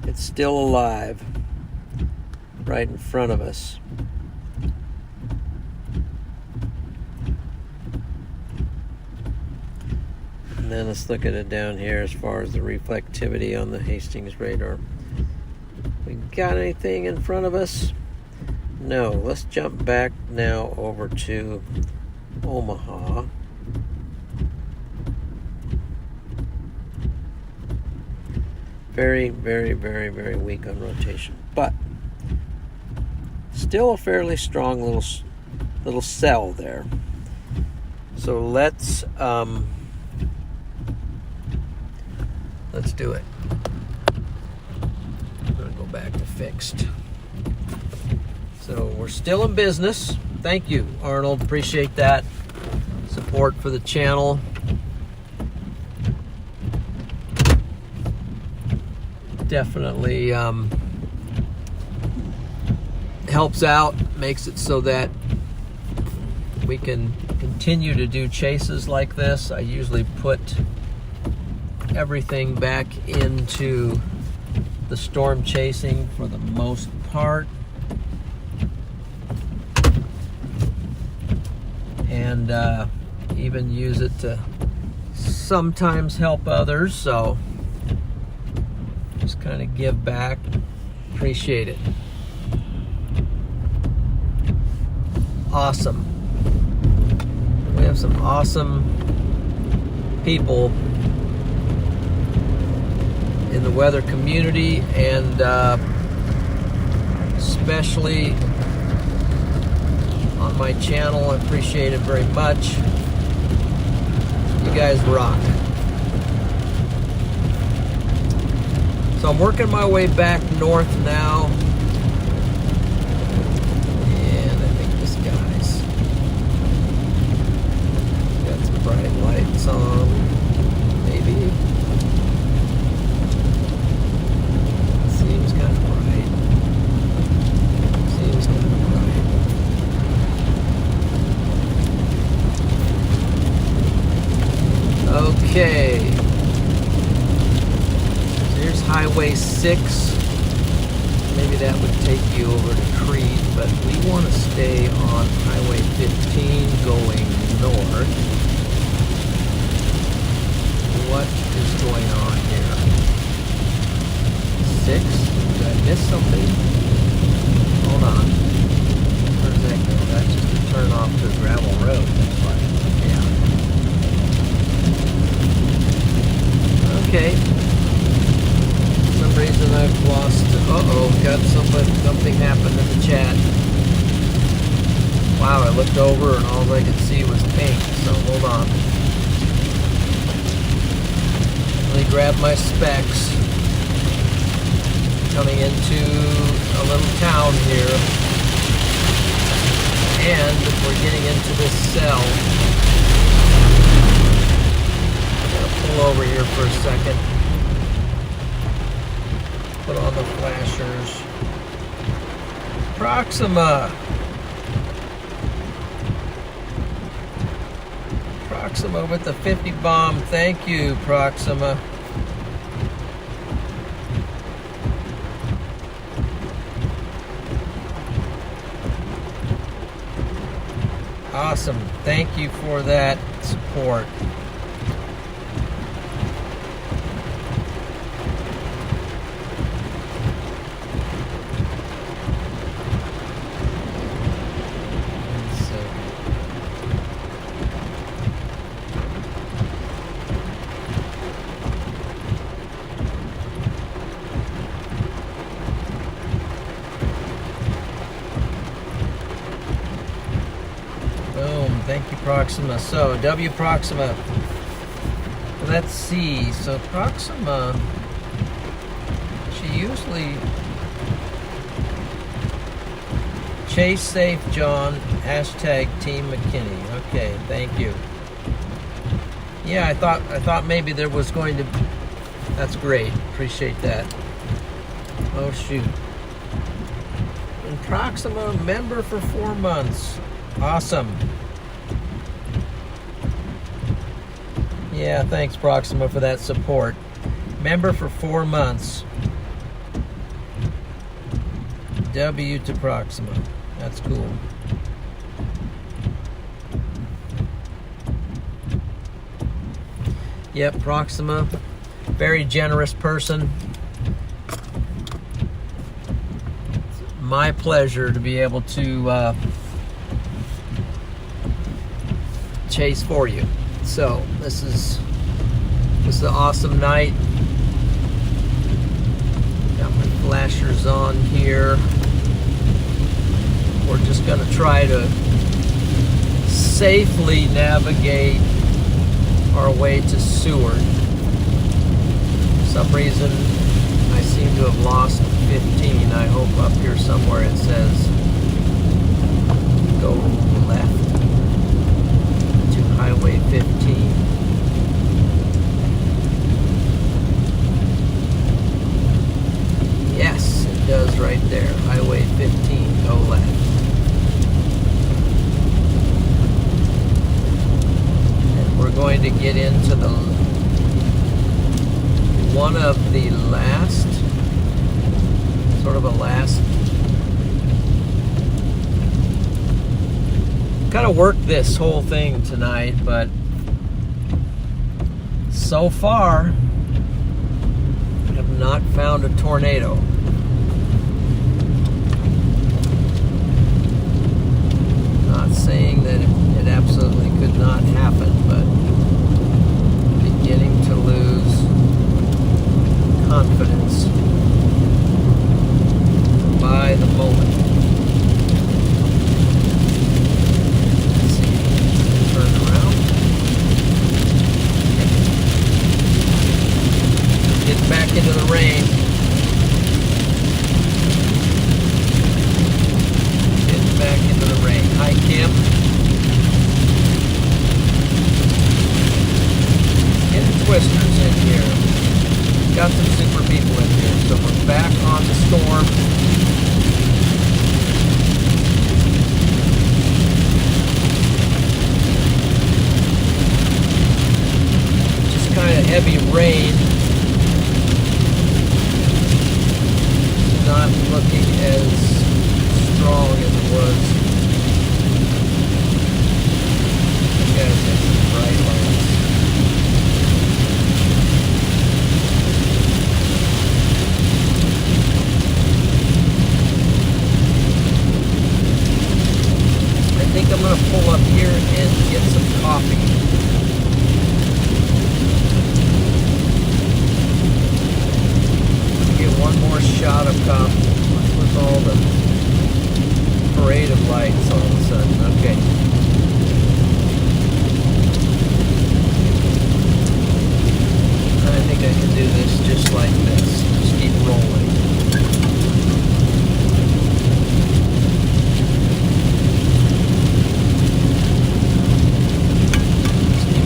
it's still alive, right in front of us. And then let's look at it down here as far as the reflectivity on the Hastings radar. We got anything in front of us? No. Let's jump back now over to Omaha. Very, very, very, very weak on rotation, but still a fairly strong little cell there. So let's do it. I'm going to go back to fixed. So we're still in business. Thank you, Arnold. Appreciate that support for the channel. Definitely helps out, makes it so that we can continue to do chases like this. I usually put everything back into the storm chasing for the most part. And even use it to sometimes help others, so just kind of give back. Appreciate it. Awesome. We have some awesome people in the weather community, and especially on my channel. I appreciate it very much. You guys rock. So I'm working my way back north now. And I think this guy's got some bright lights on. Maybe. Seems kind of bright. Seems kind of bright. Okay. Here's Highway 6. Maybe that would take you over to Creed, but we want to stay on Highway 15 going north. What is going on here? 6? Did I miss something? Hold on. Where's that go? That's just a turn off to a gravel road. That's right. Yeah. Okay. For some reason I've lost. Got something happened in the chat. Wow, I looked over and all I could see was pink. So hold on. Let me grab my specs. Coming into a little town here, and we're getting into this cell. I'm gonna pull over here for a second. Put on the flashers. Proxima. Proxima with the 50 bomb. Thank you, Proxima. Awesome. Thank you for that support. Thank you, Proxima. So, W Proxima. Let's see. So, Proxima, she usually... Chase safe, John. Hashtag Team McKinney. Okay, thank you. Yeah, I thought maybe there was going to... That's great. Appreciate that. Oh, shoot. And Proxima, member for 4 months. Awesome. Yeah, thanks, Proxima, for that support. Member for 4 months. W to Proxima. That's cool. Yep, Proxima. Very generous person. It's my pleasure to be able to chase for you. So this is an awesome night. Got my flashers on here. We're just going to try to safely navigate our way to Seward. For some reason, I seem to have lost 15. I hope up here somewhere it says go left. Highway 15. Yes, it does right there. Highway 15, go left. And we're going to get into the one of the last, sort of a last, kind of worked this whole thing tonight, but so far I have not found a tornado. Not saying that it absolutely could not happen, but beginning to lose confidence by the moment. Let's see, turn around. Get back into the rain. Get back into the rain. Hi, Kim. Getting twisters in here. Got some super people in here, so we're back on the storm. Just kind of heavy rain. Not looking as strong as it was. You guys have some bright lights. I think I'm going to pull up here and get some coffee. Get one more shot of coffee with all the parade of lights all of a sudden. Okay. I think I can do this just like this. Just keep rolling.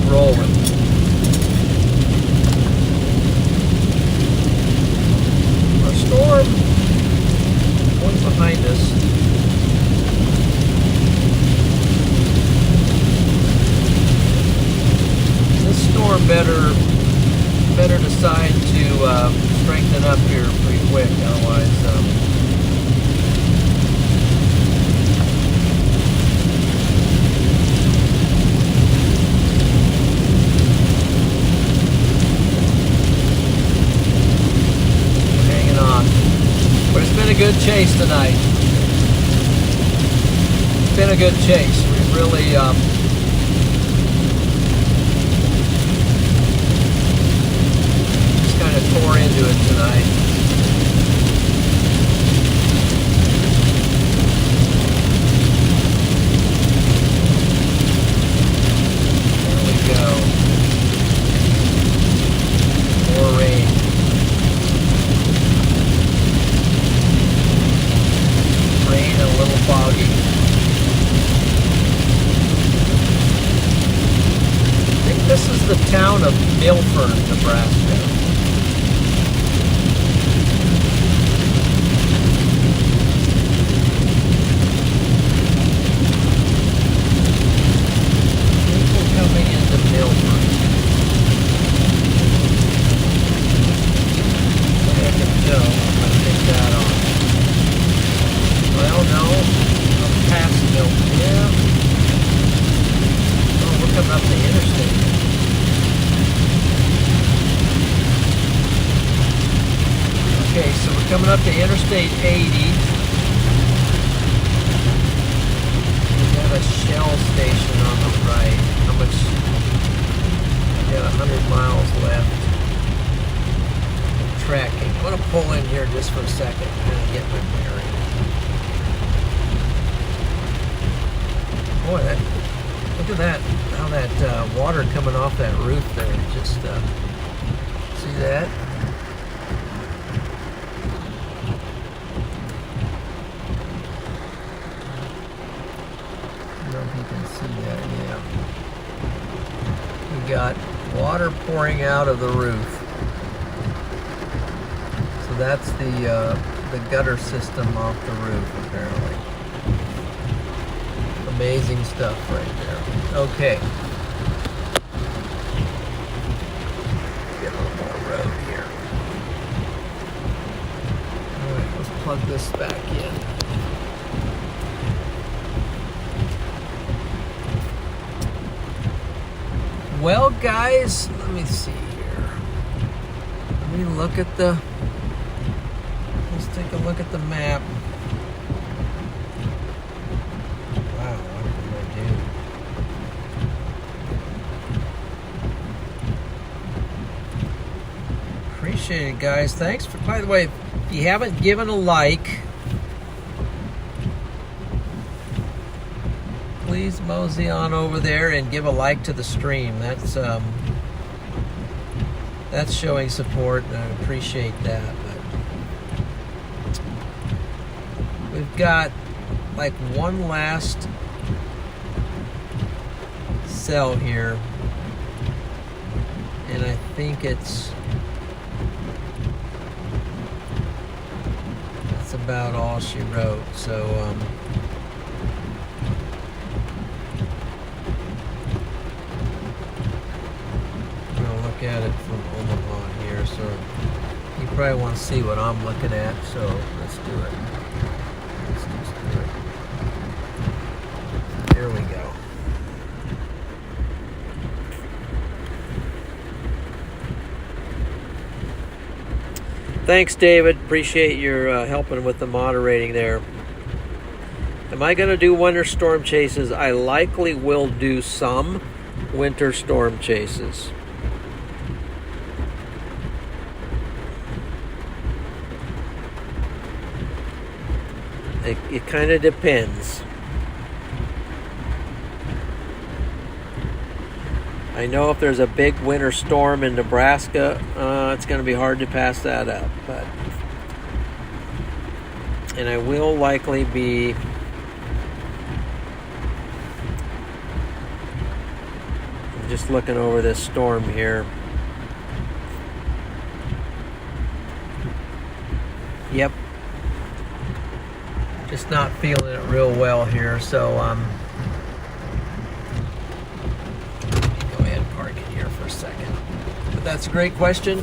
Rolling. Our storm going behind us. This storm better decide to strengthen up here pretty quick, otherwise but it's been a good chase tonight. It's been a good chase. We really just kind of tore into it tonight. There we go. More rain. Rain and a little foggy. I think this is the town of Milford, Nebraska. People coming into Milford. I can tell. I'm going to take that on. Well, no, I'm past Milford. Yeah. Oh, we're coming up the interstate. Okay, so we're coming up to Interstate 80. We have a Shell station on the right. How much? We got 100 miles left. Tracking. I'm going to pull in here just for a second and kind of get my bearings. Boy, look at that, how that water coming off that roof there, just, see that? I don't know if you can see that, yeah. We got water pouring out of the roof. So that's the gutter system off the roof, apparently. Amazing stuff right there. Okay. Get a little more road here. plug this back in. Well, guys, let me see here. Let me look at the... Let's take a look at the map. Wow, what did I do? Appreciate it, guys. Thanks for, by the way, if you haven't given a like, please mosey on over there and give a like to the stream. That's showing support, and I appreciate that. But we've got like one last cell here, and I think that's about all she wrote. So I'm gonna look at it from Omaha here, so you probably want to see what I'm looking at, so let's do it. Let's just do it. There we go. Thanks, David. Appreciate your helping with the moderating there. Am I going to do winter storm chases? I likely will do some winter storm chases. It kind of depends. I know if there's a big winter storm in Nebraska, it's going to be hard to pass that up. And I will likely be just looking over this storm here. Yep. Just not feeling it real well here, so that's a great question.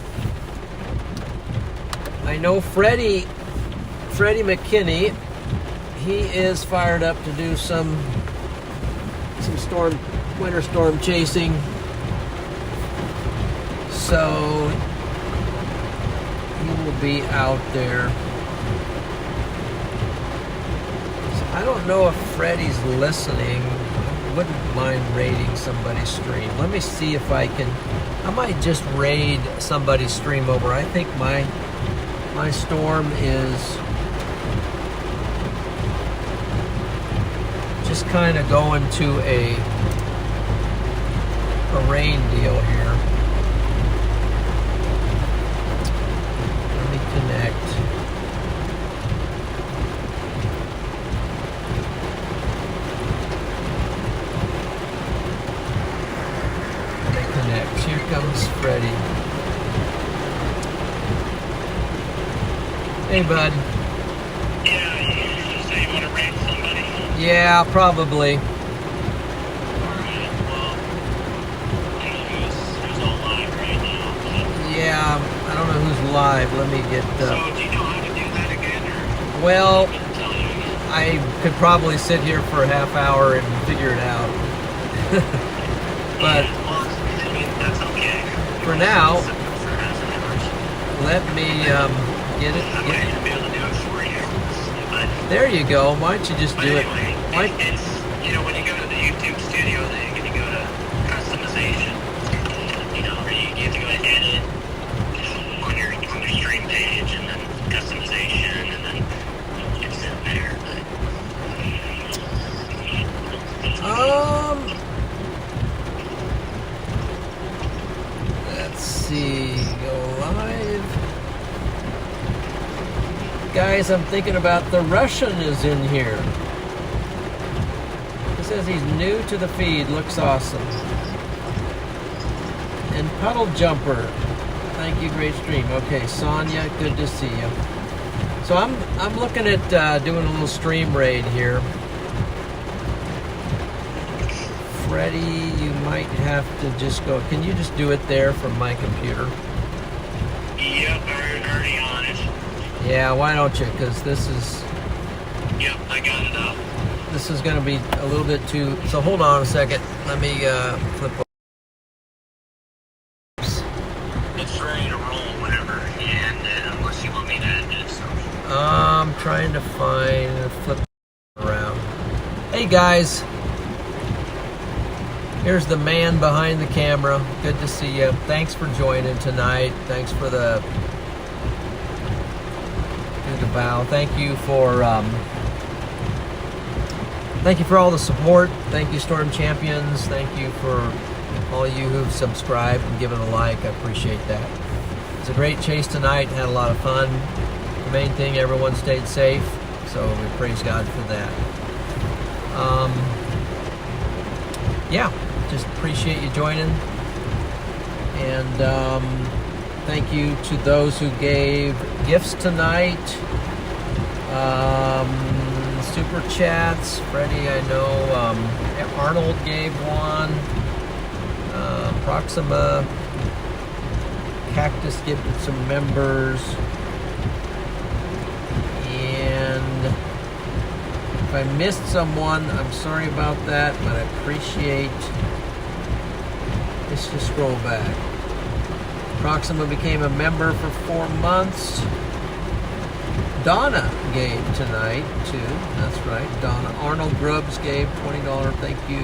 I know Freddy McKinney, he is fired up to do some winter storm chasing. So he will be out there. So I don't know if Freddy's listening. I wouldn't mind raiding somebody's stream. Let me see if I might just raid somebody's stream over. I think my storm is just kind of going to a rain deal here. Let me connect. Here comes Freddy. Hey, bud. Yeah, you say you want to raid somebody? Yeah, probably. Alright, well, I don't know who's on live right now. Yeah, I don't know who's live. Let me get... So, do you know how to do that again? Or well, I can tell you again? I could probably sit here for a half hour and figure it out. But... Yeah, well, I mean, that's okay. For now, let me get it. I might even be able to do it for you. But there you go. Why don't you just do it? anyway, it's, when you go to the YouTube studio, then you go to customization. Or you have to go to edit on your stream page, and then customization, and then it's in there. Let's see. Go live. Guys, I'm thinking about the Russian is in here. He says he's new to the feed. Looks awesome. And Puddle Jumper. Thank you, great stream. Okay, Sonia, good to see you. So I'm looking at doing a little stream raid here. Freddy, you might have to just go. Can you just do it there from my computer? Yep, I'm already on it. Yeah, why don't you? Because this is Yep, I got it up. going to be a little bit too. So hold on a second. Let me flip. It's ready to roll whenever, and unless you want me to end it. So. I'm trying to find flip around. Hey guys, here's the man behind the camera. Good to see you. Thanks for joining tonight. Thanks for the bow. Thank you for all the support. Thank you, Storm Champions. Thank you for all you who've subscribed and given a like. I appreciate that. It's a great chase tonight. Had a lot of fun. The main thing, everyone stayed safe. So we praise God for that. Yeah, just appreciate you joining. And thank you to those who gave gifts tonight. Super chats. Freddy, I know. Arnold gave one. Proxima. Cactus gifted some members. And if I missed someone, I'm sorry about that, but I appreciate. Let's just scroll back. Proxima became a member for 4 months. Donna gave tonight, too. That's right, Donna. Arnold Grubbs gave $20, thank you.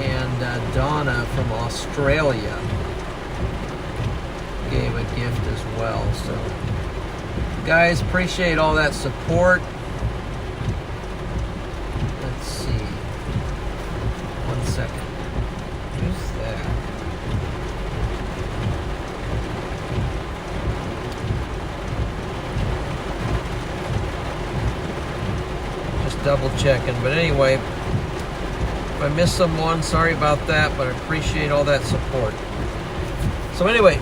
And Donna from Australia gave a gift as well. So, guys, appreciate all that support. Let's see. 1 second. Who's that? Double checking, but anyway, if I missed someone, sorry about that, but I appreciate all that support. So anyway,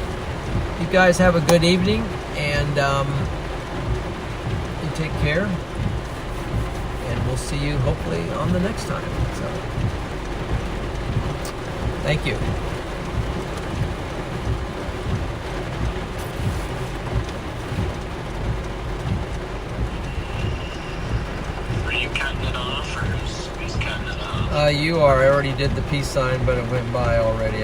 you guys have a good evening, and you take care, and we'll see you hopefully on the next time. So thank you. You are. I already did the peace sign, but it went by already.